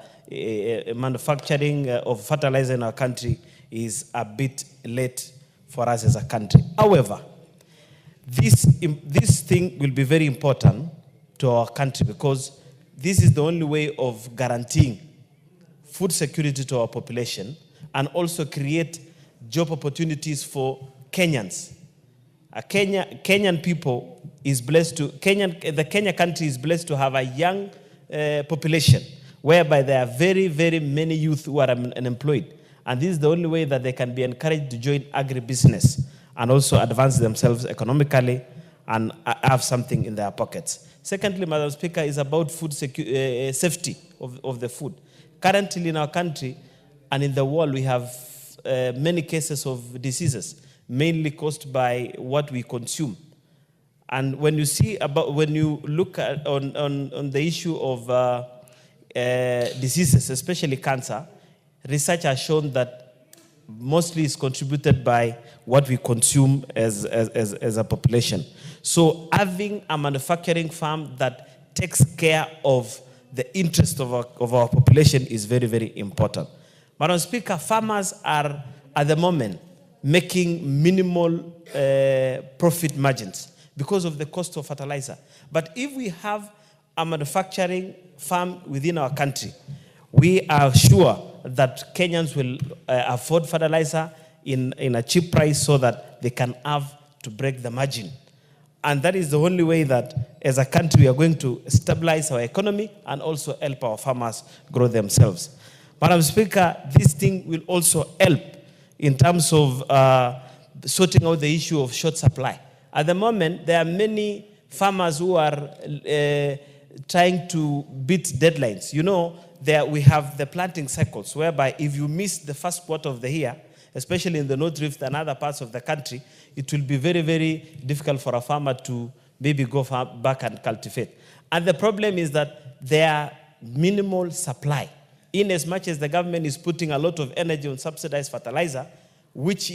fertilizer in our country is a bit late for us as a country. However, this thing will be very important to our country because this is the only way of guaranteeing food security to our population and also create job opportunities for Kenyans. Kenyan people is blessed to, the Kenya country is blessed to have a young population whereby there are very, very many youth who are unemployed. And this is the only way that they can be encouraged to join agribusiness and also advance themselves economically and have something in their pockets. Secondly, Madam Speaker, is about food safety of the food. Currently in our country and in the world, we have many cases of diseases, mainly caused by what we consume. And when you look at on the issue of diseases, especially cancer, research has shown that mostly is contributed by what we consume as a population. So having a manufacturing farm that takes care of the interest of our population is very, very important. Madam Speaker, farmers are at the moment making minimal profit margins because of the cost of fertilizer. But if we have a manufacturing farm within our country, we are sure that Kenyans will afford fertilizer in a cheap price so that they can have to break the margin. And that is the only way that as a country we are going to stabilize our economy and also help our farmers grow themselves. Madam Speaker, this thing will also help in terms of sorting out the issue of short supply. At the moment, there are many farmers who are trying to beat deadlines. You know, we have the planting cycles, whereby if you miss the first quarter of the year, especially in the North Rift and other parts of the country, it will be very, very difficult for a farmer to maybe go back and cultivate. And the problem is that there are minimal supply. In as much as the government is putting a lot of energy on subsidized fertilizer, which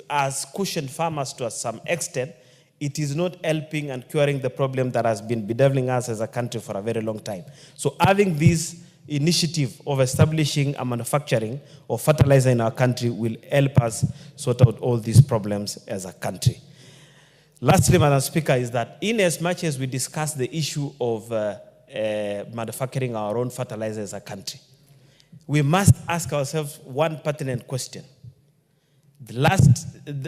has cushioned farmers to some extent, it is not helping and curing the problem that has been bedeviling us as a country for a very long time. So having this initiative of establishing a manufacturing of fertilizer in our country will help us sort out all these problems as a country. Lastly, Madam Speaker, is that in as much as we discuss the issue of manufacturing our own fertilizer as a country, we must ask ourselves one pertinent question. The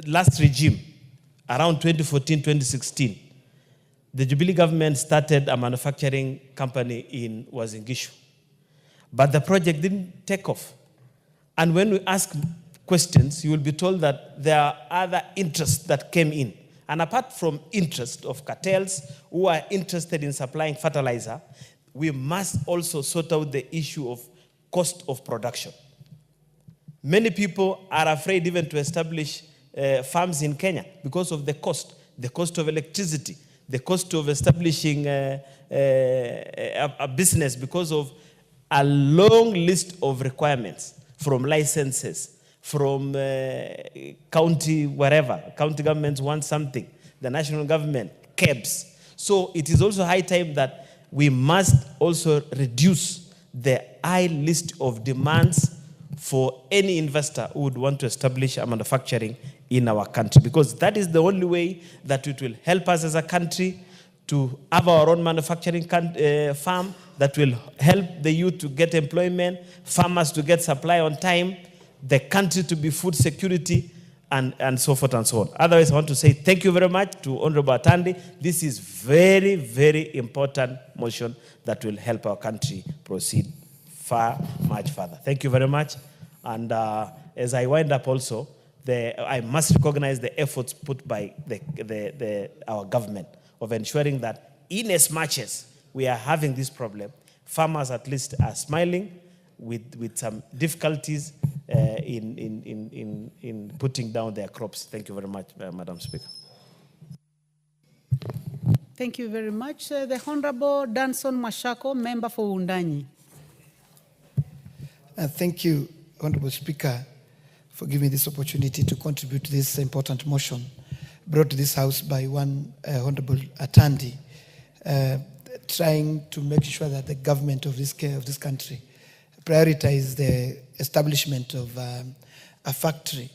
last regime around 2014, 2016, the Jubilee government started a manufacturing company in Wazingishu. But the project didn't take off. And when we ask questions, you will be told that there are other interests that came in. And apart from interest of cartels who are interested in supplying fertilizer, we must also sort out the issue of cost of production. Many people are afraid even to establish farms in Kenya because of the cost of electricity, the cost of establishing a business because of a long list of requirements from licenses, from county, wherever. County governments want something. The national government, KEBS. So it is also high time that we must also reduce the high list of demands for any investor who would want to establish a manufacturing in our country, because that is the only way that it will help us as a country to have our own manufacturing farm that will help the youth to get employment, farmers to get supply on time, the country to be food security, and so forth and so on. Otherwise, I want to say thank you very much to Honorable Atandi. This is very, very important motion that will help our country proceed much further. Thank you very much. And as I wind up also, I must recognize the efforts put by our government of ensuring that in as much as we are having this problem, farmers at least are smiling with some difficulties in putting down their crops. Thank you very much, Madam Speaker. Thank you very much. The Honorable Danson Mashako, member for Undanyi. Thank you, Honorable Speaker, for giving this opportunity to contribute to this important motion brought to this House by one Honorable Atandi, trying to make sure that the government of this country prioritize the establishment of a factory,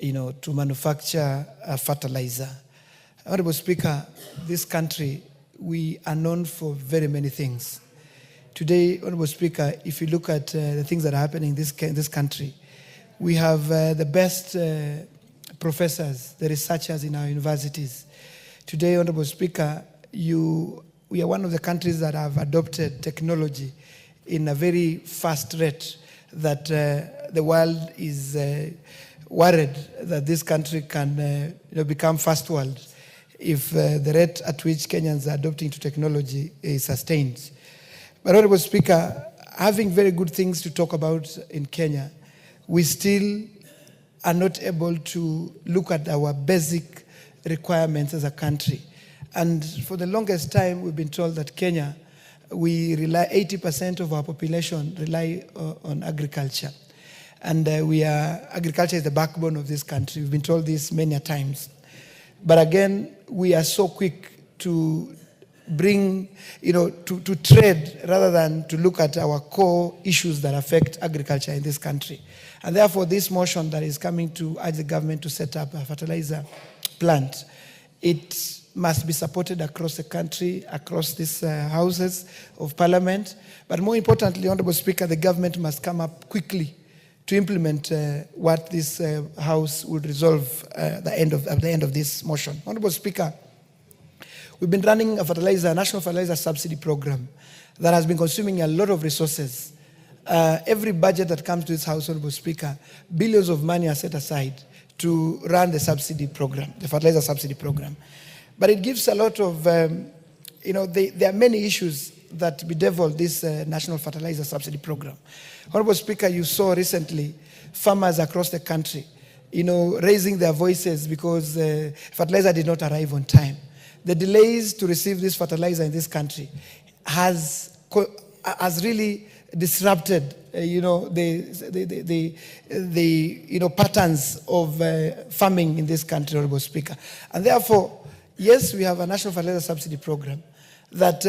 to manufacture fertilizer. Honorable Speaker, this country, we are known for very many things. Today, Honorable Speaker, if you look at the things that are happening in this country, we have the best professors, the researchers in our universities. Today, Honorable Speaker, we are one of the countries that have adopted technology in a very fast rate that the world is worried that this country can become first world if the rate at which Kenyans are adopting to technology is sustained. But Honorable Speaker, having very good things to talk about in Kenya, we still are not able to look at our basic requirements as a country. And for the longest time, we've been told that Kenya, we rely, 80% of our population rely on agriculture. And agriculture is the backbone of this country. We've been told this many times. But again, we are so quick to bring, to trade rather than to look at our core issues that affect agriculture in this country. And therefore, this motion that is coming to urge the government to set up a fertilizer plant, it must be supported across the country, across these houses of parliament. But more importantly, Honorable Speaker, the government must come up quickly to implement what this House would resolve at the end of this motion. Honorable Speaker, we've been running a national fertilizer subsidy program that has been consuming a lot of resources. Every budget that comes to this House, Honorable Speaker, billions of money are set aside to run the subsidy program, the fertilizer subsidy program. But it gives a lot of, there are many issues that bedevil this national fertilizer subsidy program. Honorable Speaker, you saw recently farmers across the country, raising their voices because fertilizer did not arrive on time. The delays to receive this fertilizer in this country has really disrupted, the patterns of farming in this country, Honorable Speaker. And therefore, yes, we have a national fertilizer subsidy program that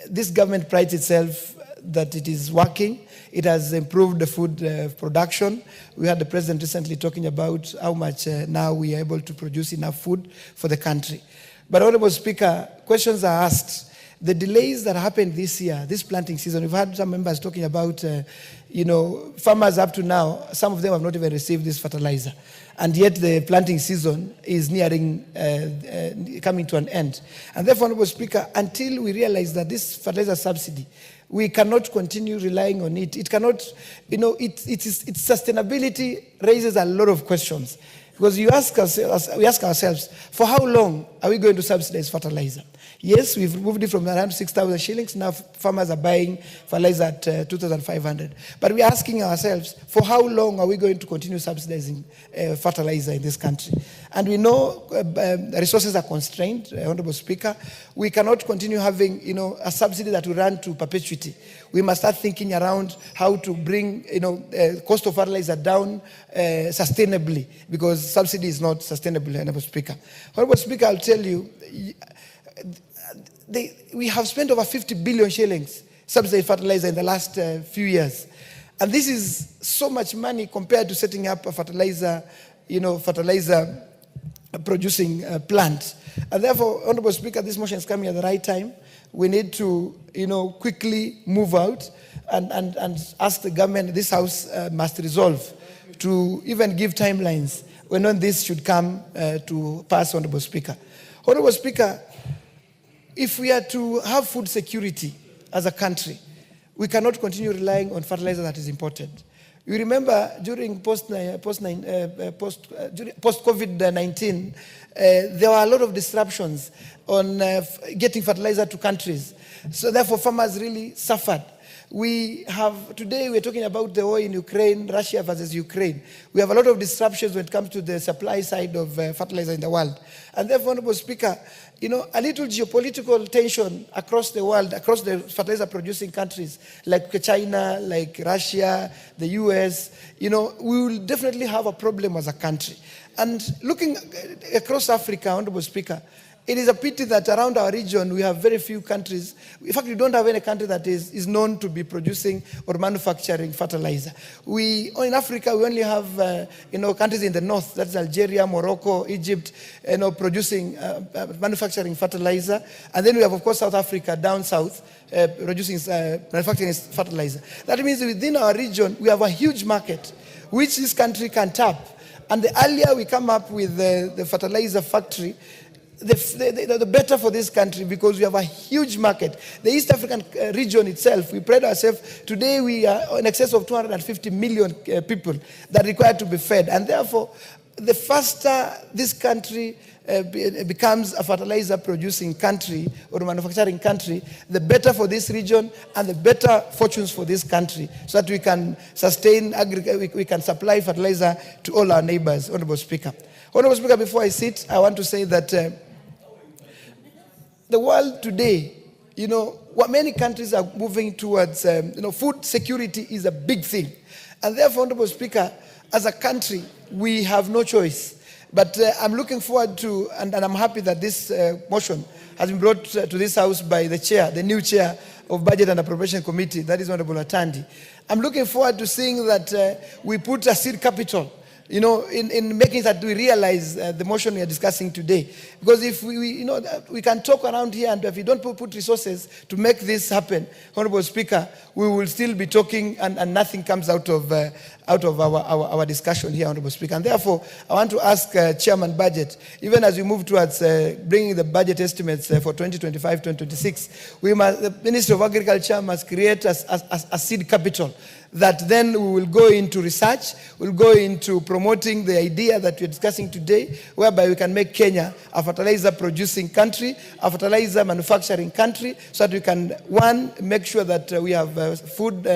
this government prides itself that it is working. It has improved the food production. We had the president recently talking about how much now we are able to produce enough food for the country. But Honorable Speaker, questions are asked the delays that happened this year, this planting season, we've had some members talking about, farmers up to now, some of them have not even received this fertilizer. And yet the planting season is nearing, coming to an end. And therefore, Honorable Speaker, until we realize that this fertilizer subsidy, we cannot continue relying on it. It cannot, its sustainability raises a lot of questions. Because we ask ourselves, for how long are we going to subsidize fertilizer? Yes, we've moved it from around 6,000 shillings. Now farmers are buying fertilizer at 2,500. But we're asking ourselves, for how long are we going to continue subsidizing fertilizer in this country? And we know resources are constrained, Honorable Speaker. We cannot continue having, a subsidy that will run to perpetuity. We must start thinking around how to bring, cost of fertilizer down sustainably, because subsidy is not sustainable, Honorable Speaker. Honorable Speaker, I'll tell you, we have spent over 50 billion shillings subsidized fertilizer in the last few years. And this is so much money compared to setting up a fertilizer producing plant. And therefore, Honorable Speaker, this motion is coming at the right time. We need to, quickly move out and ask the government, this House must resolve to even give timelines when this should come to pass, Honorable Speaker. Honorable Speaker, if we are to have food security as a country, we cannot continue relying on fertilizer that is imported. You remember during post-COVID-19, there were a lot of disruptions on getting fertilizer to countries. So therefore, farmers really suffered. Today we're talking about the war in Ukraine, Russia versus Ukraine. We have a lot of disruptions when it comes to the supply side of fertilizer in the world. And therefore, Honorable Speaker, a little geopolitical tension across the world, across the fertilizer producing countries like China, like Russia, the US, we will definitely have a problem as a country. And looking across Africa, Honorable Speaker, it is a pity that around our region we have very few countries. In fact, we don't have any country that is known to be producing or manufacturing fertilizer. In Africa, we only have countries in the north, that's Algeria, Morocco, Egypt, producing, manufacturing fertilizer. And then we have, of course, South Africa down south, manufacturing fertilizer. That means within our region, we have a huge market, which this country can tap. And the earlier we come up with the fertilizer factory, the better for this country, because we have a huge market. The East African region itself, we pride ourselves, today we are in excess of 250 million people that require to be fed. And therefore, the faster this country becomes a fertilizer producing country or manufacturing country, the better for this region and the better fortunes for this country, so that we can sustain we can supply fertilizer to all our neighbors, Honorable Speaker. Honorable Speaker, before I sit, I want to say that the world today, what many countries are moving towards, food security is a big thing. And therefore, Honorable Speaker, as a country, we have no choice. But I'm looking forward to, and I'm happy that this motion has been brought to this House by the chair, the new chair of Budget and Appropriation Committee, that is Honorable Atandi. I'm looking forward to seeing that we put a seed capital, in making that we realize the motion we are discussing today. Because if we can talk around here, and if we don't put resources to make this happen, Honorable Speaker, we will still be talking and nothing comes out of our discussion here, Honorable Speaker. And therefore, I want to ask Chairman Budget, even as we move towards bringing the budget estimates for 2025-2026, the Ministry of Agriculture must create a seed capital that then we will go into research, we'll go into promoting the idea that we're discussing today, whereby we can make Kenya a fertilizer producing country, a fertilizer manufacturing country, so that we can, one, make sure that we have food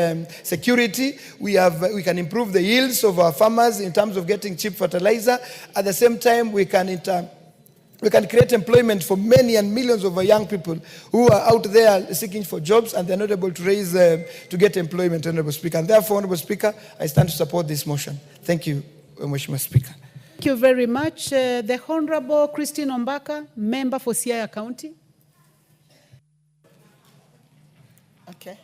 security, we can improve the yields of our farmers in terms of getting cheap fertilizer. At the same time, we can create employment for many and millions of young people who are out there seeking for jobs and they're not able to get employment, Honorable Speaker. And therefore, Honorable Speaker, I stand to support this motion. Thank you, Mheshimiwa Speaker. Thank you very much. The Honorable Christine Ombaka, member for Siaya County. Okay.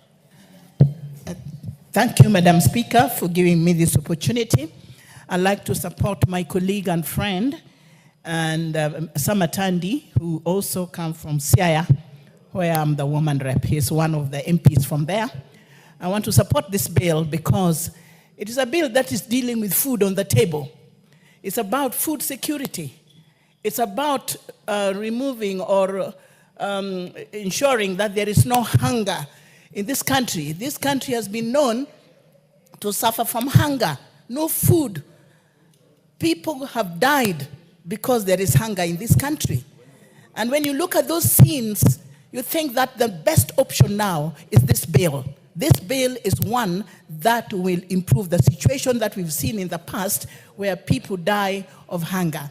Thank you, Madam Speaker, for giving me this opportunity. I'd like to support my colleague and friend, and Sam Atandi, who also come from Siaya, where I'm the woman rep. He's one of the MPs from there. I want to support this bill because it is a bill that is dealing with food on the table. It's about food security. It's about removing or ensuring that there is no hunger in this country. This country has been known to suffer from hunger, no food. People have died because there is hunger in this country. And when you look at those scenes, you think that the best option now is this bill. This bill is one that will improve the situation that we've seen in the past where people die of hunger.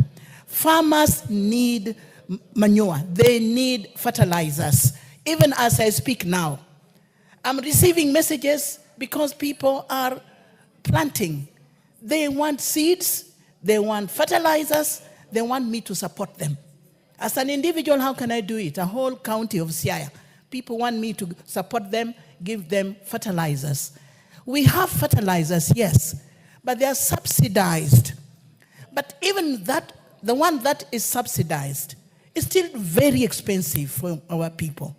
Farmers need manure. They need fertilizers. Even as I speak now, I'm receiving messages because people are planting. They want seeds, they want fertilizers, they want me to support them. As an individual, how can I do it? A whole county of Siaya. People want me to support them, give them fertilizers. We have fertilizers, yes, but they are subsidized. But even that, the one that is subsidized is still very expensive for our people.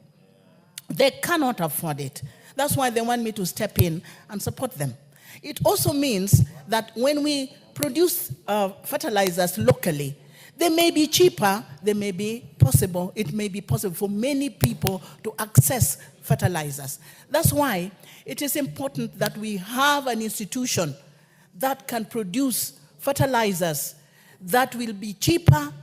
They cannot afford it. That's why they want me to step in and support them. It also means that when we produce fertilizers locally, they may be cheaper, they may be possible, it may be possible for many people to access fertilizers. That's why it is important that we have an institution that can produce fertilizers that will be cheaper,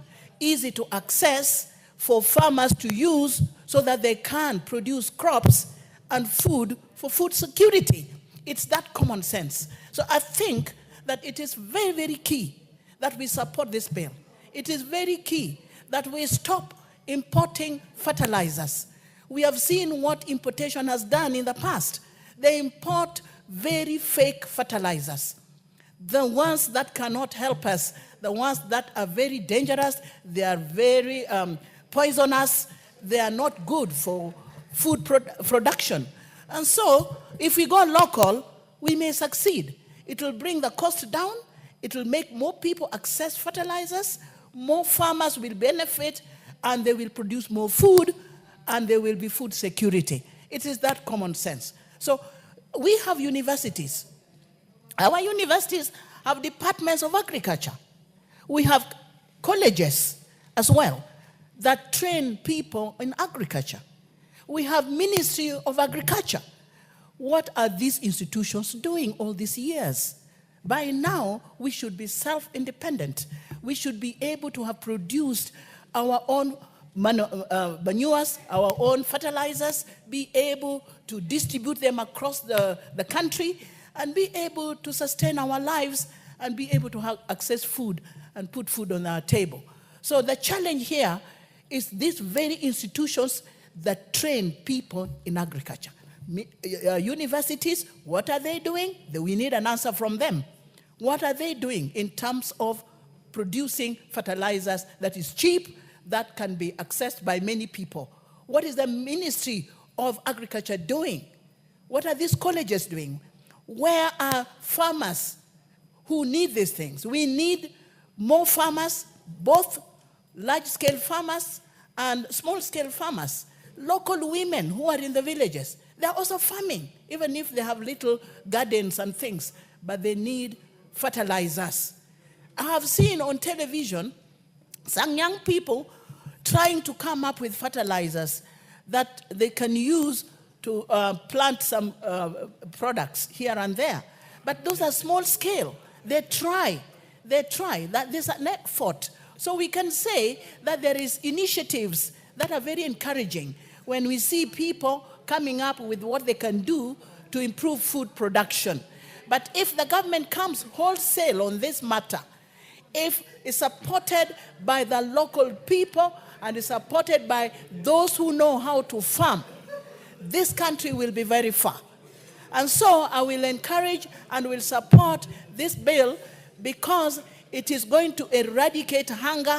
easy to access for farmers to use so that they can produce crops and food for food security. It's that common sense. So I think that it is very, very key that we support this bill. It is very key that we stop importing fertilizers. We have seen what importation has done in the past. They import very fake fertilizers. The ones that cannot help us, the ones that are very dangerous, they are very poisonous, they are not good for food production. And so, if we go local, we may succeed. It will bring the cost down, it will make more people access fertilizers, more farmers will benefit, and they will produce more food, and there will be food security. It is that common sense. So we have universities. Our universities have departments of agriculture. We have colleges as well that train people in agriculture. We have Ministry of Agriculture. What are these institutions doing all these years? By now, we should be self-independent. We should be able to have produced our own manures, our own fertilizers, be able to distribute them across the country, and be able to sustain our lives and be able to have access food and put food on our table. So the challenge here is these very institutions that train people in agriculture. Universities, what are they doing? We need an answer from them. What are they doing in terms of producing fertilizers that is cheap, that can be accessed by many people? What is the Ministry of Agriculture doing? What are these colleges doing? Where are farmers who need these things? We need more farmers, both large-scale farmers and small-scale farmers. Local women who are in the villages, they're also farming, even if they have little gardens and things, but they need fertilizers. I have seen on television some young people trying to come up with fertilizers that they can use to plant some products here and there. But those are small scale. They try. That there's an effort. So we can say that there is initiatives that are very encouraging when we see people coming up with what they can do to improve food production. But if the government comes wholesale on this matter, if it's supported by the local people and is supported by those who know how to farm, this country will be very far. And so I will encourage and will support this bill because it is going to eradicate hunger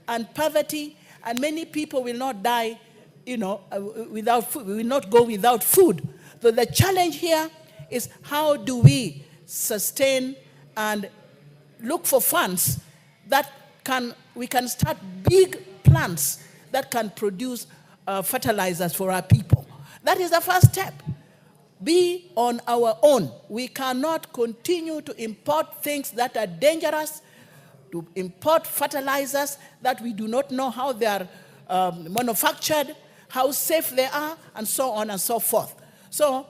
and poverty, and many people will not die, without food. We will not go without food. So the challenge here is how do we sustain and look for funds that we can start big plants that can produce fertilizers for our people. That is the first step. Be on our own. We cannot continue to import things that are dangerous, to import fertilizers that we do not know how they are manufactured, how safe they are, and so on and so forth. So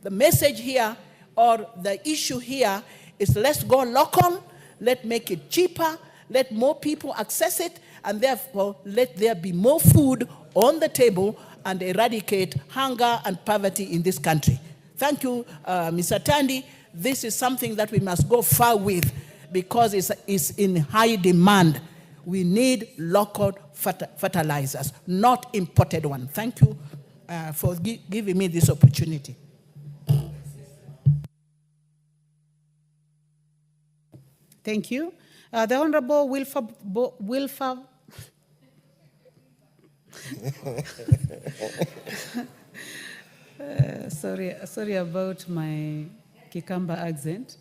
the message here, or the issue here, is let's go local, let's make it cheaper, let more people access it, and therefore let there be more food on the table and eradicate hunger and poverty in this country. Thank you, Mr. Tandy. This is something that we must go far with because it's in high demand. We need local fertilizers, not imported ones. Thank you for giving me this opportunity. Thank you. The Honorable Wilfer sorry about my Kikamba accent.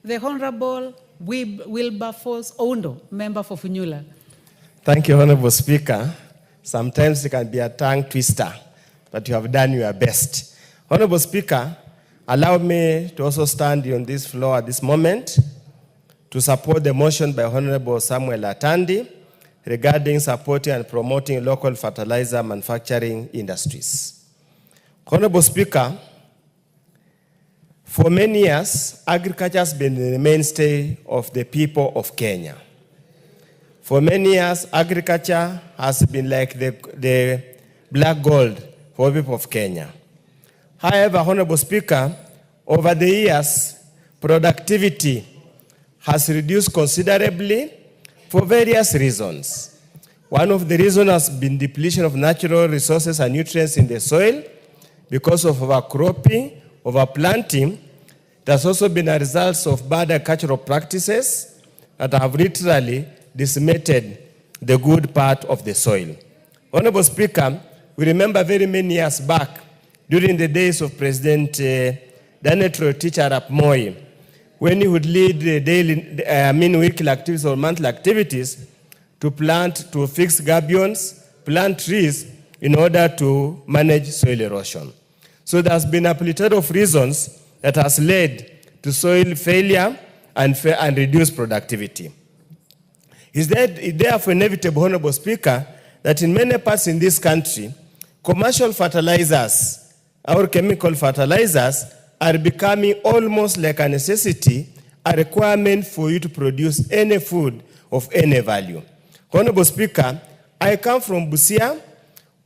The Honorable Wilberforce Ondo, member for Funyula. Thank you, Honorable Speaker. Sometimes it can be a tongue twister, but you have done your best. Honorable Speaker, allow me to also stand on this floor at this moment to support the motion by Honorable Samuel Atandi regarding supporting and promoting local fertilizer manufacturing industries. Honorable Speaker, for many years, agriculture has been the mainstay of the people of Kenya. For many years, agriculture has been like the black gold for people of Kenya. However, Honorable Speaker, over the years, productivity has reduced considerably for various reasons. One of the reasons has been depletion of natural resources and nutrients in the soil because of overcropping, overplanting. It has also been a result of bad agricultural practices that have literally decimated the good part of the soil. Honorable Speaker, we remember very many years back, during the days of President Daniel Teacher Arap Moi, when he would lead the daily, weekly activities or monthly activities to fix gabions, plant trees in order to manage soil erosion. So there has been a plethora of reasons that has led to soil failure and reduced productivity. Is therefore inevitable, Honorable Speaker, that in many parts in this country, commercial fertilizers or chemical fertilizers are becoming almost like a necessity, a requirement for you to produce any food of any value. Honorable Speaker, I come from Busia.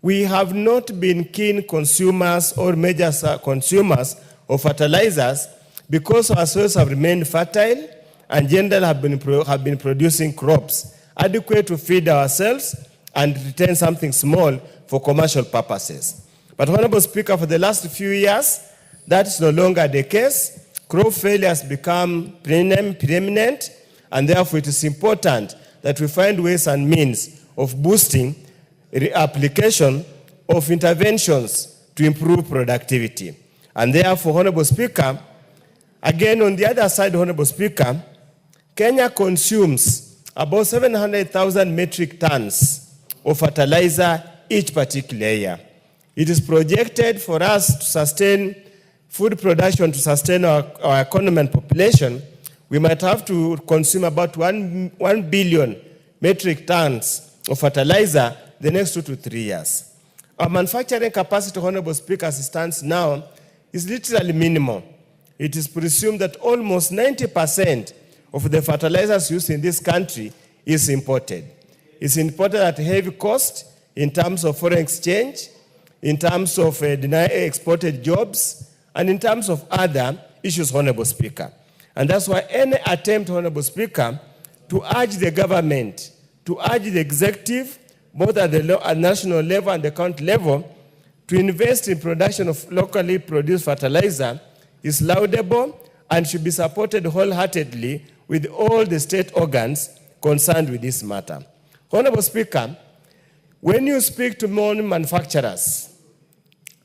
We have not been keen consumers or major consumers of fertilizers because our soils have remained fertile and generally have been producing crops adequate to feed ourselves and retain something small for commercial purposes. But Honorable Speaker, for the last few years, that is no longer the case. Crop failure has become preeminent, and therefore it is important that we find ways and means of boosting application of interventions to improve productivity. And therefore, Honorable Speaker, again on the other side, Honorable Speaker, Kenya consumes about 700,000 metric tons of fertilizer each particular year. It is projected for us to sustain food production, to sustain our economy and population, we might have to consume about 1 billion metric tons of fertilizer the next 2 to 3 years. Our manufacturing capacity, Honorable Speaker, as it stands now, is literally minimal. It is presumed that almost 90% of the fertilizers used in this country is imported. It's imported at heavy cost in terms of foreign exchange, in terms of exported jobs, and in terms of other issues, Honorable Speaker. And that's why any attempt, Honorable Speaker, to urge the government, to urge the executive, both at the national level and the county level, to invest in production of locally produced fertilizer is laudable and should be supported wholeheartedly with all the state organs concerned with this matter. Honorable Speaker, when you speak to manufacturers,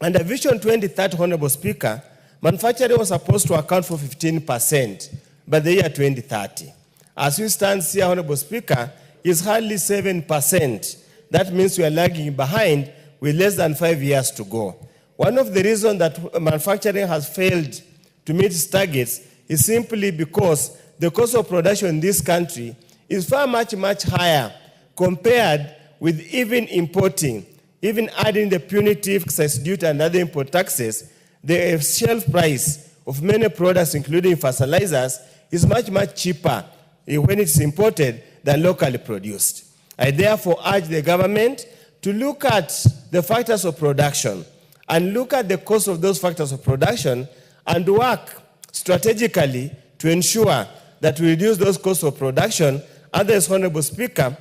under Vision 2030, Honorable Speaker, manufacturing was supposed to account for 15% by the year 2030. As we stand here, Honorable Speaker, is hardly 7%. That means we are lagging behind with less than 5 years to go. One of the reasons that manufacturing has failed to meet its targets is simply because the cost of production in this country is far much higher compared with even importing, even adding the punitive excise duty and other import taxes. The shelf price of many products, including fertilizers, is much cheaper when it's imported than locally produced. I therefore urge the government to look at the factors of production and look at the cost of those factors of production and work strategically to ensure that we reduce those costs of production. Otherwise, Honorable Speaker,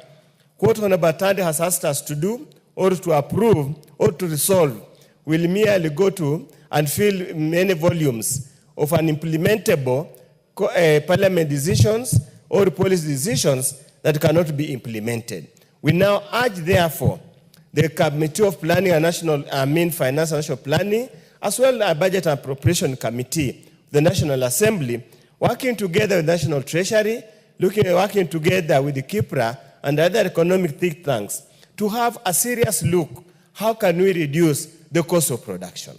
what Honorable Tande has asked us to do or to approve or to resolve will merely go to and fill many volumes of unimplementable parliament decisions or policy decisions that cannot be implemented. We now urge, therefore, the Committee of Planning and Finance and National Planning, as well as Budget and Appropriation Committee, the National Assembly, working together with National Treasury, working together with the KIPRA and other economic think tanks to have a serious look, how can we reduce the cost of production?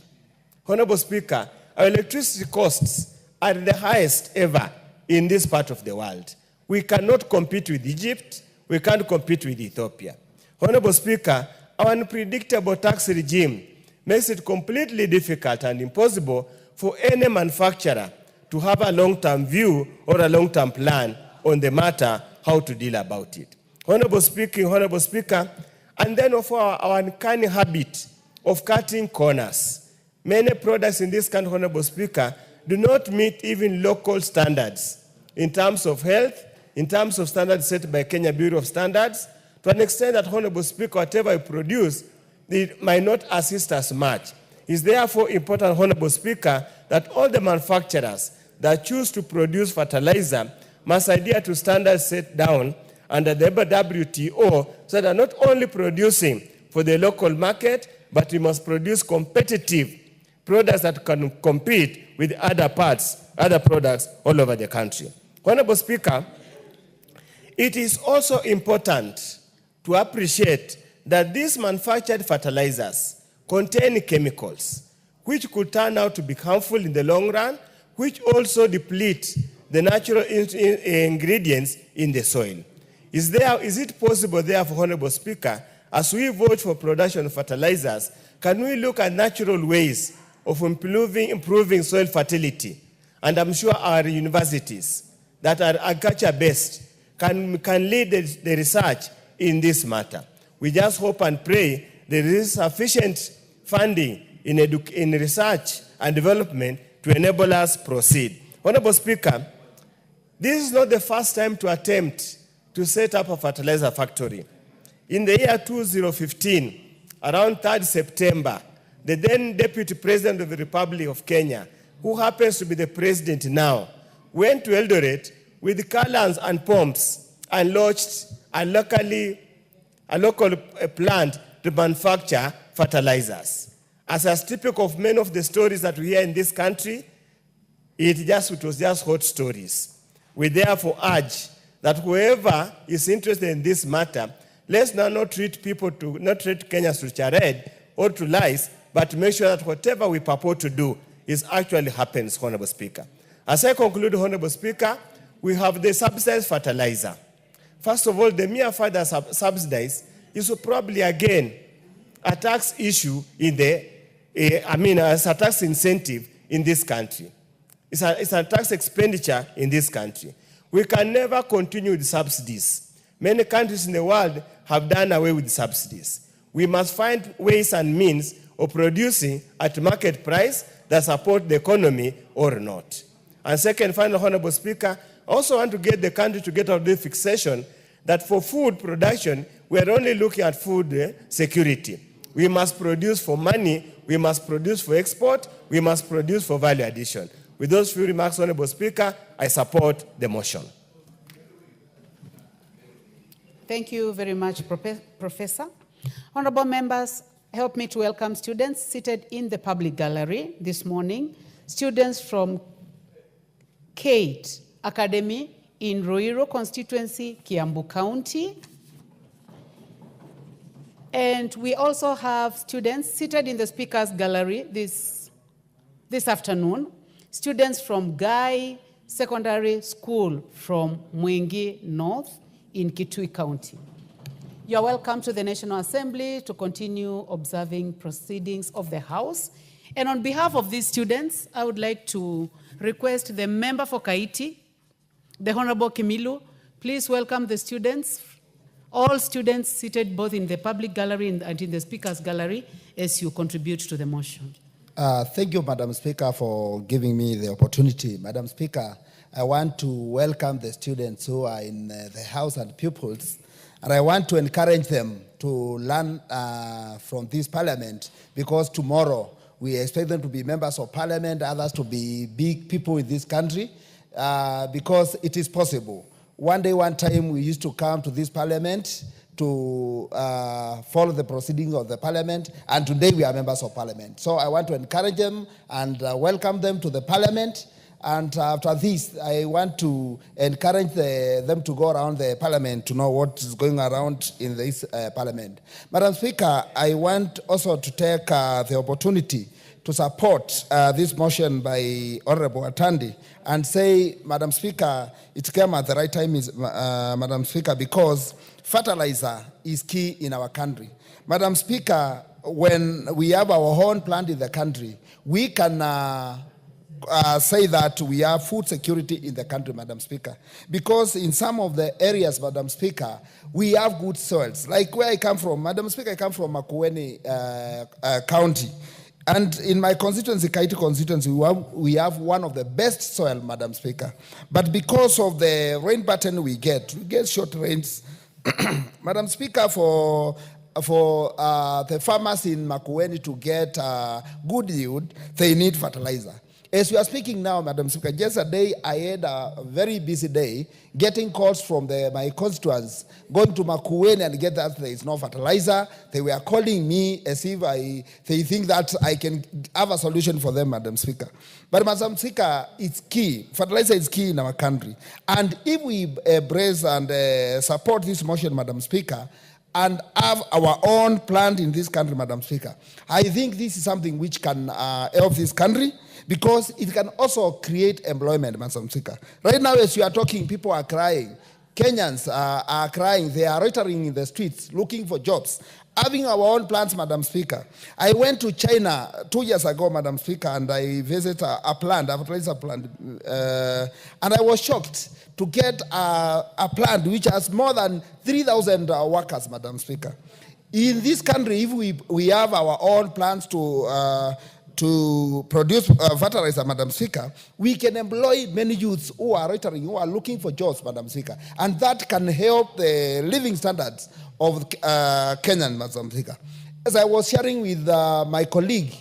Honorable Speaker, our electricity costs are the highest ever in this part of the world. We cannot compete with Egypt, we can't compete with Ethiopia. Honorable Speaker, our unpredictable tax regime makes it completely difficult and impossible for any manufacturer to have a long-term view or a long-term plan on the matter, how to deal about it. Honorable Speaker, and then of our uncanny habit of cutting corners. Many products in this country, Honorable Speaker, do not meet even local standards in terms of health, in terms of standards set by Kenya Bureau of Standards, to an extent that, Honorable Speaker, whatever we produce, it might not assist us much. It's therefore important, Honorable Speaker, that all the manufacturers that choose to produce fertilizer must adhere to standards set down under the WTO, so that not only producing for the local market, but we must produce competitive products that can compete with other products all over the country. Honorable Speaker, it is also important to appreciate that these manufactured fertilizers contain chemicals which could turn out to be harmful in the long run, which also deplete the natural ingredients in the soil. Is it possible, therefore, Honorable Speaker, as we vote for production of fertilizers, can we look at natural ways of improving soil fertility? And I'm sure our universities that are agriculture-based can lead the research in this matter. We just hope and pray there is sufficient funding in research and development to enable us proceed. Honorable Speaker, this is not the first time to attempt to set up a fertilizer factory. In the year 2015, around 3rd September, the then Deputy President of the Republic of Kenya, who happens to be the president now, went to Eldoret with callants and pumps and launched a local plant to manufacture fertilizers. As is typical of many of the stories that we hear in this country, it was just hot stories. We therefore urge that whoever is interested in this matter, let's now not treat Kenyans to charade or to lies, but to make sure that whatever we purport to do is actually happens, Honorable Speaker. As I conclude, Honorable Speaker, we have the subsidized fertilizer. First of all, the mere fact that subsidized is probably again a tax issue as a tax incentive in this country. It's a tax expenditure in this country. We can never continue with subsidies. Many countries in the world have done away with subsidies. We must find ways and means of producing at market price that support the economy or not. And second, final, Honorable Speaker, I also want to get the country to get out of the fixation that for food production, we are only looking at food security. We must produce for money, we must produce for export, we must produce for value addition. With those few remarks, Honorable Speaker, I support the motion. Thank you very much, Professor. Honorable members, help me to welcome students seated in the public gallery this morning. Students from Kate Academy in Ruiru constituency, Kiambu County. And we also have students seated in the speakers gallery this afternoon, students from Gai Secondary School from Mwengi North in Kitui County. You are welcome to the National Assembly to continue observing proceedings of the House. And on behalf of these students, I would like to request the member for Kaiti, the Honorable Kimilu, please welcome the students, all students seated both in the public gallery and in the speakers gallery as you contribute to the motion. Thank you, Madam Speaker, for giving me the opportunity. Madam Speaker, I want to welcome the students who are in the House and pupils, and I want to encourage them to learn from this parliament, because tomorrow we expect them to be members of parliament, others to be big people in this country, because it is possible. One day, one time, we used to come to this parliament to follow the proceedings of the parliament, and today we are members of parliament. So I want to encourage them and welcome them to the parliament. And after this, I want to encourage them to go around the parliament to know what is going around in this parliament. Madam Speaker, I want also to take the opportunity to support this motion by Honorable Atandi and say, Madam Speaker, it came at the right time, Madam Speaker, because fertilizer is key in our country. Madam Speaker, when we have our own plant in the country, we can say that we have food security in the country, Madam Speaker. Because in some of the areas, Madam Speaker, we have good soils. Like where I come from, Madam Speaker, I come from Mt.Kenya County. And in my constituency, Kaiti constituency, we have one of the best soil, Madam Speaker. But because of the rain pattern we get short rains. Madam Speaker, for the farmers in Makueni to get good yield, they need fertilizer. As we are speaking now, Madam Speaker, yesterday I had a very busy day getting calls from my constituents, going to Makueni and get that there is no fertilizer. They were calling me as if they think that I can have a solution for them, Madam Speaker. But Madam Speaker, it's key. Fertilizer is key in our country. And if we embrace and support this motion, Madam Speaker, and have our own plant in this country, Madam Speaker, I think this is something which can help this country, because it can also create employment, Madam Speaker. Right now, as you are talking, people are crying. Kenyans are crying. They are loitering in the streets looking for jobs. Having our own plants, Madam Speaker. I went to China 2 years ago, Madam Speaker, and I visited a plant, a fertilizer plant, and I was shocked to get a plant which has more than 3,000 workers, Madam Speaker. In this country, if we have our own plants to produce fertilizer, Madam Speaker, we can employ many youths who are loitering, who are looking for jobs, Madam Speaker, and that can help the living standards of Kenyan, Madam Speaker. As I was sharing with my colleague,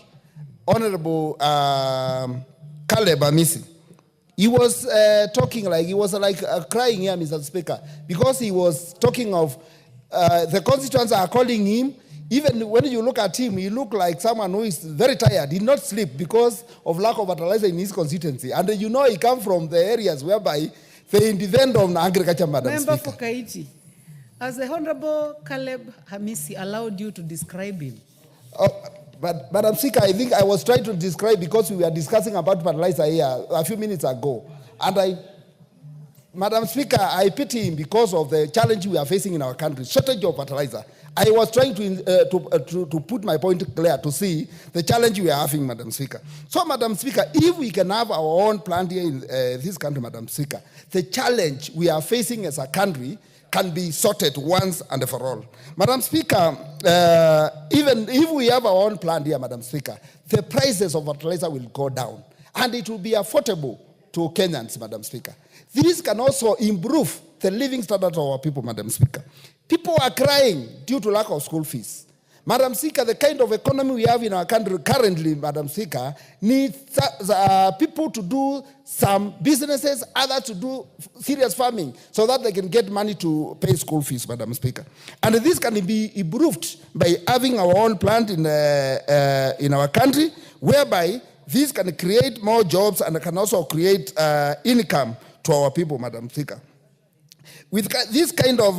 Honorable Caleb Amisi, he was talking like, he was like crying here, Mr. Speaker, because he was talking of the constituents are calling him. Even when you look at him, he looked like someone who is very tired. He did not sleep because of lack of fertilizer in his constituency. And you know he comes from the areas whereby they depend on agriculture, Madam Member Speaker. for Kaiti, has the Honorable Caleb Hamisi allowed you to describe him? But Madam Speaker, I think I was trying to describe, because we were discussing about fertilizer here a few minutes ago. And Madam Speaker, I pity him because of the challenge we are facing in our country, shortage of fertilizer. I was trying to put my point clear to see the challenge we are having, Madam Speaker. So, Madam Speaker, if we can have our own plant here in this country, Madam Speaker, the challenge we are facing as a country can be sorted once and for all. Madam Speaker, even if we have our own plant here, Madam Speaker, the prices of fertilizer will go down, and it will be affordable to Kenyans, Madam Speaker. This can also improve the living standards of our people, Madam Speaker. People are crying due to lack of school fees. Madam Speaker, the kind of economy we have in our country currently, Madam Speaker, needs people to do some businesses, others to do serious farming, so that they can get money to pay school fees, Madam Speaker. And this can be improved by having our own plant in our country, whereby this can create more jobs and can also create income to our people, Madam Speaker. With this kind of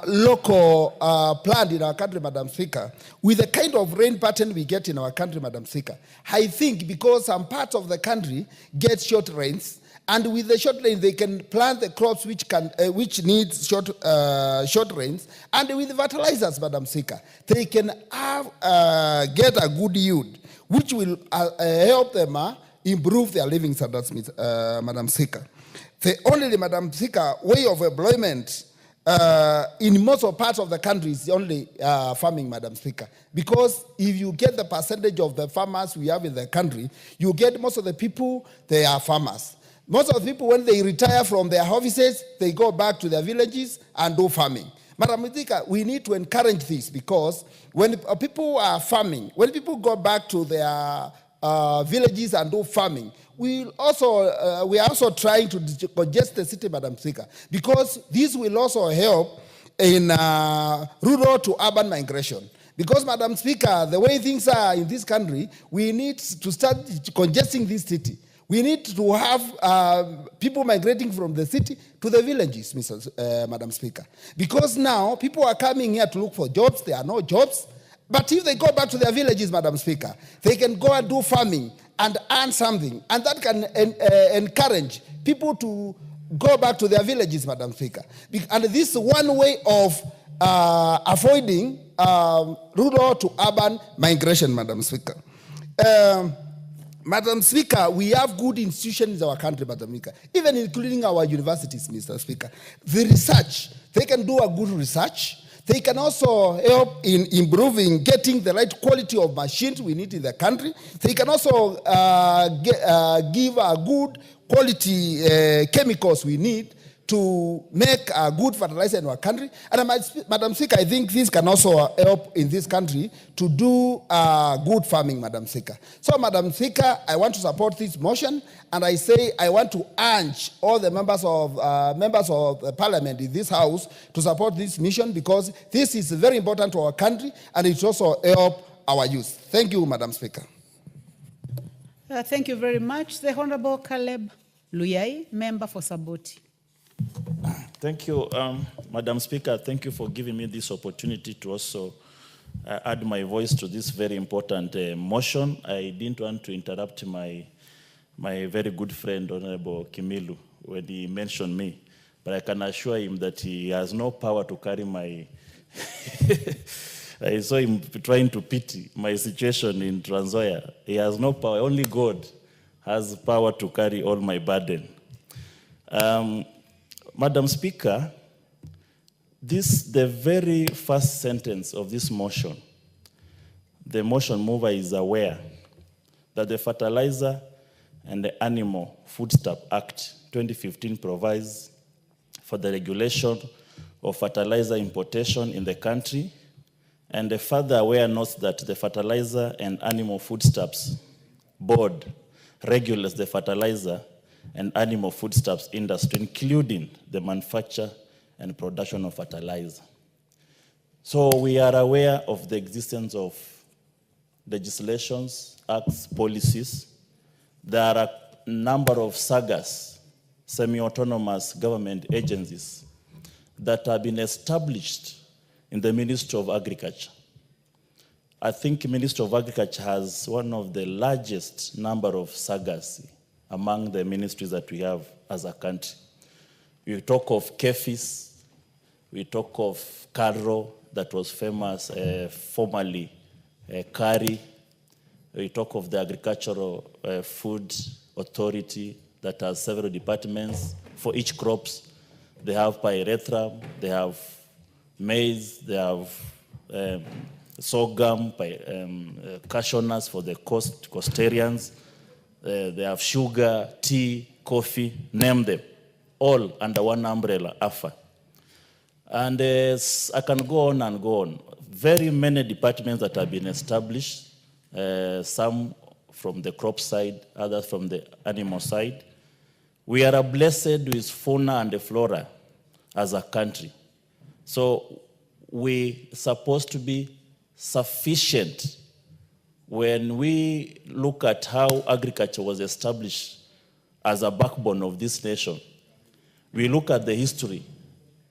local plant in our country, Madam Speaker, with the kind of rain pattern we get in our country, Madam Speaker, I think because some parts of the country get short rains, and with the short rain, they can plant the crops which need short rains, and with fertilizers, Madam Speaker, they can get a good yield, which will help them improve their living standards, Madam Speaker. The only, Madam Speaker, way of employment in most of parts of the country is only farming, Madam Speaker. Because if you get the percentage of the farmers we have in the country, you get most of the people, they are farmers. Most of the people, when they retire from their offices, they go back to their villages and do farming. Madam Speaker, we need to encourage this, because when people are farming, when people go back to their villages and do farming, we are also trying to decongest the city, Madam Speaker, because this will also help in rural to urban migration. Because, Madam Speaker, the way things are in this country, we need to start congesting this city. We need to have people migrating from the city to the villages, Madam Speaker. Because now people are coming here to look for jobs. There are no jobs. But if they go back to their villages, Madam Speaker, they can go and do farming and earn something. And that can encourage people to go back to their villages, Madam Speaker. And this is one way of avoiding rural to urban migration, Madam Speaker. Madam Speaker, we have good institutions in our country, Madam Speaker, even including our universities, Mr. Speaker. The research, they can do a good research. They can also help in improving, getting the right quality of machines we need in the country. They can also give a good quality chemicals we need to make a good fertilizer in our country. And Madam Speaker, I think this can also help in this country to do good farming, Madam Speaker. So, Madam Speaker, I want to support this motion, and I say I want to urge all the members of the Parliament in this House to support this mission, because this is very important to our country, and it also help our youth. Thank you, Madam Speaker. Thank you very much. The Honorable Caleb Luyai, member for Saboti. Thank you, Madam Speaker. Thank you for giving me this opportunity to also add my voice to this very important motion. I didn't want to interrupt my very good friend, Honorable Kimilu, when he mentioned me, but I can assure him that he has no power to carry my... I saw him trying to pity my situation in Trans Nzoia. He has no power. Only God has power to carry all my burden. Madam Speaker, the very first sentence of this motion, the motion mover is aware that the Fertilizer and the Animal Foodstuff Act 2015 provides for the regulation of fertilizer importation in the country, and the further aware notes that the Fertilizer and Animal Foodstuffs Board regulates the fertilizer and animal foodstuffs industry, including the manufacture and production of fertilizer. So we are aware of the existence of legislations, acts, policies. There are a number of SAGAs, semi-autonomous government agencies, that have been established in the Ministry of Agriculture. I think the Ministry of Agriculture has one of the largest number of SAGAs among the ministries that we have as a country. We talk of KEFIS, we talk of CARO, that was famous, formerly CARI. We talk of the Agricultural Food Authority that has several departments for each crops. They have pyrethrum, they have maize, they have sorghum, cashew nuts for the coastarians. They have sugar, tea, coffee, name them, all under one umbrella, AFA. And I can go on and go on. Very many departments that have been established, some from the crop side, others from the animal side. We are blessed with fauna and flora as a country. So we're supposed to be sufficient. When we look at how agriculture was established as a backbone of this nation, we look at the history.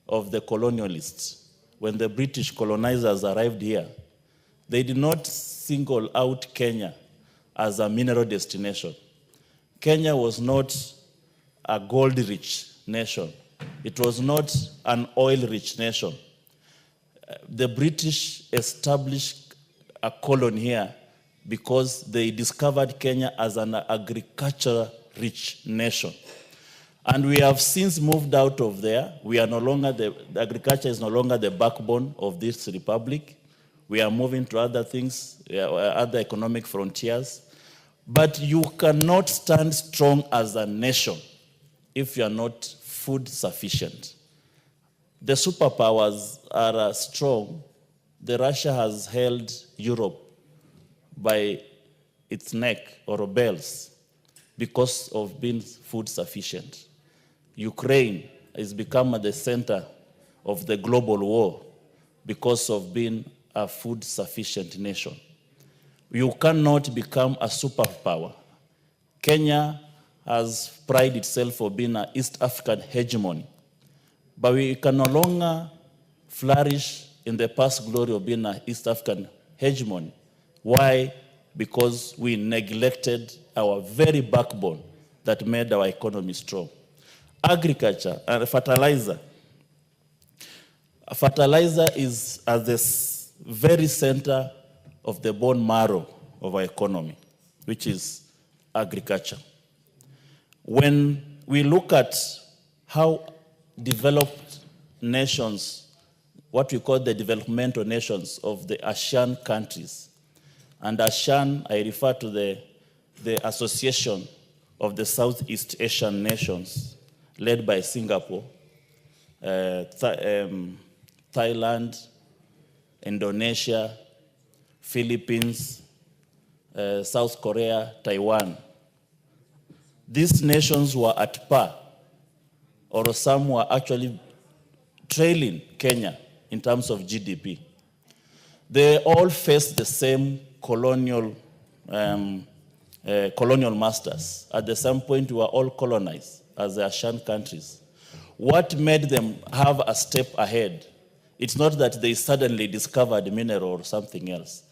of the colonialists. When the British colonizers arrived here, they did not single out Kenya as a mineral destination. Kenya was not a gold-rich nation. It was not an oil-rich nation. The British established a colony here because they discovered Kenya as an agriculture-rich nation. And we have since moved out of there. We are no longer, the agriculture is no longer the backbone of this republic. We are moving to other things, other economic frontiers. But you cannot stand strong as a nation if you are not food sufficient. The superpowers are strong. Russia has held Europe by its neck or bells because of being food sufficient. Ukraine has become at the center of the global war because of being a food sufficient nation. You cannot become a superpower. Kenya has prided itself for being an East African hegemony, but we can no longer flourish in the past glory of being an East African hegemony. Why? Because we neglected our very backbone that made our economy strong. Agriculture and fertilizer. Fertilizer is at the very center of the bone marrow of our economy, which is agriculture. When we look at how developed nations, what we call the developmental nations of the ASEAN countries, and ASEAN, I refer to the Association of the Southeast Asian Nations, led by Singapore, Thailand, Indonesia, Philippines, South Korea, Taiwan. These nations were at par, or some were actually trailing Kenya in terms of GDP. They all faced the same colonial masters. At the same point, we were all colonized as the ASEAN countries. What made them have a step ahead? It's not that they suddenly discovered mineral or something else.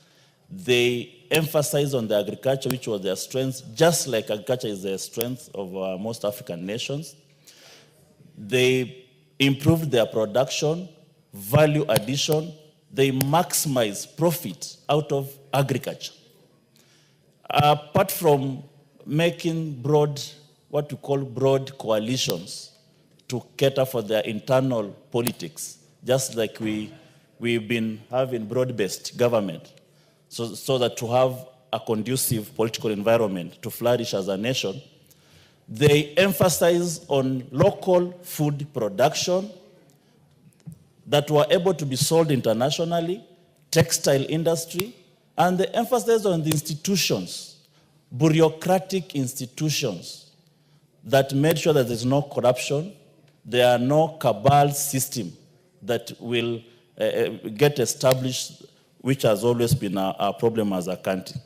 They emphasized on the agriculture, which was their strength, just like agriculture is the strength of most African nations. They improved their production, value addition. They maximized profit out of agriculture. Apart from making what we call broad coalitions to cater for their internal politics, just like we've been having broad-based government, so that to have a conducive political environment to flourish as a nation, they emphasize on local food production that were able to be sold internationally, textile industry, and they emphasize on the institutions, bureaucratic institutions, that made sure that there's no corruption, there are no cabal system that will get established, which has always been a problem as a country.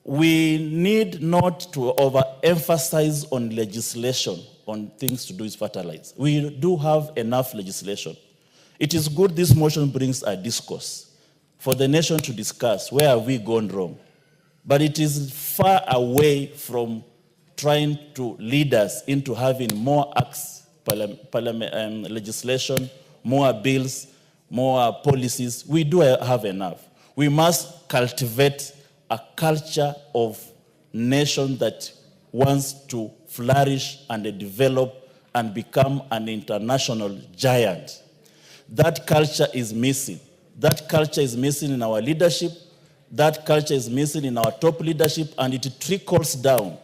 We need not to overemphasize on legislation on things to do with fertilizer. We do have enough legislation. It is good this motion brings a discourse for the nation to discuss where have we gone wrong. But it is far away from trying to lead us into having more acts, legislation, more bills, more policies. We do have enough. We must cultivate a culture of nation that wants to flourish and develop and become an international giant. That culture is missing. That culture is missing in our leadership. That culture is missing in our top leadership, and it trickles down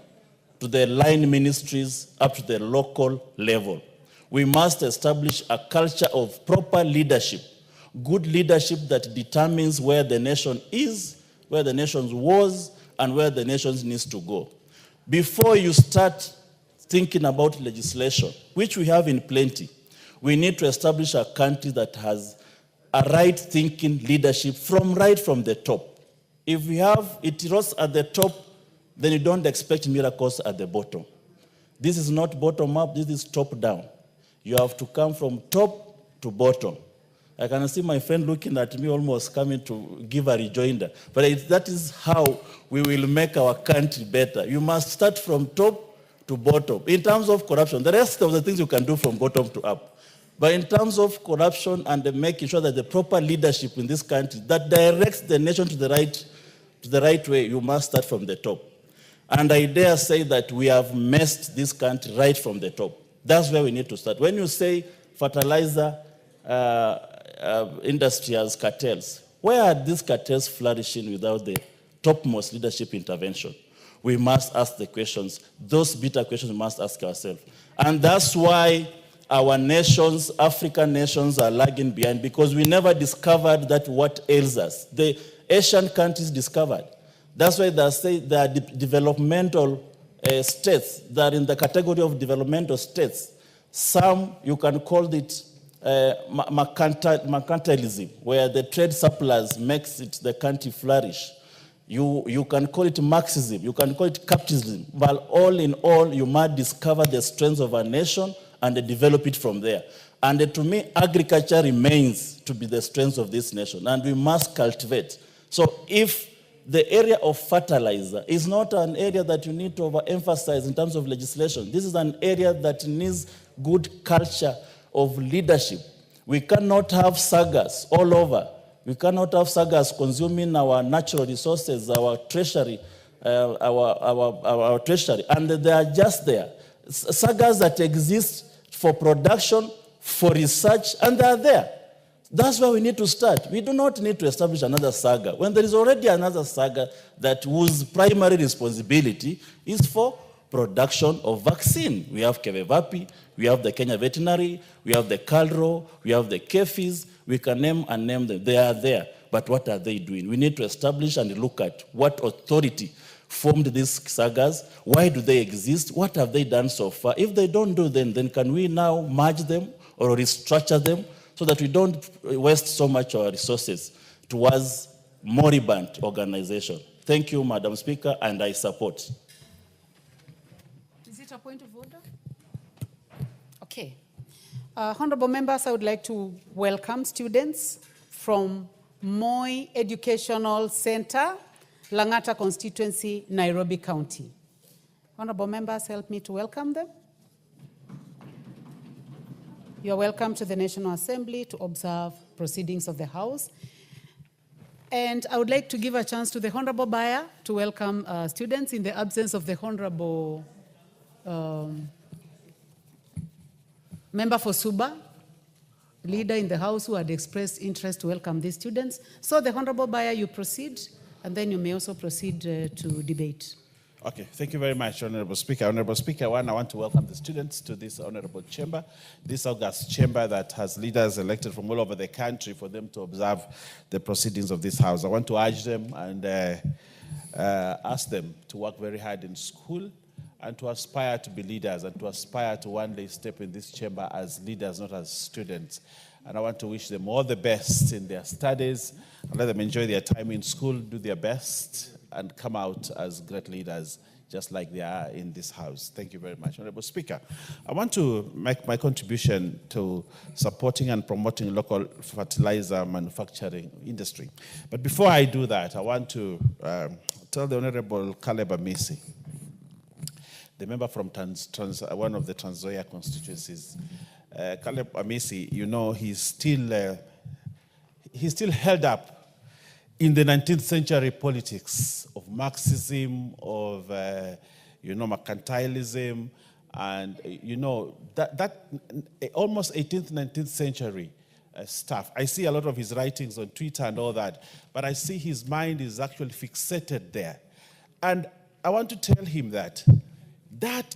to the line ministries up to the local level. We must establish a culture of proper leadership, good leadership that determines where the nation is, where the nation was, and where the nation needs to go. Before you start thinking about legislation, which we have in plenty, we need to establish a country that has a right-thinking leadership right from the top. If we have it rose at the top, then you don't expect miracles at the bottom. This is not bottom-up, this is top-down. You have to come from top to bottom. I can see my friend looking at me almost coming to give a rejoinder. But that is how we will make our country better. You must start from top to bottom. In terms of corruption, the rest of the things you can do from bottom to up. But in terms of corruption and making sure that the proper leadership in this country that directs the nation to the right way, you must start from the top. And I dare say that we have messed this country right from the top. That's where we need to start. When you say fertilizer industry has cartels, where are these cartels flourishing without the topmost leadership intervention? We must ask the questions. Those bitter questions we must ask ourselves. And that's why our nations, African nations, are lagging behind, because we never discovered that what ails us. The Asian countries discovered. That's why they say they are developmental states. They are in the category of developmental states. Some, you can call it mercantilism, where the trade surplus makes the country flourish. You can call it Marxism, you can call it capitalism, but all in all, you must discover the strengths of a nation and develop it from there. And to me, agriculture remains to be the strength of this nation, and we must cultivate. So if the area of fertilizer is not an area that you need to overemphasize in terms of legislation, this is an area that needs good culture of leadership. We cannot have sagas all over. We cannot have sagas consuming our natural resources, our treasury, our treasury, and they are just there. Sagas that exist for production, for research, and they are there. That's where we need to start. We do not need to establish another saga when there is already another saga whose primary responsibility is for production of vaccine. We have Kevevapi, we have the Kenya Veterinary, we have the Calro, we have the Kefis. We can name and name them. They are there. But what are they doing? We need to establish and look at what authority formed these sagas. Why do they exist? What have they done so far? If they don't do them, then can we now merge them or restructure them so that we don't waste so much of our resources towards moribund organization? Thank you, Madam Speaker, and I support. Is it a point of order? Okay. Honorable members, I would like to welcome students from Moi Educational Center, Lang'ata constituency, Nairobi County. Honorable members, help me to welcome them. You are welcome to the National Assembly to observe proceedings of the House. And I would like to give a chance to the Honorable Buyer to welcome students in the absence of the Honorable Member for Suba, leader in the House who had expressed interest to welcome these students. So the Honorable Buyer, you proceed, and then you may also proceed to debate. Okay, thank you very much, Honorable Speaker. Honorable Speaker, I want to welcome the students to this honorable chamber, this august chamber that has leaders elected from all over the country for them to observe the proceedings of this House. I want to urge them and ask them to work very hard in school and to aspire to be leaders and to aspire to one day step in this chamber as leaders, not as students. And I want to wish them all the best in their studies and let them enjoy their time in school, do their best, and come out as great leaders, just like they are in this House. Thank you very much. Honorable Speaker, I want to make my contribution to supporting and promoting local fertilizer manufacturing industry. But before I do that, I want to tell the Honorable Caleb Amisi, the member from one of the Trans Nzoia constituencies. Caleb Amisi, you know, he's still held up in the 19th century politics of Marxism, of mercantilism, and that almost 18th, 19th century stuff. I see a lot of his writings on Twitter and all that, but I see his mind is actually fixated there. And I want to tell him that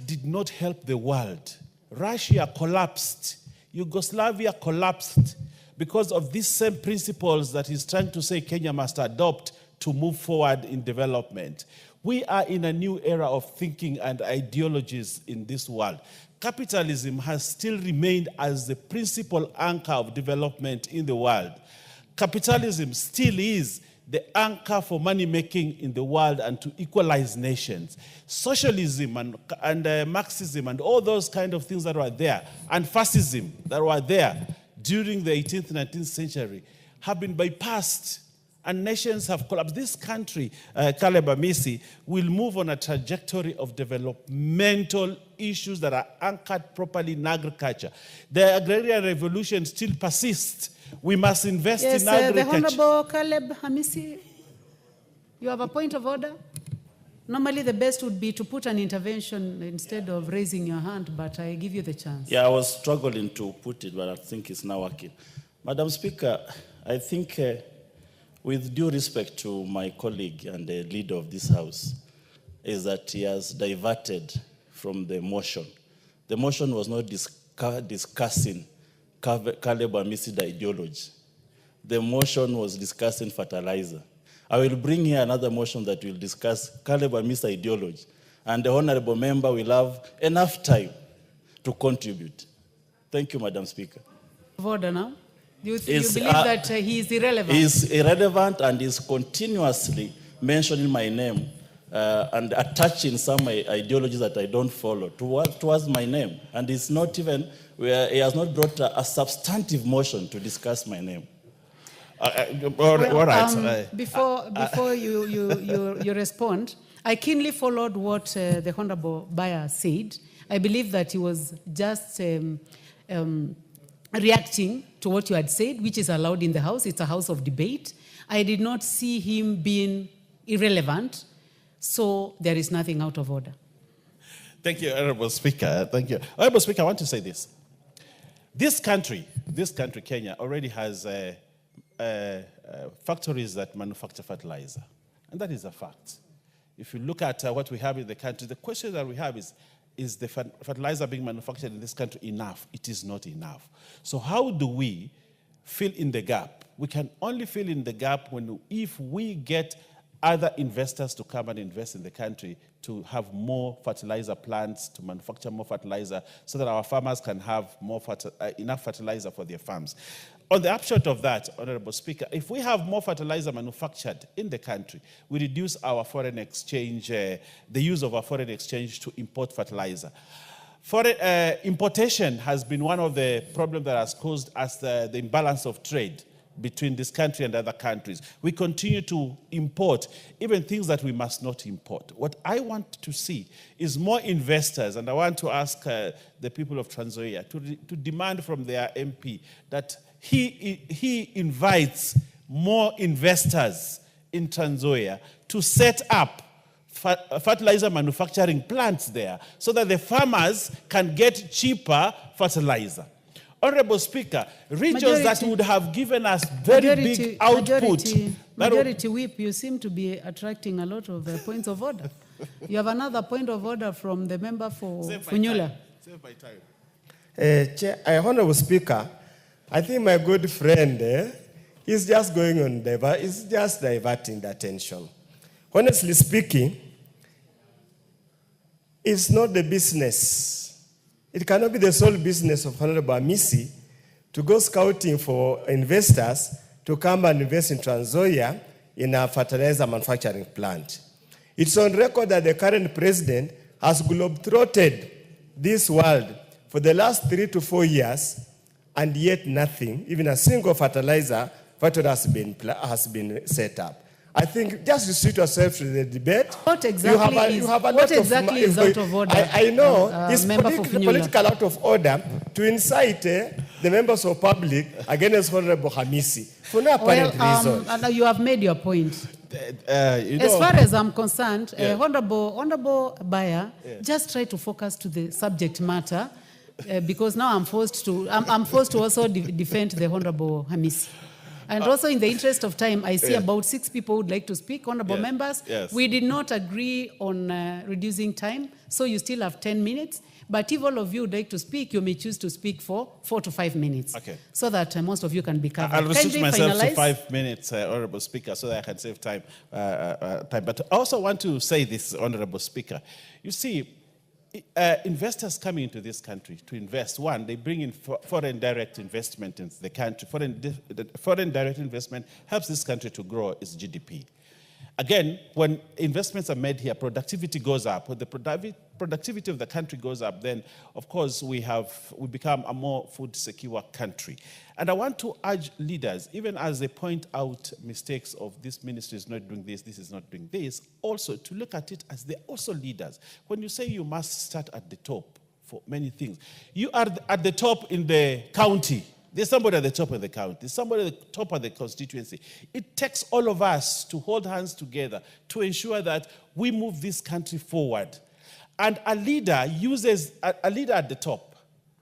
did not help the world. Russia collapsed. Yugoslavia collapsed because of these same principles that he's trying to say Kenya must adopt to move forward in development. We are in a new era of thinking and ideologies in this world. Capitalism has still remained as the principal anchor of development in the world. Capitalism still is the anchor for money making in the world and to equalize nations. Socialism and Marxism and all those kind of things that were there, and fascism that were there, during the 18th, 19th century have been bypassed and nations have collapsed. This country, Caleb Amisi, will move on a trajectory of developmental issues that are anchored properly in agriculture. The agrarian revolution still persists. We must invest in agriculture. The Honorable Caleb Hamisi, you have a point of order? Normally the best would be to put an intervention instead of raising your hand, but I give you the chance. Yeah, I was struggling to put it, but I think it's now working. Madam Speaker, I think with due respect to my colleague and the leader of this House, is that he has diverted from the motion. The motion was not discussing Caleb Amisi's ideology. The motion was discussing fertilizer. I will bring here another motion that will discuss Caleb Amisi's ideology, and the honorable member will have enough time to contribute. Thank you, Madam Speaker. Order now. Do you believe that he is irrelevant? He is irrelevant and is continuously mentioning my name and attaching some ideologies that I don't follow towards my name. And it's not even, he has not brought a substantive motion to discuss my name. Before you respond, I keenly followed what the Honorable Bayer said. I believe that he was just reacting to what you had said, which is allowed in the House. It's a house of debate. I did not see him being irrelevant, so there is nothing out of order. Thank you, Honorable Speaker. Thank you. Honorable Speaker, I want to say this. This country, Kenya, already has factories that manufacture fertilizer, and that is a fact. If you look at what we have in the country, the question that we have is the fertilizer being manufactured in this country enough? It is not enough. So how do we fill in the gap? We can only fill in the gap if we get other investors to come and invest in the country to have more fertilizer plants, to manufacture more fertilizer, so that our farmers can have enough fertilizer for their farms. On the upshot of that, Honorable Speaker, if we have more fertilizer manufactured in the country, we reduce our foreign exchange, the use of our foreign exchange to import fertilizer. Importation has been one of the problems that has caused us the imbalance of trade between this country and other countries. We continue to import even things that we must not import. What I want to see is more investors, and I want to ask the people of Trans Nzoia to demand from their MP that he invites more investors in Trans Nzoia to set up fertilizer manufacturing plants there so that the farmers can get cheaper fertilizer. Honorable Speaker, regions that would have given us very big output. Majority Whip, you seem to be attracting a lot of points of order. You have another point of order from the member for Funyula. Save my time. Honorable Speaker, I think my good friend is just going on, is just diverting the attention. Honestly speaking, it's not the business. It cannot be the sole business of Honorable Amisi to go scouting for investors to come and invest in Trans Nzoia in a fertilizer manufacturing plant. It's on record that the current president has globetrotted this world for the last 3 to 4 years, and yet nothing, even a single fertilizer factory has been set up. I think just to suit yourself to the debate. What exactly is out of order? I know it's political out of order to incite the members of public against Honorable Hamisi for no apparent reason. And you have made your point. As far as I'm concerned, Honorable Bayer, just try to focus to the subject matter, because now I'm forced to also defend the Honorable Hamisi. And also, in the interest of time, I see about 6 people would like to speak. Honorable members, we did not agree on reducing time, so you still have 10 minutes. But if all of you would like to speak, you may choose to speak for 4 to 5 minutes, so that most of you can be covered. I'll restrict myself to 5 minutes, Honorable Speaker, so that I can save time. But I also want to say this, Honorable Speaker. You see, investors coming into this country to invest, one, they bring in foreign direct investment into the country. Foreign direct investment helps this country to grow its GDP. Again, when investments are made here, productivity goes up. When the productivity of the country goes up, then of course we become a more food secure country. And I want to urge leaders, even as they point out mistakes of this ministry is not doing this is not doing this, also to look at it as they're also leaders. When you say you must start at the top for many things, you are at the top in the county. There's somebody at the top of the county. There's somebody at the top of the constituency. It takes all of us to hold hands together to ensure that we move this country forward. And a leader at the top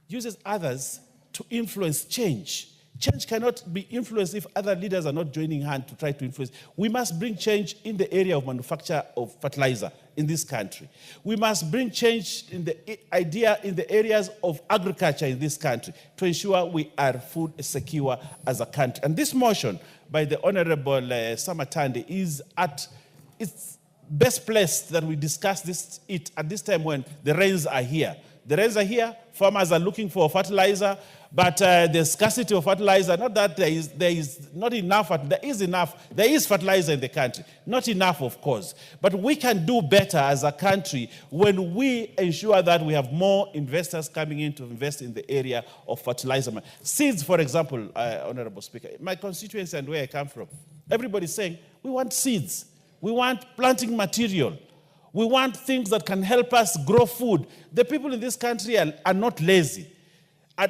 uses others to influence change. Change cannot be influenced if other leaders are not joining hands to try to influence. We must bring change in the area of manufacture of fertilizer in this country. We must bring change in the areas of agriculture in this country to ensure we are food secure as a country. And this motion by the Honorable Samatande is at its best placed that we discuss it at this time when the rains are here. The rains are here, farmers are looking for fertilizer, but the scarcity of fertilizer, not that there is not enough, there is fertilizer in the country. Not enough, of course. But we can do better as a country when we ensure that we have more investors coming in to invest in the area of fertilizer. Seeds, for example, Honorable Speaker, my constituency and where I come from, everybody's saying, we want seeds. We want planting material. We want things that can help us grow food. The people in this country are not lazy.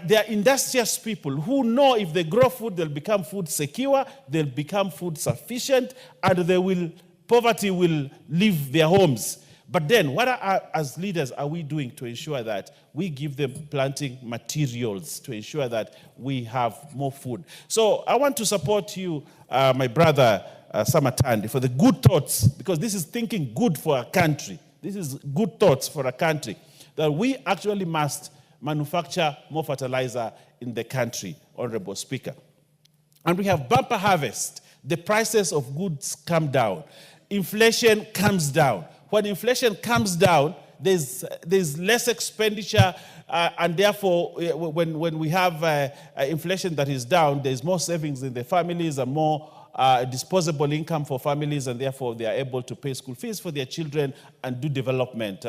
They are industrious people who know if they grow food, they'll become food secure, they'll become food sufficient, and poverty will leave their homes. But then, what as leaders are we doing to ensure that we give them planting materials to ensure that we have more food? So I want to support you, my brother, Samatande, for the good thoughts, because this is thinking good for a country. This is good thoughts for a country, that we actually must manufacture more fertilizer in the country, Honorable Speaker. And we have bumper harvest. The prices of goods come down. Inflation comes down. When inflation comes down, there's less expenditure, and therefore, when we have inflation that is down, there's more savings in the families and more disposable income for families, and therefore they are able to pay school fees for their children and do development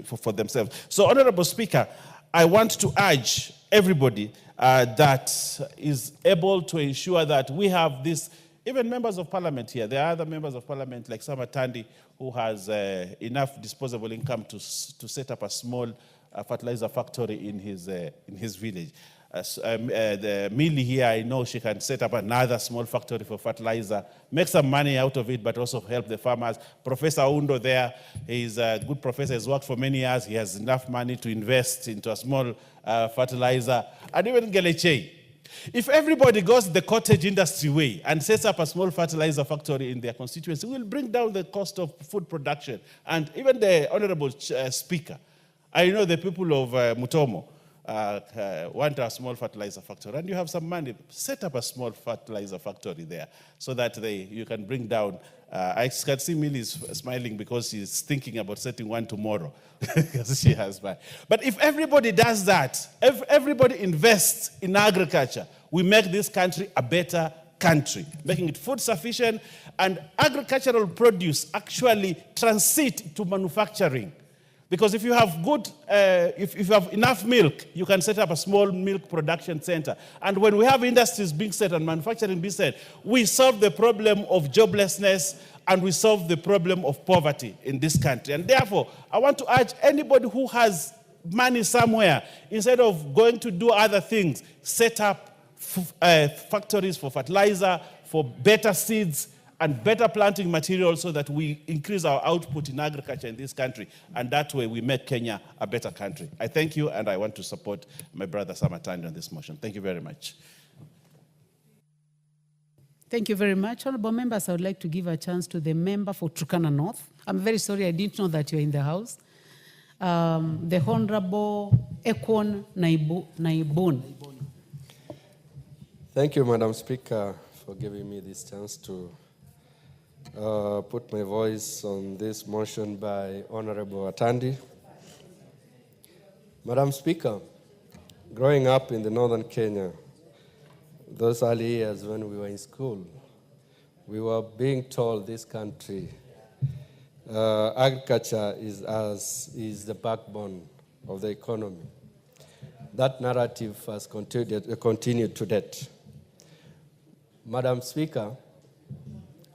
for themselves. So, Honorable Speaker, I want to urge everybody that is able to ensure that we have this, even members of parliament here. There are other members of parliament like Samatandi who has enough disposable income to set up a small fertilizer factory in his village. The Millie here, I know she can set up another small factory for fertilizer, make some money out of it, but also help the farmers. Professor Undo there, he's a good professor, he's worked for many years, he has enough money to invest into a small fertilizer. And even Gelechei. If everybody goes the cottage industry way and sets up a small fertilizer factory in their constituency, we'll bring down the cost of food production. And even the Honorable Speaker, I know the people of Mutomo, want a small fertilizer factory, and you have some money, set up a small fertilizer factory there so that you can bring down. I can see Millie smiling because she's thinking about setting one tomorrow because she has money. But if everybody does that, if everybody invests in agriculture, we make this country a better country, making it food sufficient, and agricultural produce actually transit to manufacturing. Because if you have if you have enough milk, you can set up a small milk production center. And when we have industries being set and manufacturing being set, we solve the problem of joblessness and we solve the problem of poverty in this country. And therefore, I want to urge anybody who has money somewhere, instead of going to do other things, set up factories for fertilizer, for better seeds, and better planting materials so that we increase our output in agriculture in this country, and that way we make Kenya a better country. I thank you, and I want to support my brother Samatande on this motion. Thank you very much. Thank you very much. Honorable members, I would like to give a chance to the member for Turkana North. I'm very sorry, I didn't know that you're in the house. The Honorable Ekon Naibun. Thank you, Madam Speaker, for giving me this chance to put my voice on this motion by Honorable Atandi. Madam Speaker, growing up in the northern Kenya, those early years when we were in school, we were being told this country, agriculture is the backbone of the economy. That narrative has continued to date. Madam Speaker,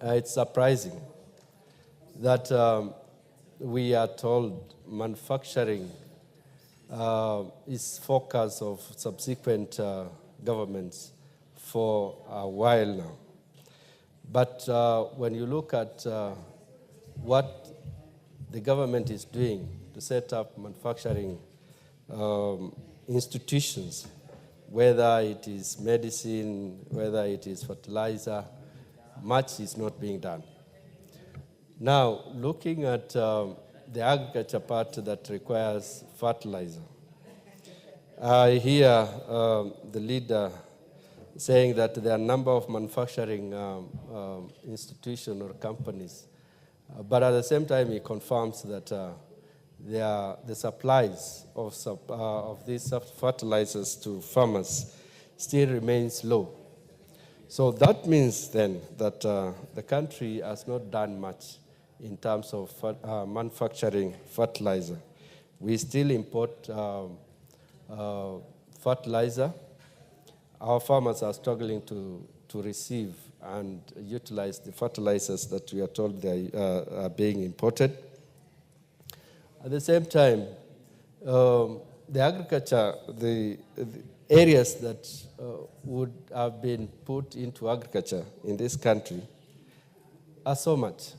it's surprising that we are told manufacturing is focus of subsequent governments for a while now. But when you look at what the government is doing to set up manufacturing institutions, whether it is medicine, whether it is fertilizer, much is not being done. Now, looking at the agriculture part that requires fertilizer, I hear the leader saying that there are a number of manufacturing institutions or companies, but at the same time he confirms that the supplies of these fertilizers to farmers still remains low. So that means then that the country has not done much in terms of manufacturing fertilizer. We still import fertilizer. Our farmers are struggling to receive and utilize the fertilizers that we are told they are being imported. At the same time, the agriculture, the areas that would have been put into agriculture in this country are so much.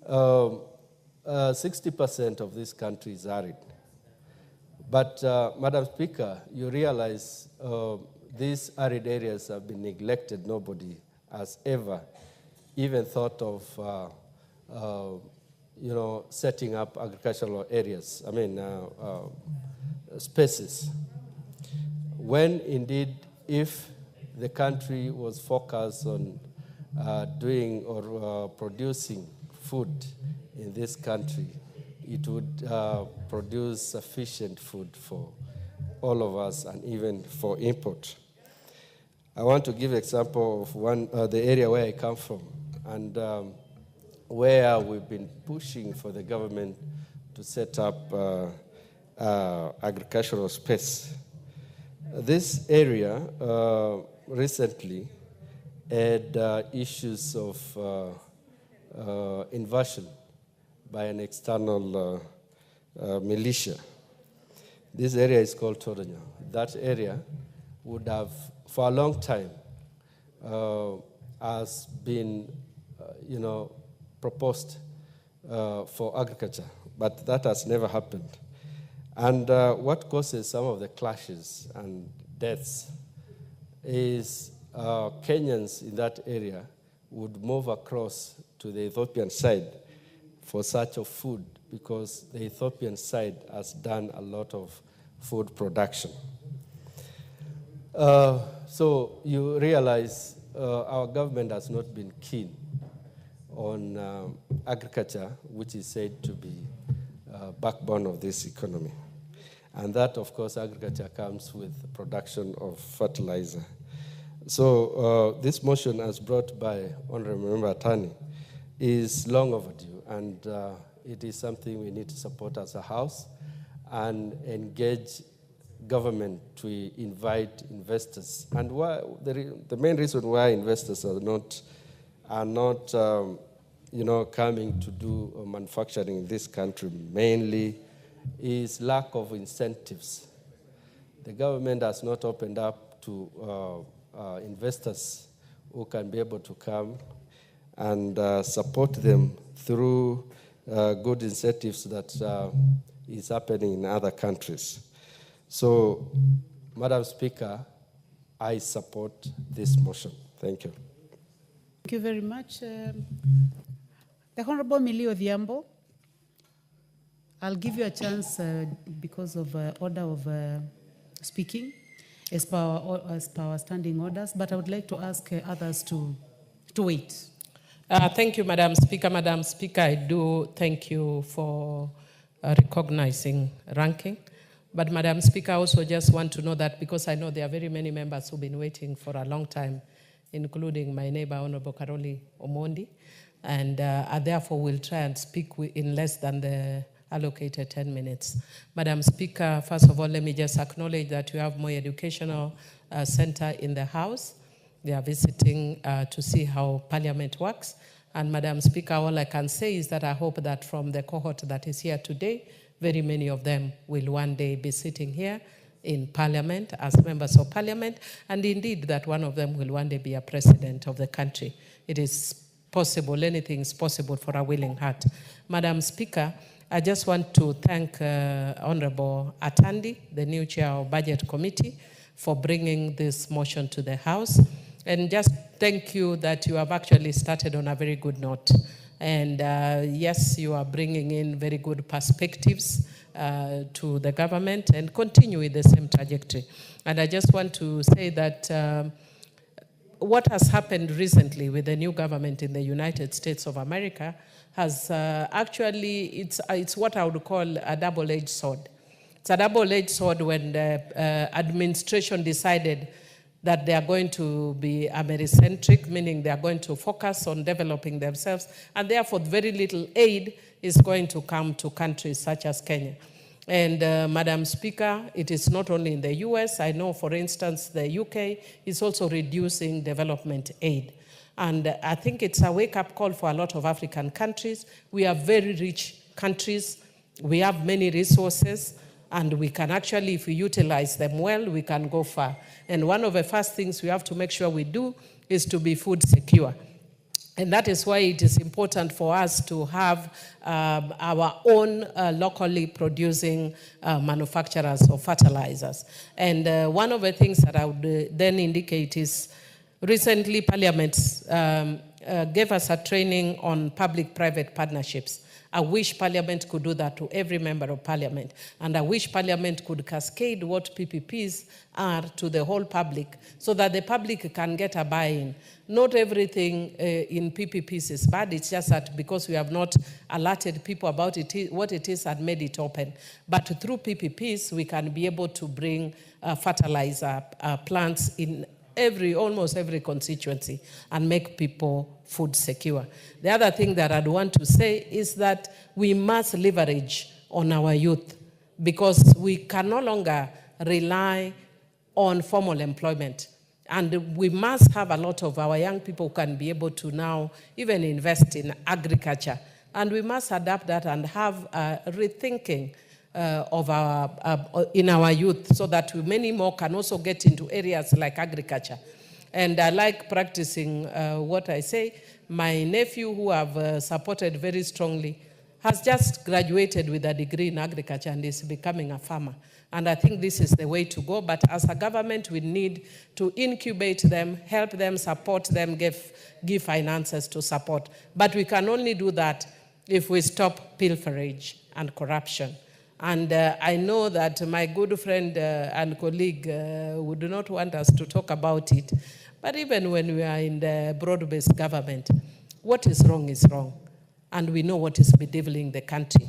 60% of this country is arid. But, Madam Speaker, you realize these arid areas have been neglected. Nobody has ever even thought of, setting up agricultural areas, spaces. When indeed, if the country was focused on doing or producing food in this country, it would produce sufficient food for all of us and even for import. I want to give an example of the area where I come from and where we've been pushing for the government to set up agricultural space. This area recently had issues of invasion by an external militia. This area is called Toronyo. That area would have, for a long time, has been, proposed for agriculture, but that has never happened. And what causes some of the clashes and deaths is Kenyans in that area would move across to the Ethiopian side for search of food because the Ethiopian side has done a lot of food production. So you realize our government has not been keen on agriculture, which is said to be backbone of this economy. And that, of course, agriculture comes with production of fertilizer. So this motion, as brought by Honorable Member Atani, is long overdue, and it is something we need to support as a House and engage government to invite investors. And why, the main reason why investors are not coming to do manufacturing in this country mainly is lack of incentives. The government has not opened up to investors who can be able to come and support them through good incentives that is happening in other countries. So, Madam Speaker, I support this motion. Thank you. Thank you very much. The Honorable Millie Odhiambo, I'll give you a chance because of order of speaking as per our standing orders, but I would like to ask others to wait. Thank you, Madam Speaker. Madam Speaker, I do thank you for recognizing ranking. But Madam Speaker, I also just want to know that because I know there are very many members who've been waiting for a long time, including my neighbor, Honorable Karoli Omondi, and I therefore will try and speak in less than the allocated 10 minutes. Madam Speaker, first of all, let me just acknowledge that you have Moi Educational Center in the House. They are visiting to see how Parliament works. And Madam Speaker, all I can say is that I hope that from the cohort that is here today, very many of them will one day be sitting here in Parliament as members of Parliament, and indeed that one of them will one day be a president of the country. It is possible, anything is possible for a willing heart. Madam Speaker, I just want to thank Honorable Atandi, the new chair of Budget Committee, for bringing this motion to the House. And just thank you that you have actually started on a very good note. And yes, you are bringing in very good perspectives to the government and continue with the same trajectory. And I just want to say that what has happened recently with the new government in the United States of America has actually, it's what I would call a double-edged sword. It's a double-edged sword when the administration decided that they are going to be Americentric, meaning they are going to focus on developing themselves, and therefore very little aid is going to come to countries such as Kenya. And Madam Speaker, it is not only in the US. I know, for instance, the UK is also reducing development aid. And I think it's a wake-up call for a lot of African countries. We are very rich countries. We have many resources, and we can actually, if we utilize them well, we can go far. And one of the first things we have to make sure we do is to be food secure. And that is why it is important for us to have our own locally producing manufacturers of fertilizers. And one of the things that I would then indicate is recently Parliament gave us a training on public-private partnerships. I wish Parliament could do that to every member of Parliament. And I wish Parliament could cascade what PPPs are to the whole public so that the public can get a buy-in. Not everything in PPPs is bad. It's just that because we have not alerted people about it, what it is, and made it open. But through PPPs, we can be able to bring fertilizer plants in almost every constituency and make people food secure. The other thing that I'd want to say is that we must leverage on our youth because we can no longer rely on formal employment. And we must have a lot of our young people who can be able to now even invest in agriculture. And we must adapt that and have rethinking of in our youth so that many more can also get into areas like agriculture. And I like practicing what I say. My nephew, who I've supported very strongly, has just graduated with a degree in agriculture and is becoming a farmer. And I think this is the way to go. But as a government, we need to incubate them, help them, support them, give finances to support. But we can only do that if we stop pilferage and corruption. And I know that my good friend and colleague would not want us to talk about it. But even when we are in the broad-based government, what is wrong is wrong. And we know what is bedeviling the country.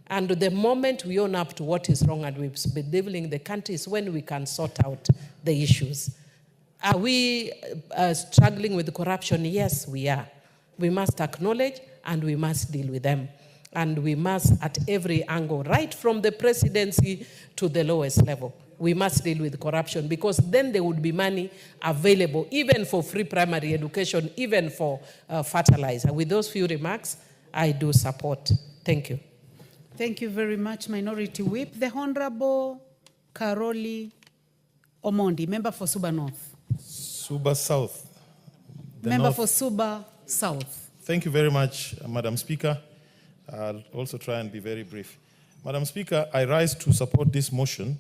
And the moment we own up to what is wrong and we're bedeviling the country is when we can sort out the issues. Are we struggling with corruption? Yes, we are. We must acknowledge and we must deal with them. And we must, at every angle, right from the presidency to the lowest level, we must deal with corruption because then there would be money available even for free primary education, even for fertilizer. With those few remarks, I do support. Thank you. Thank you very much, Minority Whip. The Honorable Karoli Omondi, member for Suba North. Suba South. Member for Suba South. Thank you very much, Madam Speaker. I'll also try and be very brief. Madam Speaker, I rise to support this motion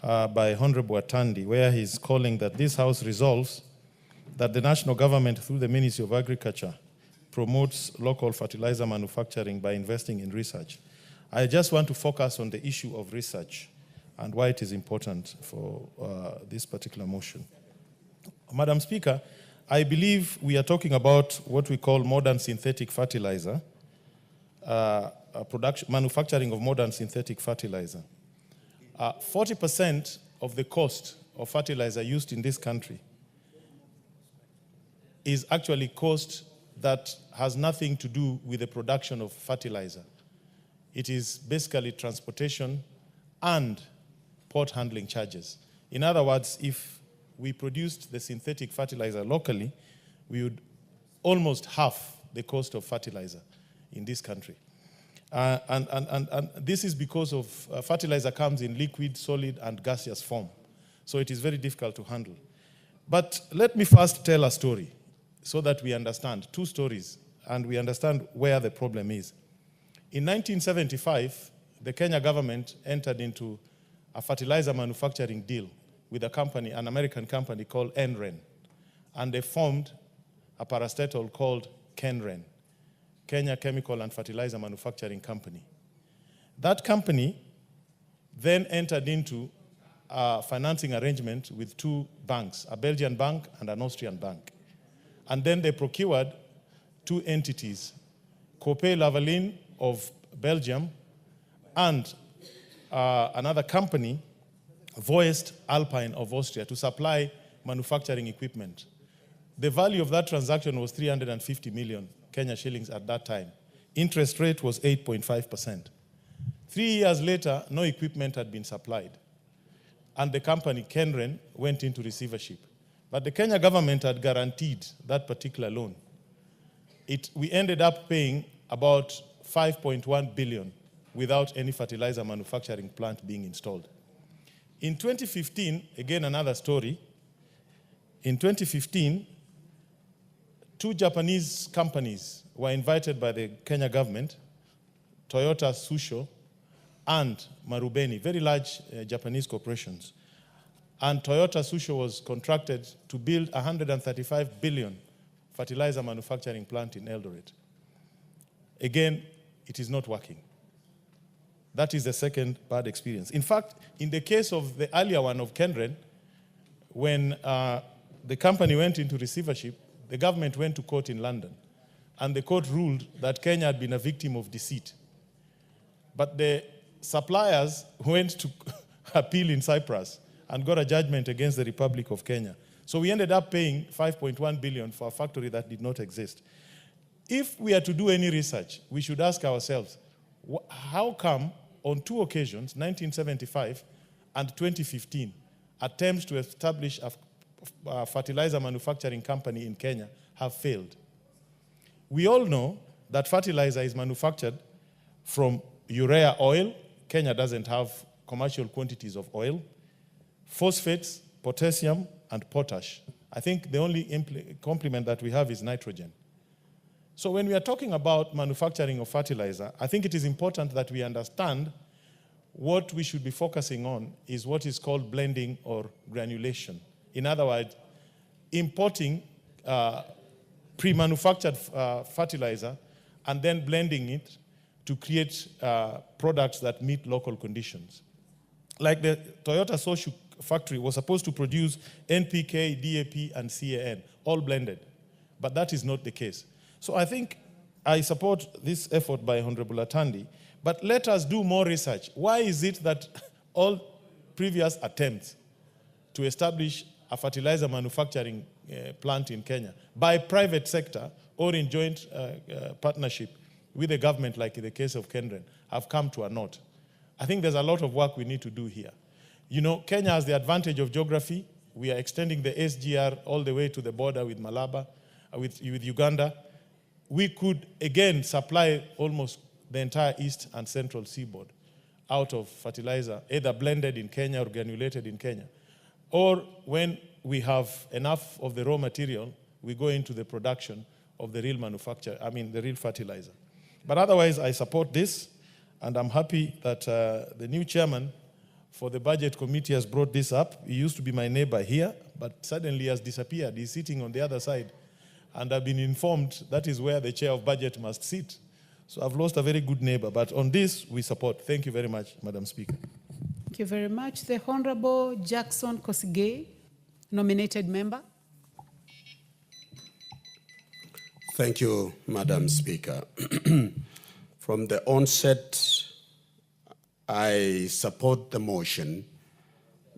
by Honorable Atandi, where he's calling that this House resolves that the national government, through the Ministry of Agriculture, promotes local fertilizer manufacturing by investing in research. I just want to focus on the issue of research and why it is important for this particular motion. Madam Speaker, I believe we are talking about what we call modern synthetic fertilizer, manufacturing of modern synthetic fertilizer. 40% of the cost of fertilizer used in this country is actually cost that has nothing to do with the production of fertilizer. It is basically transportation and port handling charges. In other words, if we produced the synthetic fertilizer locally, we would almost half the cost of fertilizer in this country. And this is because of fertilizer comes in liquid, solid, and gaseous form. So it is very difficult to handle. But let me first tell a story so that we understand, 2 stories, and we understand where the problem is. In 1975, the Kenya government entered into a fertilizer manufacturing deal with a company, an American company called NREN, and they formed a parastatal called KENREN, Kenya Chemical and Fertilizer Manufacturing Company. That company then entered into a financing arrangement with 2 banks, a Belgian bank and an Austrian bank. And then they procured 2 entities, Copé Lavalin of Belgium and another company, Voest Alpine of Austria, to supply manufacturing equipment. The value of that transaction was 350 million Kenya shillings at that time. Interest rate was 8.5%. 3 years later, no equipment had been supplied. And the company, KENREN, went into receivership. But the Kenya government had guaranteed that particular loan. We ended up paying about 5.1 billion without any fertilizer manufacturing plant being installed. In 2015, again another story, in 2015, 2 Japanese companies were invited by the Kenya government, Toyota Tsusho and Marubeni, very large Japanese corporations. And Toyota Tsusho was contracted to build a 135 billion fertilizer manufacturing plant in Eldoret. Again, it is not working. That is the second bad experience. In fact, in the case of the earlier one of KENREN, when the company went into receivership, the government went to court in London, and the court ruled that Kenya had been a victim of deceit. But the suppliers went to appeal in Cyprus and got a judgment against the Republic of Kenya. So we ended up paying 5.1 billion for a factory that did not exist. If we are to do any research, we should ask ourselves, how come on 2 occasions, 1975 and 2015, attempts to establish a fertilizer manufacturing company in Kenya have failed? We all know that fertilizer is manufactured from urea oil. Kenya doesn't have commercial quantities of oil, phosphates, potassium, and potash. I think the only complement that we have is nitrogen. So when we are talking about manufacturing of fertilizer, I think it is important that we understand what we should be focusing on is what is called blending or granulation. In other words, importing pre-manufactured fertilizer and then blending it to create products that meet local conditions. Like the Toyota Tsusho factory was supposed to produce NPK, DAP, and CAN, all blended. But that is not the case. So I think I support this effort by Honorable Atandi, but let us do more research. Why is it that all previous attempts to establish a fertilizer manufacturing plant in Kenya by private sector or in joint partnership with the government, like in the case of KENREN, have come to a naught? I think there's a lot of work we need to do here. You know, Kenya has the advantage of geography. We are extending the SGR all the way to the border with Malaba, with Uganda. We could, again, supply almost the entire east and central seaboard out of fertilizer, either blended in Kenya or granulated in Kenya. Or when we have enough of the raw material, we go into the production of the real manufacture, the real fertilizer. But otherwise, I support this, and I'm happy that the new chairman for the budget committee has brought this up. He used to be my neighbor here, but suddenly has disappeared. He's sitting on the other side. And I've been informed that is where the chair of budget must sit. So I've lost a very good neighbor. But on this, we support. Thank you very much, Madam Speaker. Thank you very much. The Honorable Jackson Kosgei, nominated member. Thank you, Madam Speaker. From the onset, I support the motion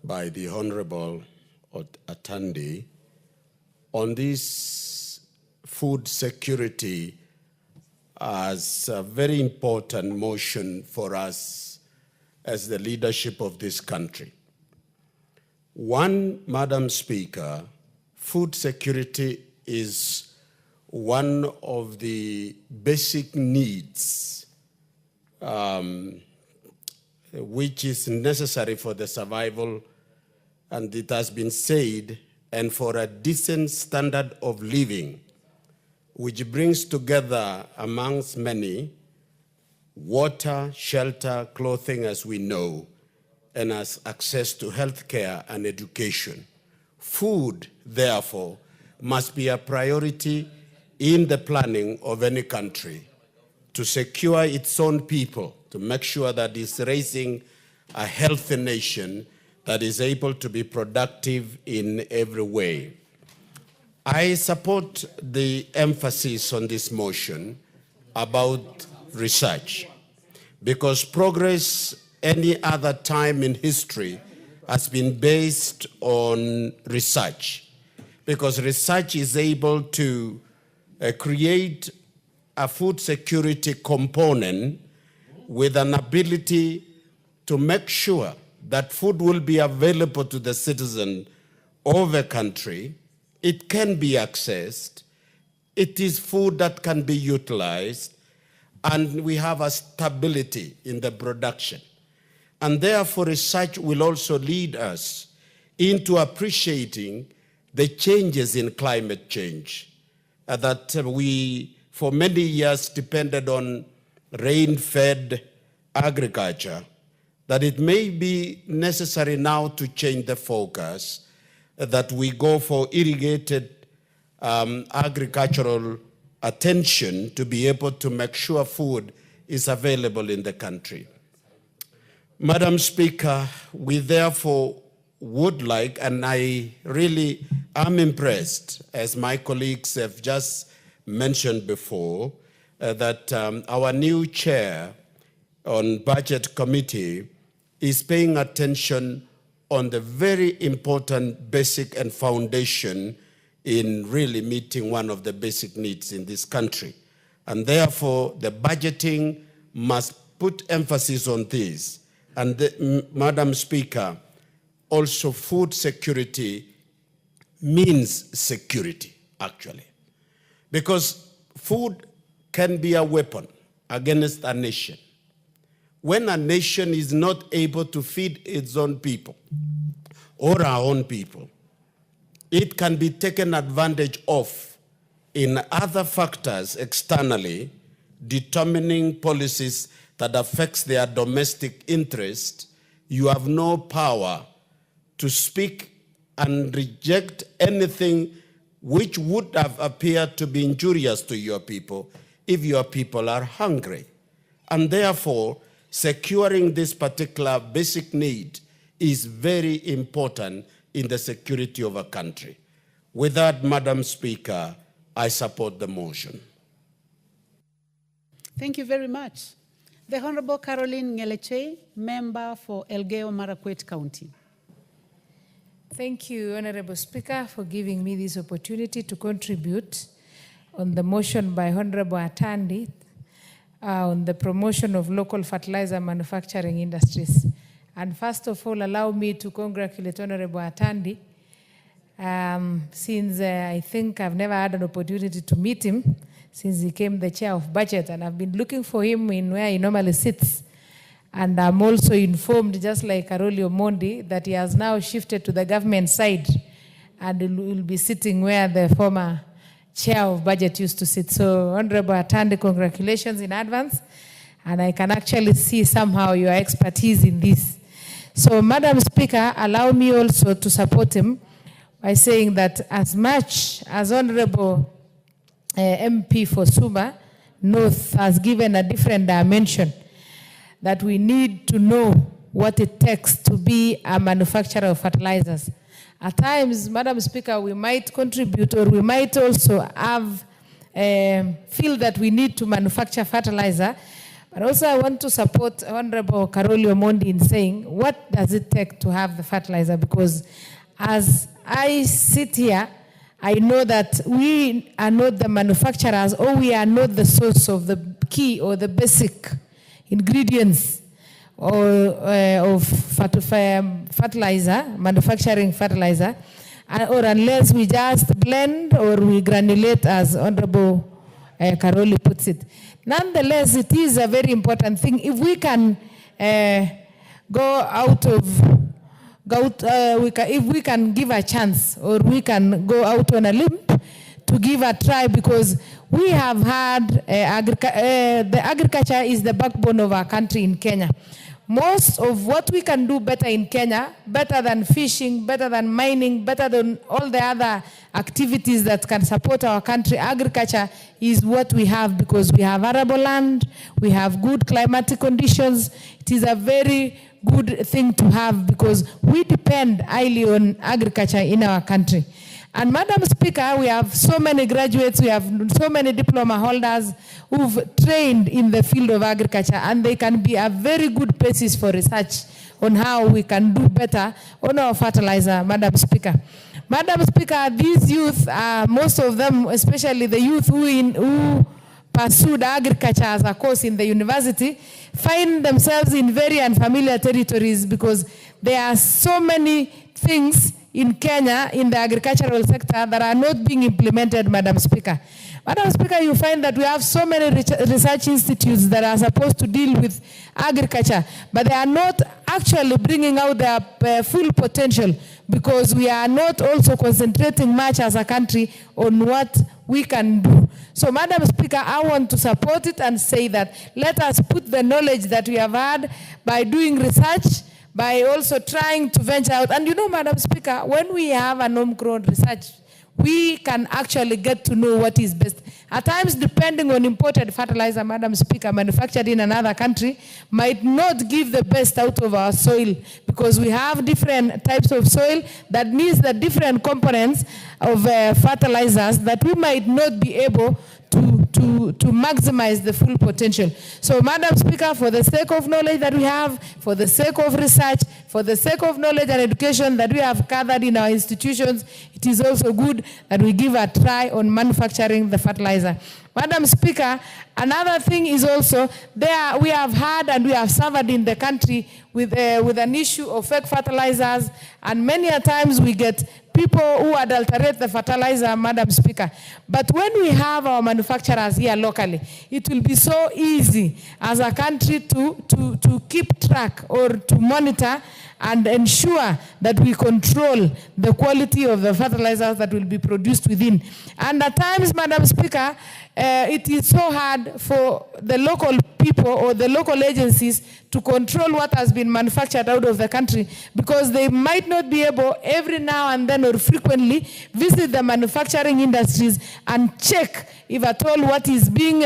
by the Honorable Atandi on this food security as a very important motion for us as the leadership of this country. One, Madam Speaker, food security is one of the basic needs which is necessary for the survival, and it has been said, and for a decent standard of living, which brings together amongst many water, shelter, clothing, as we know, and as access to health care and education. Food, therefore, must be a priority in the planning of any country to secure its own people, to make sure that it's raising a healthy nation that is able to be productive in every way. I support the emphasis on this motion about research, because progress any other time in history has been based on research, because research is able to create a food security component with an ability to make sure that food will be available to the citizen of a country. It can be accessed. It is food that can be utilized, and we have a stability in the production. And therefore, research will also lead us into appreciating the changes in climate change that we, for many years, depended on rain-fed agriculture, that it may be necessary now to change the focus, that we go for irrigated agricultural attention to be able to make sure food is available in the country. Madam Speaker, we therefore would like, and I really am impressed, as my colleagues have just mentioned before, that our new chair on Budget Committee is paying attention on the very important basic and foundation in really meeting one of the basic needs in this country. And therefore, the budgeting must put emphasis on this. And Madam Speaker, also food security means security, actually. Because food can be a weapon against a nation. When a nation is not able to feed its own people or our own people, it can be taken advantage of in other factors externally, determining policies that affects their domestic interest. You have no power to speak and reject anything which would have appeared to be injurious to your people if your people are hungry. And therefore, securing this particular basic need is very important in the security of a country. With that, Madam Speaker, I support the motion. Thank you very much. The Honorable Caroline Ngeleche, member for Elgeyo Marakwet County. Thank you, Honorable Speaker, for giving me this opportunity to contribute on the motion by Honorable Atandi on the promotion of local fertilizer manufacturing industries. And first of all, allow me to congratulate Honorable Atandi, since I think I've never had an opportunity to meet him since he became the chair of budget, and I've been looking for him in where he normally sits. And I'm also informed, just like Karoli Omondi, that he has now shifted to the government side and will be sitting where the former chair of budget used to sit. So, Honorable Atandi, congratulations in advance. And I can actually see somehow your expertise in this. So, Madam Speaker, allow me also to support him by saying that as much as Honorable MP for Suba North has given a different dimension, that we need to know what it takes to be a manufacturer of fertilizers. At times, Madam Speaker, we might contribute, or we might also have feel that we need to manufacture fertilizer. But also I want to support Honorable Karoli Omondi in saying, what does it take to have the fertilizer? Because as I sit here, I know that we are not the manufacturers, or we are not the source of the key or the basic ingredients of fertilizer, manufacturing fertilizer, or unless we just blend or we granulate, as Honorable Karoli puts it. Nonetheless, it is a very important thing. If we can if we can give a chance, or we can go out on a limb to give a try, because we have had the agriculture is the backbone of our country in Kenya. Most of what we can do better in Kenya, better than fishing, better than mining, better than all the other activities that can support our country, agriculture is what we have, because we have arable land, we have good climatic conditions. It is a very good thing to have, because we depend highly on agriculture in our country. And Madam Speaker, we have so many graduates, we have so many diploma holders who've trained in the field of agriculture, and they can be a very good basis for research on how we can do better on our fertilizer, Madam Speaker. Madam Speaker, these youth, most of them, especially the youth who pursued agriculture as a course in the university, find themselves in very unfamiliar territories, because there are so many things in Kenya, in the agricultural sector, that are not being implemented, Madam Speaker. Madam Speaker, you find that we have so many research institutes that are supposed to deal with agriculture, but they are not actually bringing out their full potential, because we are not also concentrating much as a country on what we can do. So, Madam Speaker, I want to support it and say that let us put the knowledge that we have had by doing research, by also trying to venture out. And you know, Madam Speaker, when we have an homegrown research, we can actually get to know what is best. At times, depending on imported fertilizer, Madam Speaker, manufactured in another country, might not give the best out of our soil, because we have different types of soil that needs the different components of fertilizers that we might not be able to maximize the full potential. So, Madam Speaker, for the sake of knowledge that we have, for the sake of research, for the sake of knowledge and education that we have gathered in our institutions, it is also good that we give a try on manufacturing the fertilizer. Madam Speaker, another thing is also, we have had and we have suffered in the country with an issue of fake fertilizers, and many a times we get people who adulterate the fertilizer, Madam Speaker. But when we have our manufacturers here locally, it will be so easy as a country to keep track or to monitor and ensure that we control the quality of the fertilizers that will be produced within. And at times, Madam Speaker, it is so hard for the local people or the local agencies to control what has been manufactured out of the country, because they might not be able every now and then or frequently visit the manufacturing industries and check if at all what is being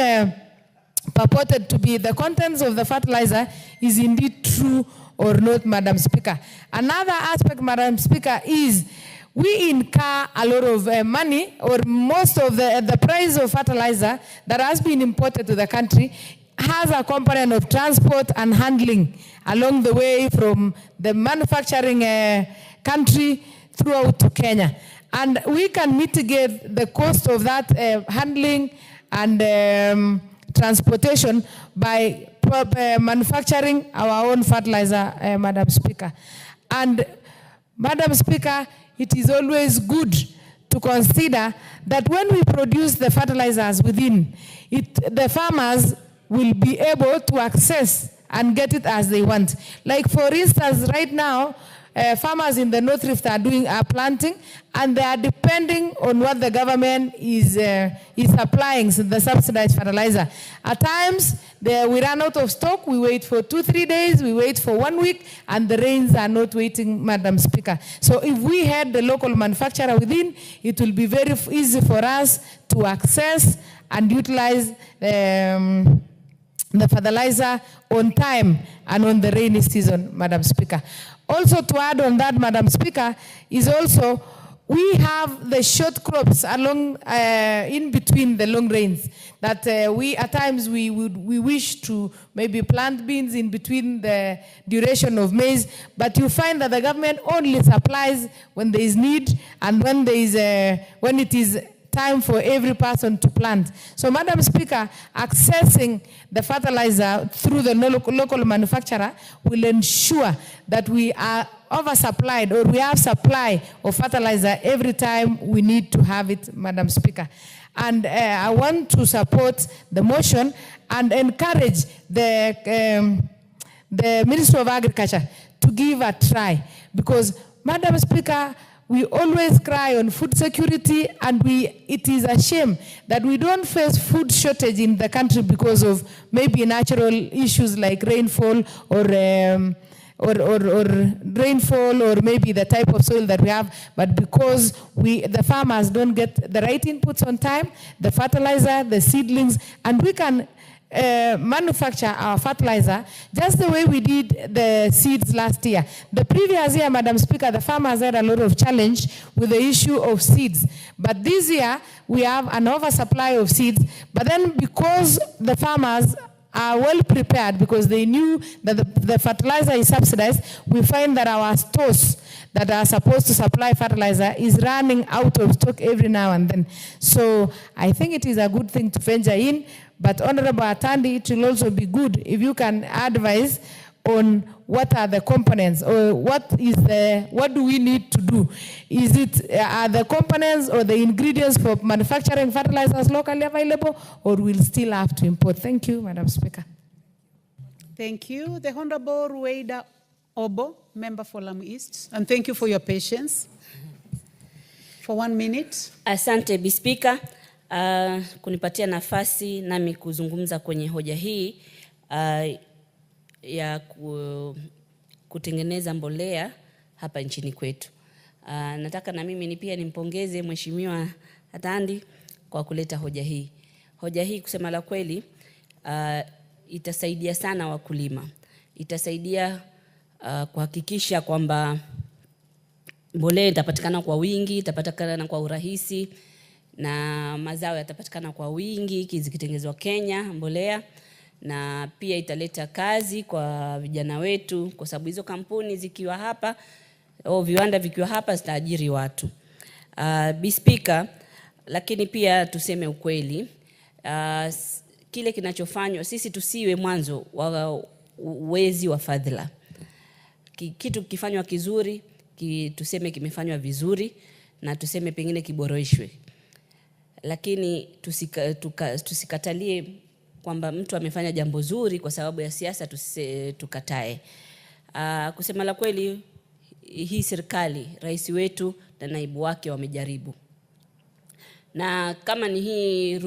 purported to be the contents of the fertilizer is indeed true or not, Madam Speaker. Another aspect, Madam Speaker, is we incur a lot of money, or most of the price of fertilizer that has been imported to the country has a component of transport and handling along the way from the manufacturing country throughout to Kenya. And we can mitigate the cost of that handling and transportation by manufacturing our own fertilizer, Madam Speaker. And Madam Speaker, it is always good to consider that when we produce the fertilizers within, the farmers will be able to access and get it as they want. Like for instance, right now, farmers in the North Rift are planting, and they are depending on what the government is supplying, so the subsidized fertilizer. At times, we run out of stock, we wait for 2-3 days, we wait for 1 week, and the rains are not waiting, Madam Speaker. So if we had the local manufacturer within, it will be very easy for us to access and utilize the fertilizer on time and on the rainy season, Madam Speaker. Also to add on that, Madam Speaker, is also we have the short crops along in between the long rains that we at times we wish to maybe plant beans in between the duration of maize, but you find that the government only supplies when there is need and when there is when it is time for every person to plant. So, Madam Speaker, accessing the fertilizer through the local manufacturer will ensure that we are oversupplied, or we have supply of fertilizer every time we need to have it, Madam Speaker. And I want to support the motion and encourage the Ministry of Agriculture to give a try, because, Madam Speaker, we always cry on food security, and it is a shame that we don't face food shortage in the country because of maybe natural issues like rainfall or rainfall, or maybe the type of soil that we have, but because the farmers don't get the right inputs on time, the fertilizer, the seedlings, and we can manufacture our fertilizer just the way we did the seeds last year. The previous year, Madam Speaker, the farmers had a lot of challenge with the issue of seeds. But this year, we have an oversupply of seeds. But then because the farmers are well prepared, because they knew that the fertilizer is subsidized, we find that our stores that are supposed to supply fertilizer is running out of stock every now and then. So I think it is a good thing to venture in. But Honorable Atandi, it will also be good if you can advise on what are the components, or what do we need to do? Is it are the components or the ingredients for manufacturing fertilizers locally available, or we'll still have to import? Thank you, Madam Speaker. Thank you. The Honorable Rueda Obo, member for Lamu East, and thank you for your patience. For 1 minute. Asante, Bi Speaker. Kunipatia nafasi nami kuzungumza kwenye hoja hii ya kutengeneza mbolea hapa nchini kwetu. Nataka na mimi pia nimpongeze Mheshimiwa Atandi kwa kuleta hoja hii. Hoja hii kusema la kweli itasaidia sana wakulima. Itasaidia kuhakikisha kwamba mbolea itapatikana kwa wingi, itapatikana kwa urahisi, na mazao yatapatikana kwa wingi zikitengenezwa Kenya mbolea, na pia italeta kazi kwa vijana wetu, kwa sababu hizo kampuni zikiwa hapa au viwanda vikiwa hapa zitaajiri watu. Bi Speaker, lakini pia tuseme ukweli, kile kinachofanywa sisi tusiwe mwanzo wa uwezi wa fadhila. Kitu kifanywa kizuri, tuseme kimefanywa vizuri, na tuseme pengine kiboreshwe. Lakini tusikatalie kwamba mtu amefanya jambo zuri kwa sababu ya siasa, tukatae. Kusema la kweli, hii serikali, rais wetu na naibu wake wamejaribu. Na kama ni hii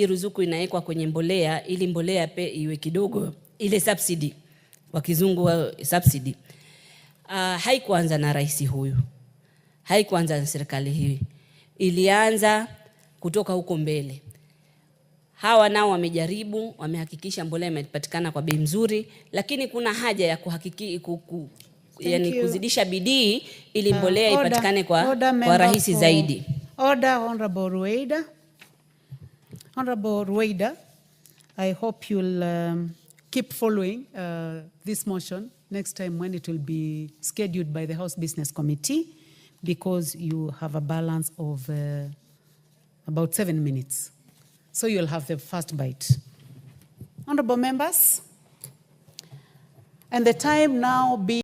ruzuku inawekwa kwenye mbolea, ili mbolea iwe kidogo, ile subsidy, kwa kizungu subsidy. Haikuanza na rais huyu. Haikuanza na serikali hii. Ilianza kutoka huko mbele. Hawa nao wamejaribu, wamehakikisha mbolea imepatikana kwa bei nzuri, lakini kuna haja ya kuzidisha bidii ili mbolea ipatikane kwa rahisi zaidi. Order, Honorable Rueda. Honorable Rueda, I hope you'll keep following this motion next time when it will be scheduled by the House Business Committee, because you have a balance of about 7 minutes. So you'll have the first bite. Honorable members, and the time now being